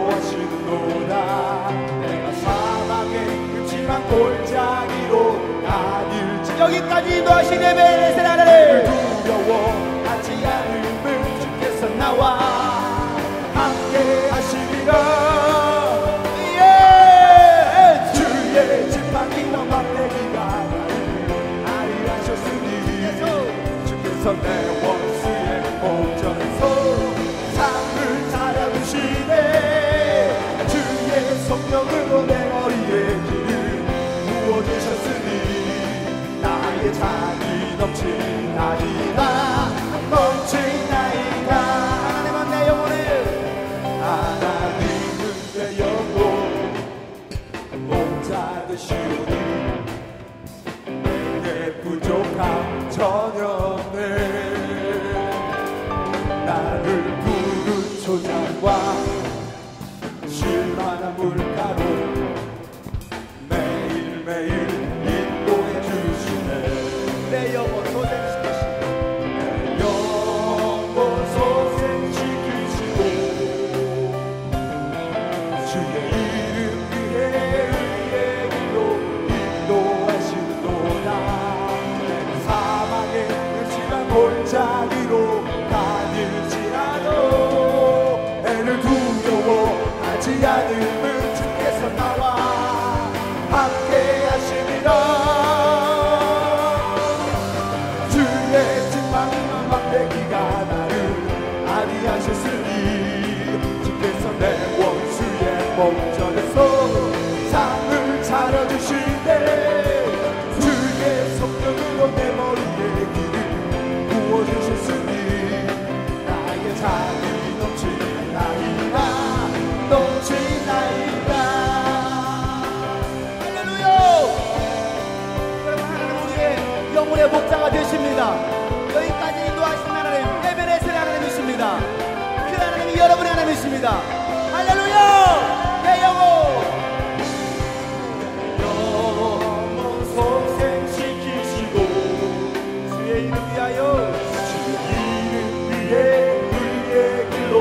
Speaker 3: 인도하시는도다. 내가 사막의 끔찍한 골짜기로 다닐지
Speaker 2: 여기까지 인도하신 에베네셀 하나님
Speaker 3: 주께서 내 원수의 목전에서 상을 차려주시네. 주의 성령으로 내 머리에 기름 부어주셨으니 나의 잔이 넘치나이다 넘치나이다. 하나님은 내 영혼을 하나님은 내 영혼 목자 되시오니 내게 부족함 전혀 없네. 나를 푸른 초장과 실만한 물가로 매일매일 인도해 주시네.
Speaker 2: 내 영혼 소생시키시고
Speaker 3: 내 영혼 소생시키시고 주의 이름 위에 의의 길로 인도하시도다. 내 사망의 음침한 골짜기로 다닐지라도 애를 두려워하지 않음은 주께서 나와 함께 하시리라. 주의 지팡이와 막대기가 나를 안위하셨으니 주께서 내 원수의 목전에서 상을 차려주시네. 주의 성령으로 내 머리에 기름 부어주셨으니 나의 잔이 넘치나이다 넘치나이다.
Speaker 2: 할렐루야. 여러분, 하나님 우리의 영혼의 목자가 되십니다. 여기까지 인도하신 하나님 에베네셀 하나님이십니다. 그 하나님이 여러분의 하나님이십니다. 할렐루야. 내 영혼
Speaker 3: 영혼 소생시키시고
Speaker 2: 주의 이름 위하여
Speaker 3: 주의 이름 위에 의의 길로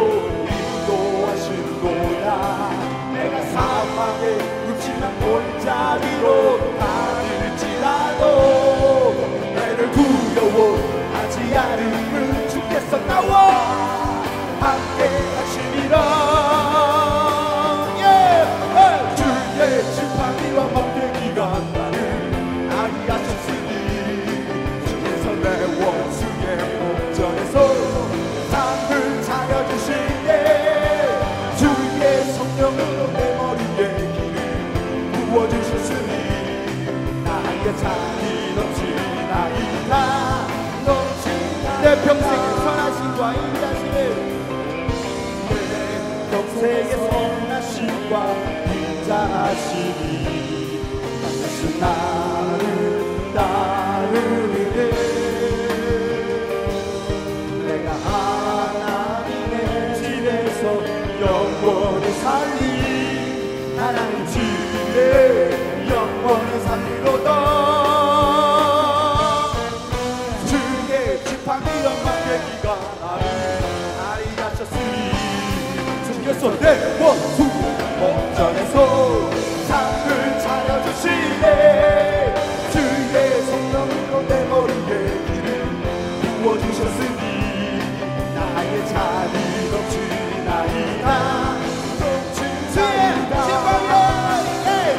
Speaker 3: 인도하시도다. 내가 사망의 음침한 골짜기로 다닐지라도 애를 두려워하지 않음은 주께서 나와 함께 하시리라. 주의 지팡이와 막대기가 나를 안위하셨으니 주께서 내 원수의 목전에서 상을 차려주시네. 주의 성령으로 내 머리에 기름 부어주셨으니 나의 잔이 넘치나이다 넘치나이다.
Speaker 2: 내 평생의 선하심과 인자심을
Speaker 3: 내 평생의 선하심과 인자하심이 반드시 나를 따르네. 내가 하나님의 집에서 영원히 살리 하나님 집에 영원히 살리로다. 주의 지팡이와 막대기가 나를 안위하셨으니 주께서 내 원수 목전에서 상을 차려주시네. 주의 성령으로 내 머리에 기름 부어주셨으니 나의 잔이 넘치나이다 넘치나이다.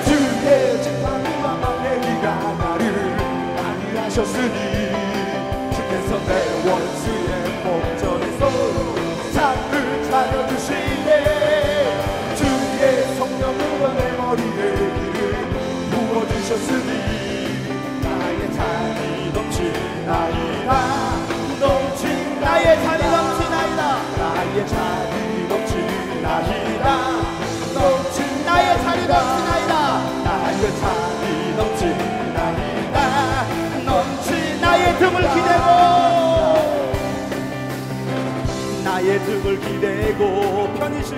Speaker 3: 주의 지팡이와 막대기가 나를 안위하셨으니 주께서 내 원수의 목전에서 상을 차려주시네. 주의 성령으로 내 머리에 기름 부어주셨으니 나의 잔이 넘치나이다 넘치나이다.
Speaker 2: 나의 잔이 넘치나이다.
Speaker 3: 나의 잔이 넘치나이다 넘치나이다.
Speaker 2: 나의 잔이 넘치나이다.
Speaker 3: 나의 잔이 넘치나이다 넘치나이다.
Speaker 2: 나의 등을 기대고 나의 등을 기대고 편히 쉴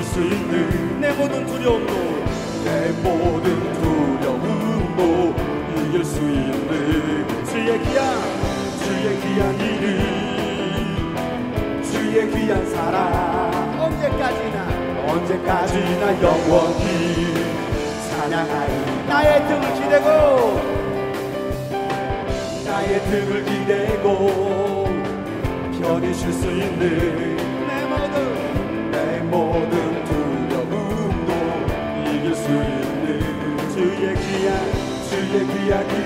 Speaker 2: 수 있는
Speaker 3: 내 모든 두려움도 이길 수 있는 주의 귀한 이름 주의 귀한 사랑 언제까지나 영원히 찬양하리.
Speaker 2: 나의 등을
Speaker 3: 기대고 편히 쉴 수 있는 내 모든 두려움도 이길 수 있는 주의 귀한 이름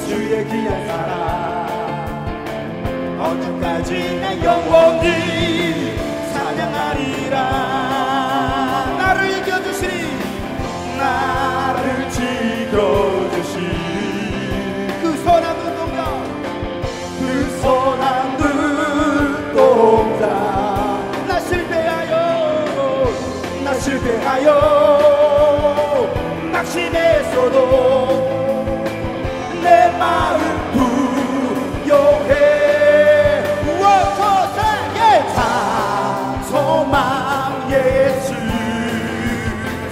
Speaker 3: 주의 주의 귀한 사랑 언제까지나 영원히 찬양하리라. 나를 이겨주시리 나를 지켜주시리 그 선한 눈동자 그 선한 눈동자 나 실패하여 낙심했어도 내 마음 부여해 소망 예수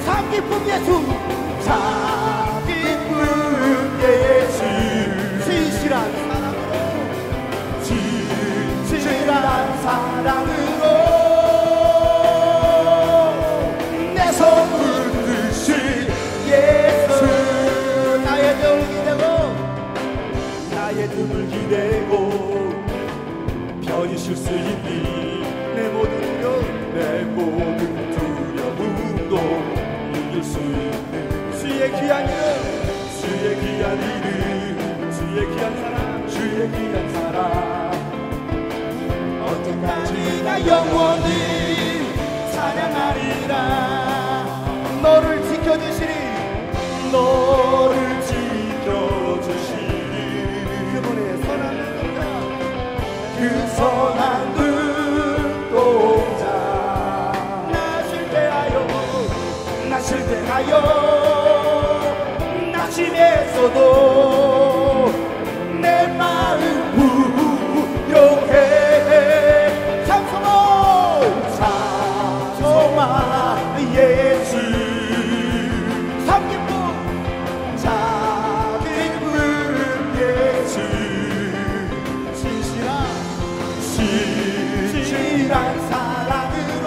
Speaker 3: 참 기쁨 예수 참 기쁨 예수 진실한 사랑으로 내 손 붙드신 예수 나의 등을 기대고 편히 쉴 수 있니 내 모든 두려움도 이길 수 있는 주의 귀한 이름 주의 귀한 사랑 언제까지나 영원히 찬양하리라. 너를 지켜주시리 그분의 선한 눈동자 그 선한 눈동자 나 실패하여 낙심했어도 내 마음 부여해 참소마 예수 참 기쁨 예수 진실한 사랑으로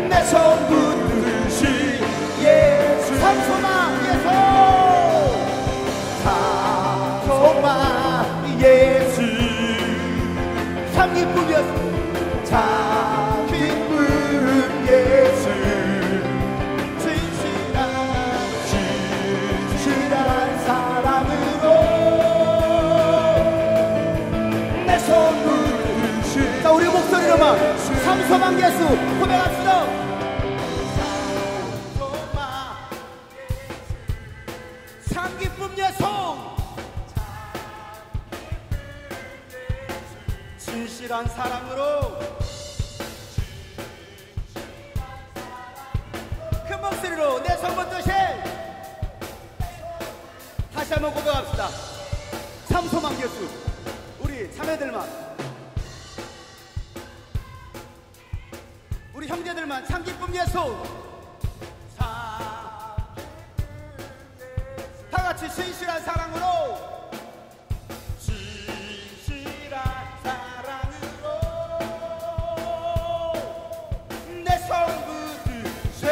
Speaker 3: 내 손 붙드신 예수 참소마 예수 참 기쁨 예수 참 기쁨 예수 진실한 사랑으로 내 손 붙드신 자 우리 목소리로만 참소망 예수 고백합시다. 참 기쁨 예수 진실한 사랑으로 큰 목소리로 내 손 붙드신 다시 한번 고백합시다. 참소망 예수 우리 자매들만 우리 형제들만 참 기쁨 예수 다 같이 진실한 사랑으로 내 손 붙드세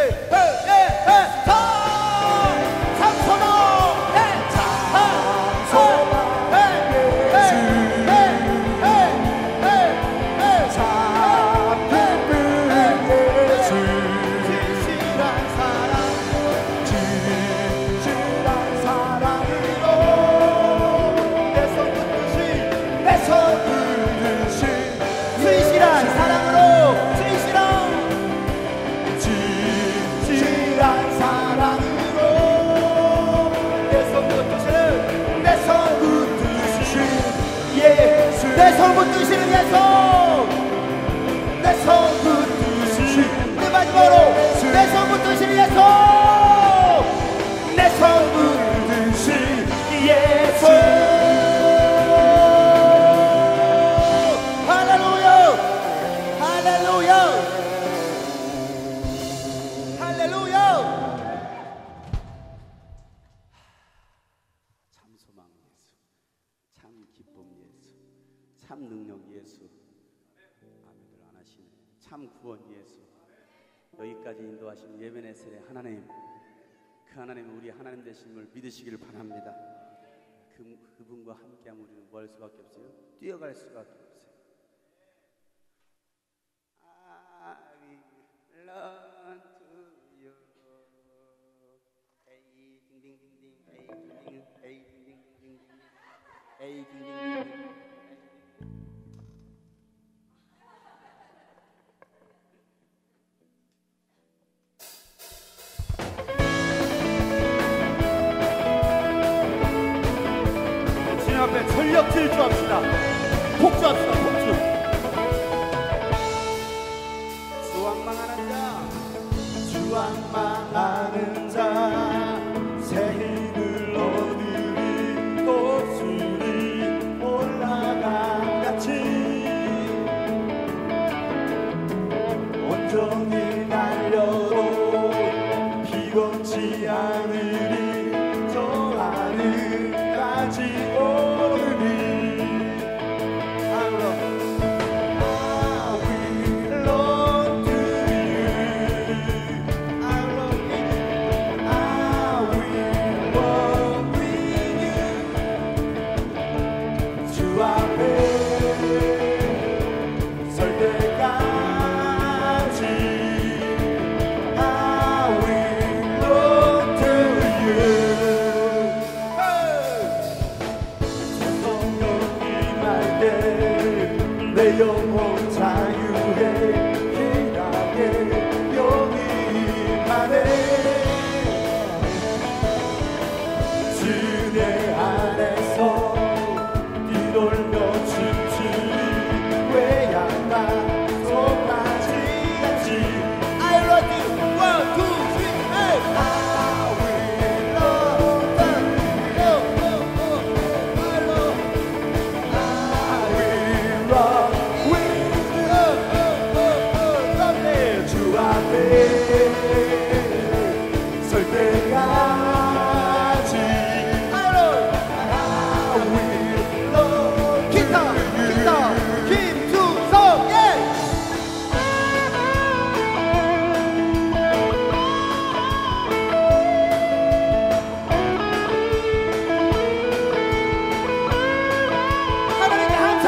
Speaker 3: 내 손 붙드시는 예수 내 손 붙드시는 우리 마지막으로 내 손 붙드시는 예수 내 손 붙드시는 예수 할렐루야 할렐루야 할렐루야.
Speaker 1: 참 소망 예수 참 기쁨 예수 참 능력 예수 아멘을 안 하시네. 참 구원 예수 여기까지 인도하신 예배네셀의 하나님 그 하나님 우리 하나님 되심을 믿으시기를 바랍니다. 그분과 함께하면 우리는 뭐 할 수밖에 없어요? 뛰어갈 수밖에 없어요. I will run to you. Hey, 딩딩딩딩, hey, 딩딩.
Speaker 2: 에이
Speaker 3: 주님 앞에 전력 질주합시다. 폭주합시다. 폭주.
Speaker 2: 주왕망하는 자
Speaker 3: 주왕망하는 자 새 힘을 얻으리 독수리 올라간 같이 온종일 달려도 피곤치 않으리 저 하늘까지 오르리. 내 영혼 자유해 희락에 영입하네. 주내 안에서 뛰놀며 춤추니 외양간 송아지 같이 I love you 1, 2, 3, 8 설 때까지 I will love 기타 김주성 하나님께 한성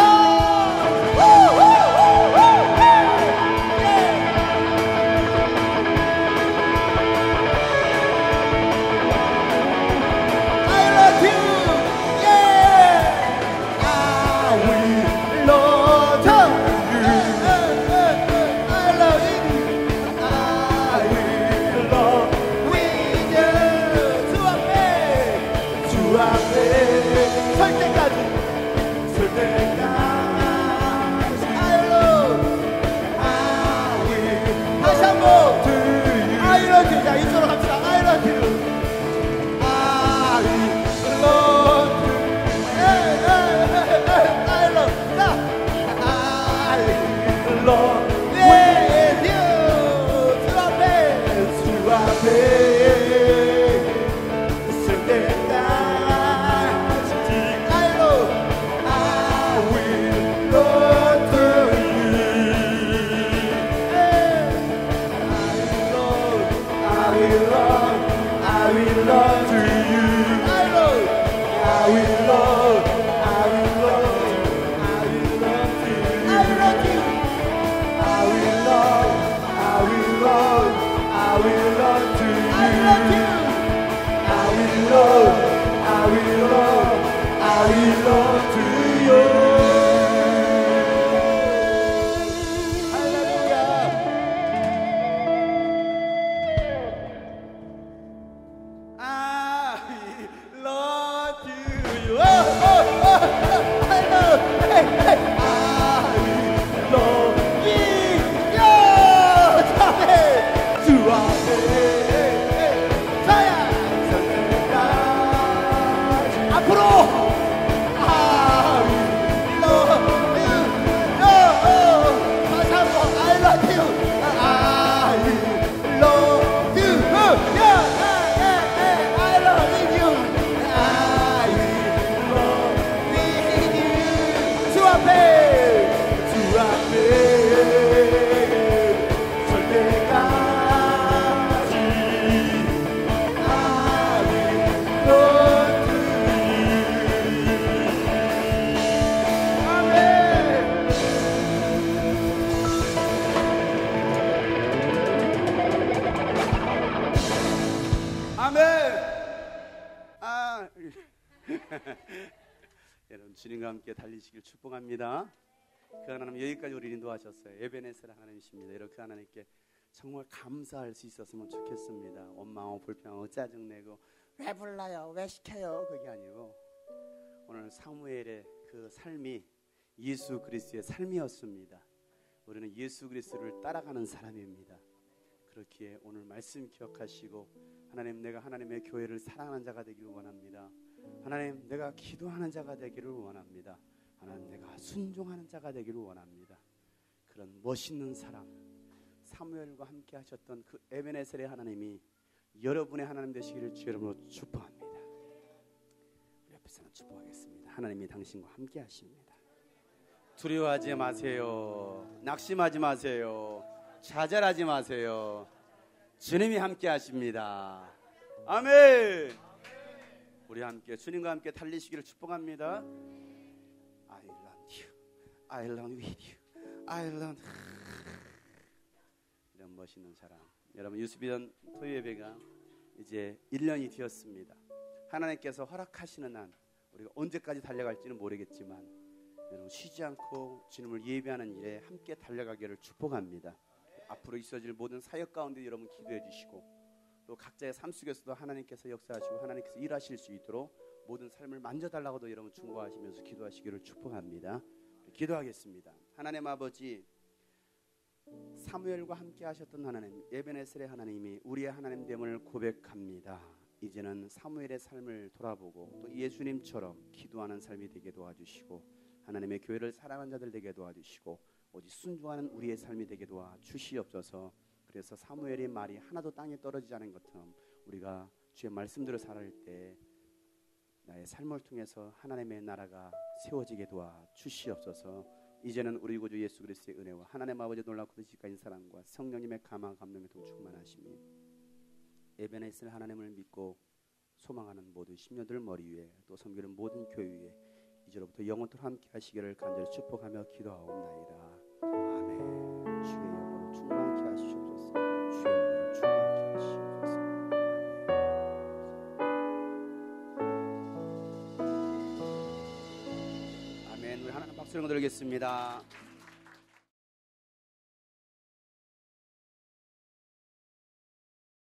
Speaker 1: 여러분 주님과 함께 달리시길 축복합니다. 그 하나님 여기까지 우리를 인도하셨어요. 에베네셀 하나님이십니다. 이렇게 그 하나님께 정말 감사할 수 있었으면 좋겠습니다. 원망하고 불평하고 짜증내고 왜 불러요? 왜 시켜요? 그게 아니고 오늘 사무엘의 그 삶이 예수 그리스도의 삶이었습니다. 우리는 예수 그리스도를 따라가는 사람입니다. 그렇기에 오늘 말씀 기억하시고 하나님 내가 하나님의 교회를 사랑하는 자가 되기를 원합니다. 하나님 내가 기도하는 자가 되기를 원합니다. 하나님 내가 순종하는 자가 되기를 원합니다. 그런 멋있는 사람 사무엘과 함께 하셨던 그 에베네셀의 하나님이 여러분의 하나님 되시기를 주 이름으로 축복합니다. 우리 앞에서는 축복하겠습니다. 하나님이 당신과 함께 하십니다. 두려워하지 마세요. 낙심하지 마세요. 좌절하지 마세요. 주님이 함께 하십니다. 아멘. 우리 함께 주님과 함께 달리시기를 축복합니다. I love you. I love with you. I love 이런 멋있는 사람. 여러분 유스비전 토요 예배가 이제 1년이 되었습니다. 하나님께서 허락하시는 한 우리가 언제까지 달려갈지는 모르겠지만 여러분 쉬지 않고 주님을 예배하는 일에 함께 달려가기를 축복합니다. 앞으로 있어질 모든 사역 가운데 여러분 기도해 주시고 또 각자의 삶 속에서도 하나님께서 역사하시고 하나님께서 일하실 수 있도록 모든 삶을 만져달라고도 여러분 충고하시면서 기도하시기를 축복합니다. 기도하겠습니다. 하나님 아버지 사무엘과 함께 하셨던 하나님 에베네셀의 하나님이 우리의 하나님됨을 고백합니다. 이제는 사무엘의 삶을 돌아보고 또 예수님처럼 기도하는 삶이 되게 도와주시고 하나님의 교회를 사랑하는 자들 되게 도와주시고 오직 순종하는 우리의 삶이 되게 도와주시옵소서. 그래서 사무엘의 말이 하나도 땅에 떨어지지 않은 것처럼 우리가 주의 말씀대로 살아갈 때 나의 삶을 통해서 하나님의 나라가 세워지게 도와주시옵소서. 이제는 우리 구주 예수 그리스도의 은혜와 하나님 아버지의 놀랍고 지식가인 사랑과 성령님의 감화 감동의 동충만 하심이 에베네셀 하나님을 믿고 소망하는 모든 심령들 머리 위에 또 섬기는 모든 교회 위에 이제로부터 영원토록 함께 하시기를 간절히 축복하며 기도하옵나이다. 아멘. 주의 영으로 충만케 하시옵소서. 주의 영으로 충만케 하시옵소서. 아멘. 우리 하나님 박수를 드리겠습니다.